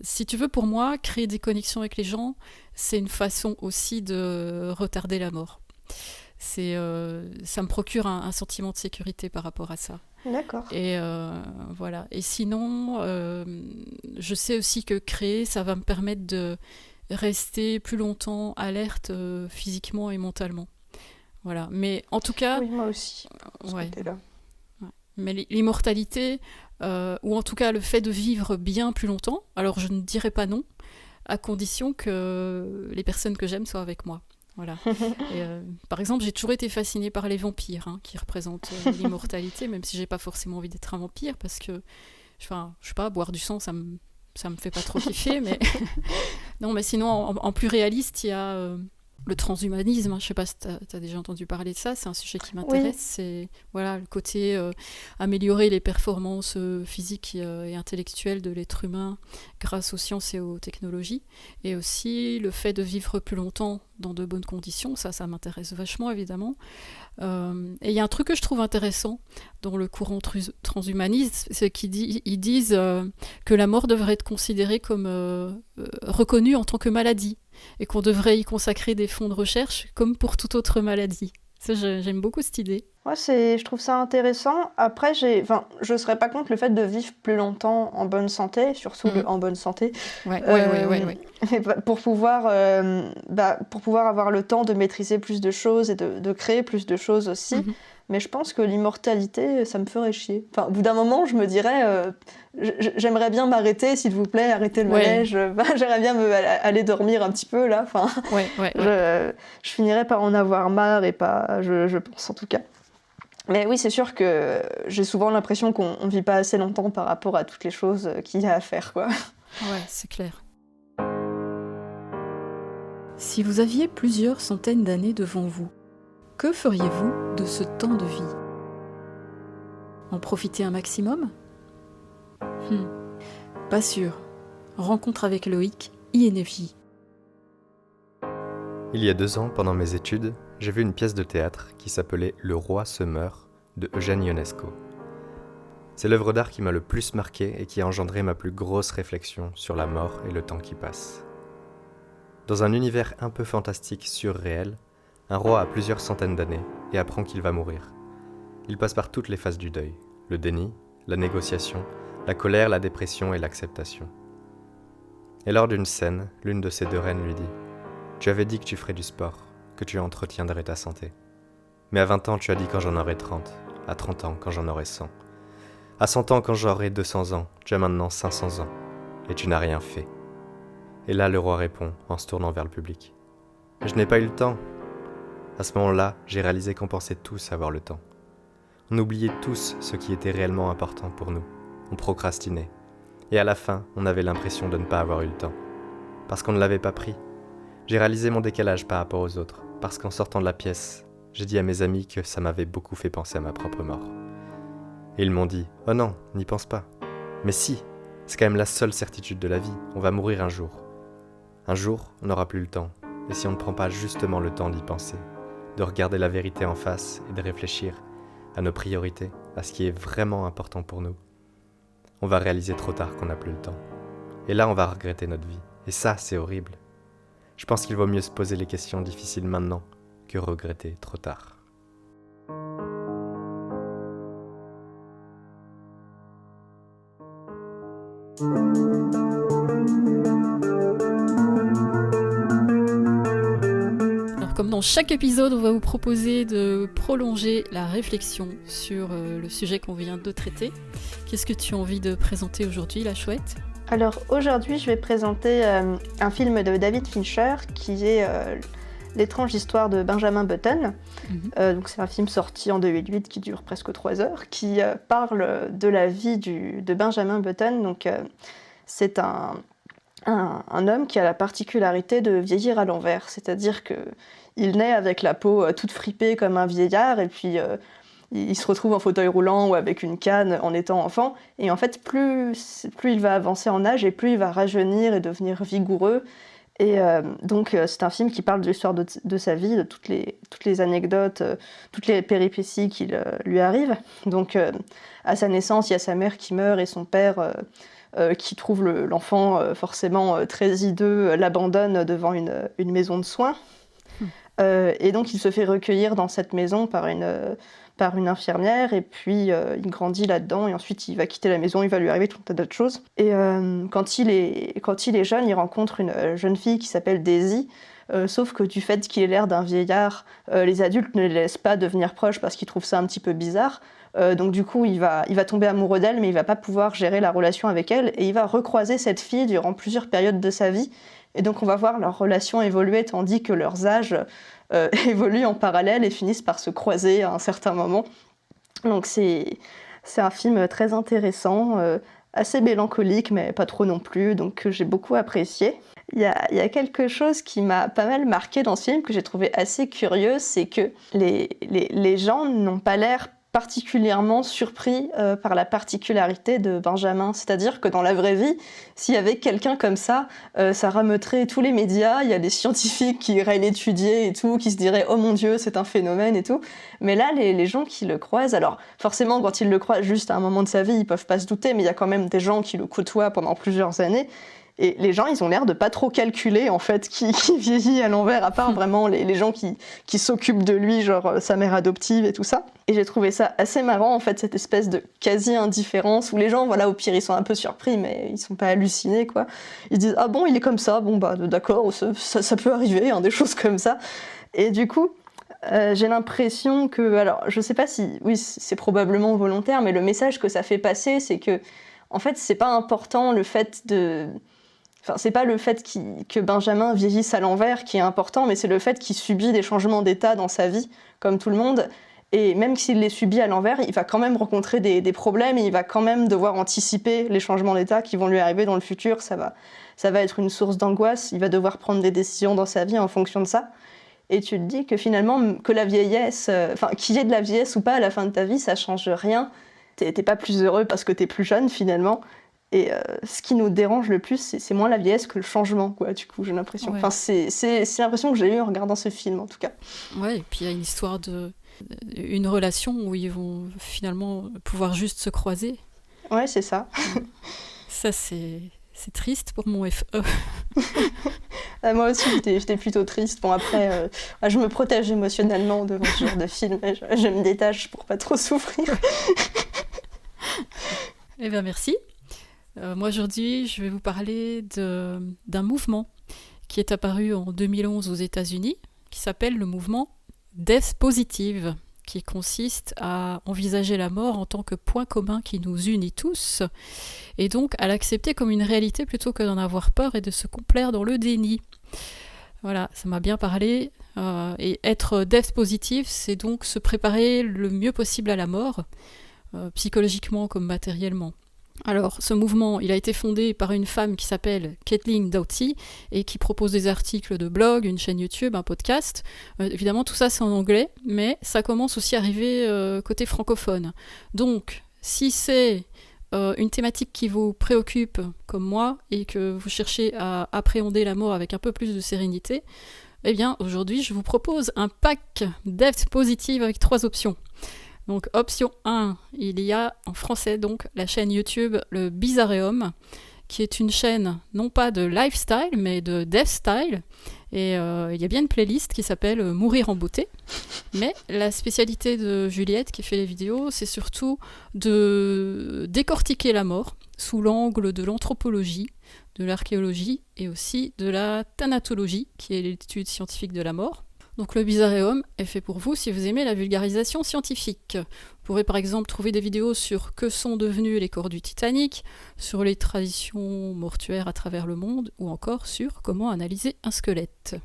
si tu veux, pour moi, créer des connexions avec les gens, c'est une façon aussi de retarder la mort. Ça me procure un sentiment de sécurité par rapport à ça. D'accord. Et voilà. Et sinon, je sais aussi que créer, ça va me permettre de rester plus longtemps alerte physiquement et mentalement. Voilà. Mais en tout cas... Oui, moi aussi. Ouais. Mais l'immortalité, ou en tout cas le fait de vivre bien plus longtemps, alors je ne dirais pas non, à condition que les personnes que j'aime soient avec moi. Voilà. Et, par exemple, j'ai toujours été fascinée par les vampires, qui représentent l'immortalité, même si j'ai pas forcément envie d'être un vampire, parce que, je sais pas, boire du sang, ça me fait pas trop kiffer, mais... Non, mais sinon, en plus réaliste, il y a le transhumanisme, je ne sais pas si tu as déjà entendu parler de ça, c'est un sujet qui m'intéresse. Oui. C'est le côté améliorer les performances physiques et intellectuelles de l'être humain grâce aux sciences et aux technologies. Et aussi le fait de vivre plus longtemps dans de bonnes conditions, ça m'intéresse vachement évidemment. Et il y a un truc que je trouve intéressant dans le courant transhumaniste, c'est qu'ils disent que la mort devrait être considérée comme reconnue en tant que maladie et qu'on devrait y consacrer des fonds de recherche comme pour toute autre maladie. Ça, j'aime beaucoup cette idée. Ouais, je trouve ça intéressant. Après, je serais pas contre le fait de vivre plus longtemps en bonne santé, surtout en bonne santé. Ouais. Pour pouvoir avoir le temps de maîtriser plus de choses et de créer plus de choses aussi. Mais je pense que l'immortalité, ça me ferait chier. Enfin, au bout d'un moment, je me dirais, j'aimerais bien m'arrêter, s'il vous plaît, arrêtez le manège. J'aimerais bien aller dormir un petit peu, là. Enfin, je finirais par en avoir marre et pas, je pense en tout cas. Mais oui, c'est sûr que j'ai souvent l'impression qu'on ne vit pas assez longtemps par rapport à toutes les choses qu'il y a à faire, quoi. Ouais, c'est clair. Si vous aviez plusieurs centaines d'années devant vous, que feriez-vous de ce temps de vie ? En profiter un maximum ? Pas sûr. Rencontre avec Loïc, INFJ. Il y a 2 ans, pendant mes études, j'ai vu une pièce de théâtre qui s'appelait « Le roi se meurt » de Eugène Ionesco. C'est l'œuvre d'art qui m'a le plus marqué et qui a engendré ma plus grosse réflexion sur la mort et le temps qui passe. Dans un univers un peu fantastique surréel, un roi a plusieurs centaines d'années et apprend qu'il va mourir. Il passe par toutes les phases du deuil, le déni, la négociation, la colère, la dépression et l'acceptation. Et lors d'une scène, l'une de ses 2 reines lui dit « Tu avais dit que tu ferais du sport, que tu entretiendrais ta santé. Mais à 20 ans, tu as dit quand j'en aurai 30, à 30 ans quand j'en aurai 100. À 100 ans quand j'aurai 200 ans, tu as maintenant 500 ans, et tu n'as rien fait. » Et là, le roi répond en se tournant vers le public « Je n'ai pas eu le temps. » À ce moment-là, j'ai réalisé qu'on pensait tous avoir le temps. On oubliait tous ce qui était réellement important pour nous. On procrastinait. Et à la fin, on avait l'impression de ne pas avoir eu le temps. Parce qu'on ne l'avait pas pris. J'ai réalisé mon décalage par rapport aux autres. Parce qu'en sortant de la pièce, j'ai dit à mes amis que ça m'avait beaucoup fait penser à ma propre mort. Et ils m'ont dit « Oh non, n'y pense pas. » Mais si, c'est quand même la seule certitude de la vie. On va mourir un jour. Un jour, on n'aura plus le temps. Et si on ne prend pas justement le temps d'y penser, de regarder la vérité en face et de réfléchir à nos priorités, à ce qui est vraiment important pour nous, on va réaliser trop tard qu'on n'a plus le temps. Et là, on va regretter notre vie. Et ça, c'est horrible. Je pense qu'il vaut mieux se poser les questions difficiles maintenant que regretter trop tard. Comme dans chaque épisode, on va vous proposer de prolonger la réflexion sur le sujet qu'on vient de traiter. Qu'est-ce que tu as envie de présenter aujourd'hui, la chouette ? Alors aujourd'hui, je vais présenter un film de David Fincher qui est L'étrange histoire de Benjamin Button. Donc c'est un film sorti en 2008 qui dure presque 3 heures, qui parle de la vie de Benjamin Button. Donc c'est un homme qui a la particularité de vieillir à l'envers, c'est-à-dire qu'il naît avec la peau toute fripée comme un vieillard, et puis il se retrouve en fauteuil roulant ou avec une canne en étant enfant, et en fait plus il va avancer en âge et plus il va rajeunir et devenir vigoureux. Et donc c'est un film qui parle de l'histoire de sa vie, de toutes les anecdotes, toutes les péripéties qui lui arrivent. Donc à sa naissance, il y a sa mère qui meurt et son père qui trouve l'enfant forcément très hideux, l'abandonne devant une maison de soins. Et donc il se fait recueillir dans cette maison par une infirmière, et puis il grandit là-dedans, et ensuite il va quitter la maison, il va lui arriver tout un tas d'autres choses. Et quand il est jeune, il rencontre une jeune fille qui s'appelle Daisy, sauf que du fait qu'il ait l'air d'un vieillard, les adultes ne les laissent pas devenir proches parce qu'ils trouvent ça un petit peu bizarre. Donc du coup, il va tomber amoureux d'elle, mais il va pas pouvoir gérer la relation avec elle, et il va recroiser cette fille durant plusieurs périodes de sa vie. Et donc on va voir leur relation évoluer tandis que leurs âges évoluent en parallèle et finissent par se croiser à un certain moment. Donc c'est un film très intéressant, assez mélancolique, mais pas trop non plus, donc que j'ai beaucoup apprécié. Il y a quelque chose qui m'a pas mal marqué dans ce film, que j'ai trouvé assez curieux, c'est que les gens n'ont pas l'air particulièrement surpris par la particularité de Benjamin. C'est-à-dire que dans la vraie vie, s'il y avait quelqu'un comme ça rameuterait tous les médias, il y a des scientifiques qui iraient l'étudier et tout, qui se diraient « Oh mon Dieu, c'est un phénomène » et tout. Mais là, les gens qui le croisent, alors forcément, quand ils le croisent juste à un moment de sa vie, ils peuvent pas se douter, mais il y a quand même des gens qui le côtoient pendant plusieurs années. Et les gens, ils ont l'air de pas trop calculer, en fait, qui vieillit à l'envers, à part vraiment les gens qui s'occupent de lui, genre sa mère adoptive et tout ça. Et j'ai trouvé ça assez marrant, en fait, cette espèce de quasi-indifférence, où les gens, voilà, au pire, ils sont un peu surpris, mais ils sont pas hallucinés, quoi. Ils disent « Ah bon, il est comme ça, bon, bah, d'accord, ça peut arriver, hein, des choses comme ça. » Et du coup, j'ai l'impression que, alors, je sais pas si, oui, c'est probablement volontaire, mais le message que ça fait passer, c'est que, en fait, c'est pas important le fait de... Enfin, c'est pas le fait que Benjamin vieillisse à l'envers qui est important, mais c'est le fait qu'il subit des changements d'état dans sa vie, comme tout le monde. Et même s'il les subit à l'envers, il va quand même rencontrer des problèmes et il va quand même devoir anticiper les changements d'état qui vont lui arriver dans le futur. Ça va être une source d'angoisse. Il va devoir prendre des décisions dans sa vie en fonction de ça. Et tu te dis que finalement, que la vieillesse, qu'il y ait de la vieillesse ou pas à la fin de ta vie, ça change rien. T'es pas plus heureux parce que t'es plus jeune finalement. Et ce qui nous dérange le plus, c'est moins la vieillesse que le changement, quoi, du coup, j'ai l'impression. Ouais. Enfin, c'est l'impression que j'ai eue en regardant ce film, en tout cas. Ouais, et puis il y a une histoire une relation où ils vont finalement pouvoir juste se croiser. Ouais, c'est ça. Ça, c'est triste pour mon FE. Moi aussi, j'étais plutôt triste. Bon, après, je me protège émotionnellement devant ce genre de film. Je me détache pour pas trop souffrir. Eh bien, merci. Moi, aujourd'hui, je vais vous parler d'un mouvement qui est apparu en 2011 aux États-Unis, qui s'appelle le mouvement Death Positive, qui consiste à envisager la mort en tant que point commun qui nous unit tous, et donc à l'accepter comme une réalité plutôt que d'en avoir peur et de se complaire dans le déni. Voilà, ça m'a bien parlé. Et être Death Positive, c'est donc se préparer le mieux possible à la mort, psychologiquement comme matériellement. Alors, ce mouvement, il a été fondé par une femme qui s'appelle Caitlin Doughty et qui propose des articles de blog, une chaîne YouTube, un podcast. Évidemment, tout ça, c'est en anglais, mais ça commence aussi à arriver côté francophone. Donc, si c'est une thématique qui vous préoccupe, comme moi, et que vous cherchez à appréhender la mort avec un peu plus de sérénité, eh bien, aujourd'hui, je vous propose un pack Death Positive avec 3 options. Donc, option 1, il y a en français donc la chaîne YouTube Le Bizarreum, qui est une chaîne non pas de lifestyle, mais de death style. Et il y a bien une playlist qui s'appelle Mourir en beauté. Mais la spécialité de Juliette, qui fait les vidéos, c'est surtout de décortiquer la mort sous l'angle de l'anthropologie, de l'archéologie et aussi de la thanatologie, qui est l'étude scientifique de la mort. Donc le Bizarreum est fait pour vous si vous aimez la vulgarisation scientifique. Vous pourrez par exemple trouver des vidéos sur que sont devenus les corps du Titanic, sur les traditions mortuaires à travers le monde, ou encore sur comment analyser un squelette.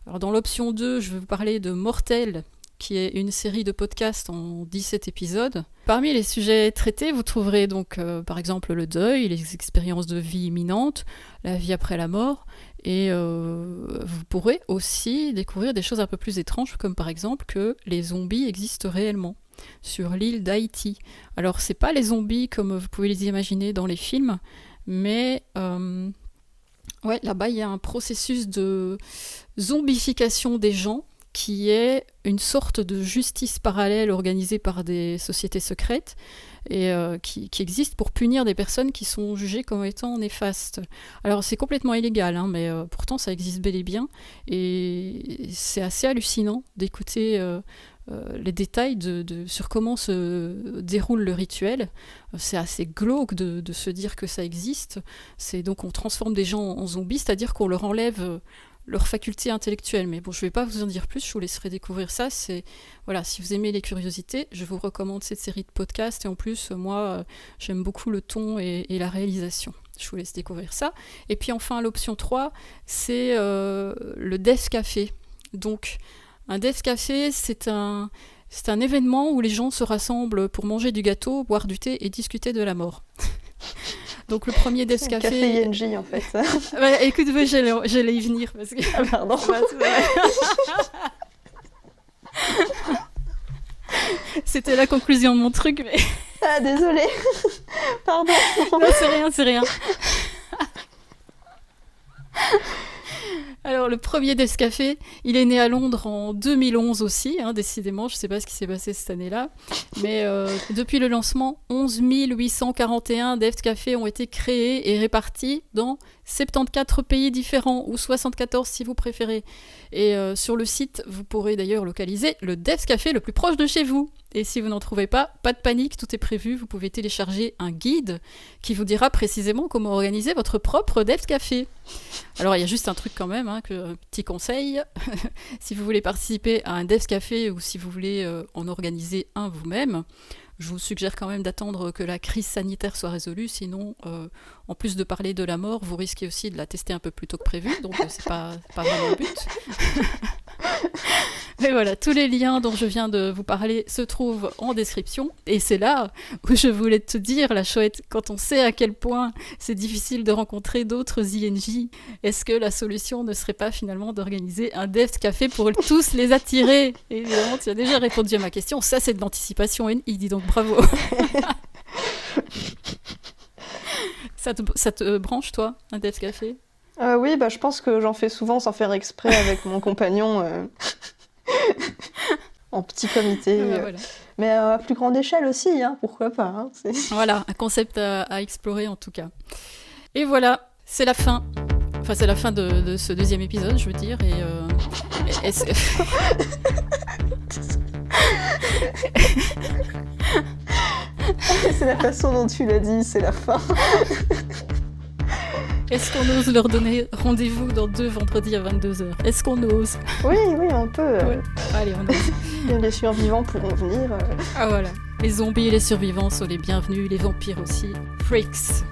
Alors dans l'option 2, je vais vous parler de Mortel, qui est une série de podcasts en 17 épisodes. Parmi les sujets traités, vous trouverez donc par exemple le deuil, les expériences de vie imminente, la vie après la mort, et vous pourrez aussi découvrir des choses un peu plus étranges, comme par exemple que les zombies existent réellement sur l'île d'Haïti. Alors c'est pas les zombies comme vous pouvez les imaginer dans les films, mais là-bas il y a un processus de zombification des gens qui est une sorte de justice parallèle organisée par des sociétés secrètes et qui existe pour punir des personnes qui sont jugées comme étant néfastes. Alors c'est complètement illégal, mais pourtant ça existe bel et bien, et c'est assez hallucinant d'écouter les détails sur comment se déroule le rituel. C'est assez glauque de se dire que ça existe. C'est donc on transforme des gens en zombies, c'est-à-dire qu'on leur enlève leur faculté intellectuelle. Mais bon, je ne vais pas vous en dire plus, je vous laisserai découvrir ça. Voilà, si vous aimez les curiosités, je vous recommande cette série de podcasts. Et en plus, moi, j'aime beaucoup le ton et la réalisation. Je vous laisse découvrir ça. Et puis enfin, l'option 3, c'est le Death Café. Donc, un Death Café, c'est un événement où les gens se rassemblent pour manger du gâteau, boire du thé et discuter de la mort. Donc le premier Devs Café... Café INJ en fait. Ouais, écoute, j'allais y venir parce que... Ah, pardon. C'était la conclusion de mon truc, mais... Ah, désolée. Pardon. Non, c'est rien. Alors, le premier Devs Café, il est né à Londres en 2011 aussi, décidément, je ne sais pas ce qui s'est passé cette année-là, mais depuis le lancement, 11 841 Devs Café ont été créés et répartis dans 74 pays différents, ou 74 si vous préférez. Et sur le site, vous pourrez d'ailleurs localiser le Devs Café le plus proche de chez vous. Et si vous n'en trouvez pas de panique, tout est prévu, vous pouvez télécharger un guide qui vous dira précisément comment organiser votre propre Devs Café. Alors il y a juste un truc quand même, un petit conseil, si vous voulez participer à un Devs Café ou si vous voulez en organiser un vous-même, je vous suggère quand même d'attendre que la crise sanitaire soit résolue, sinon, en plus de parler de la mort, vous risquez aussi de la tester un peu plus tôt que prévu, donc c'est pas vraiment le but. Mais voilà, tous les liens dont je viens de vous parler se trouvent en description, et c'est là où je voulais te dire, la chouette, quand on sait à quel point c'est difficile de rencontrer d'autres INJ, est-ce que la solution ne serait pas finalement d'organiser un Devs Café pour tous les attirer? Et évidemment, tu as déjà répondu à ma question, ça c'est de l'anticipation, il dit donc bravo. Ça te branche, toi, un Devs Café? Oui, je pense que j'en fais souvent sans faire exprès avec mon compagnon en petit comité. Voilà. Mais à plus grande échelle aussi, pourquoi pas. Voilà, un concept à explorer en tout cas. Et voilà, c'est la fin. Enfin, c'est la fin de ce deuxième épisode, je veux dire. Et c'est la façon dont tu l'as dit, c'est la fin. Est-ce qu'on ose leur donner rendez-vous dans 2 vendredis à 22h? Est-ce qu'on ose? Oui, on peut. Ouais. Allez, on ose. Les survivants pourront venir. Ah voilà. Les zombies et les survivants sont les bienvenus, les vampires aussi. Freaks.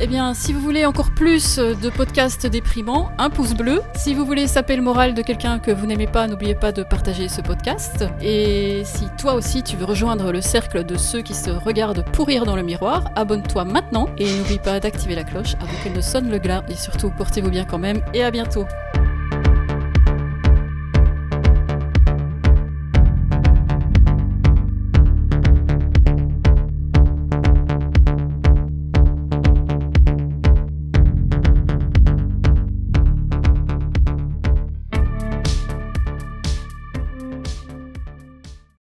Eh bien, si vous voulez encore plus de podcasts déprimants, un pouce bleu. Si vous voulez saper le moral de quelqu'un que vous n'aimez pas, n'oubliez pas de partager ce podcast. Et si toi aussi tu veux rejoindre le cercle de ceux qui se regardent pourrir dans le miroir, abonne-toi maintenant et n'oublie pas d'activer la cloche avant qu'elle ne sonne le glas. Et surtout, portez-vous bien quand même et à bientôt.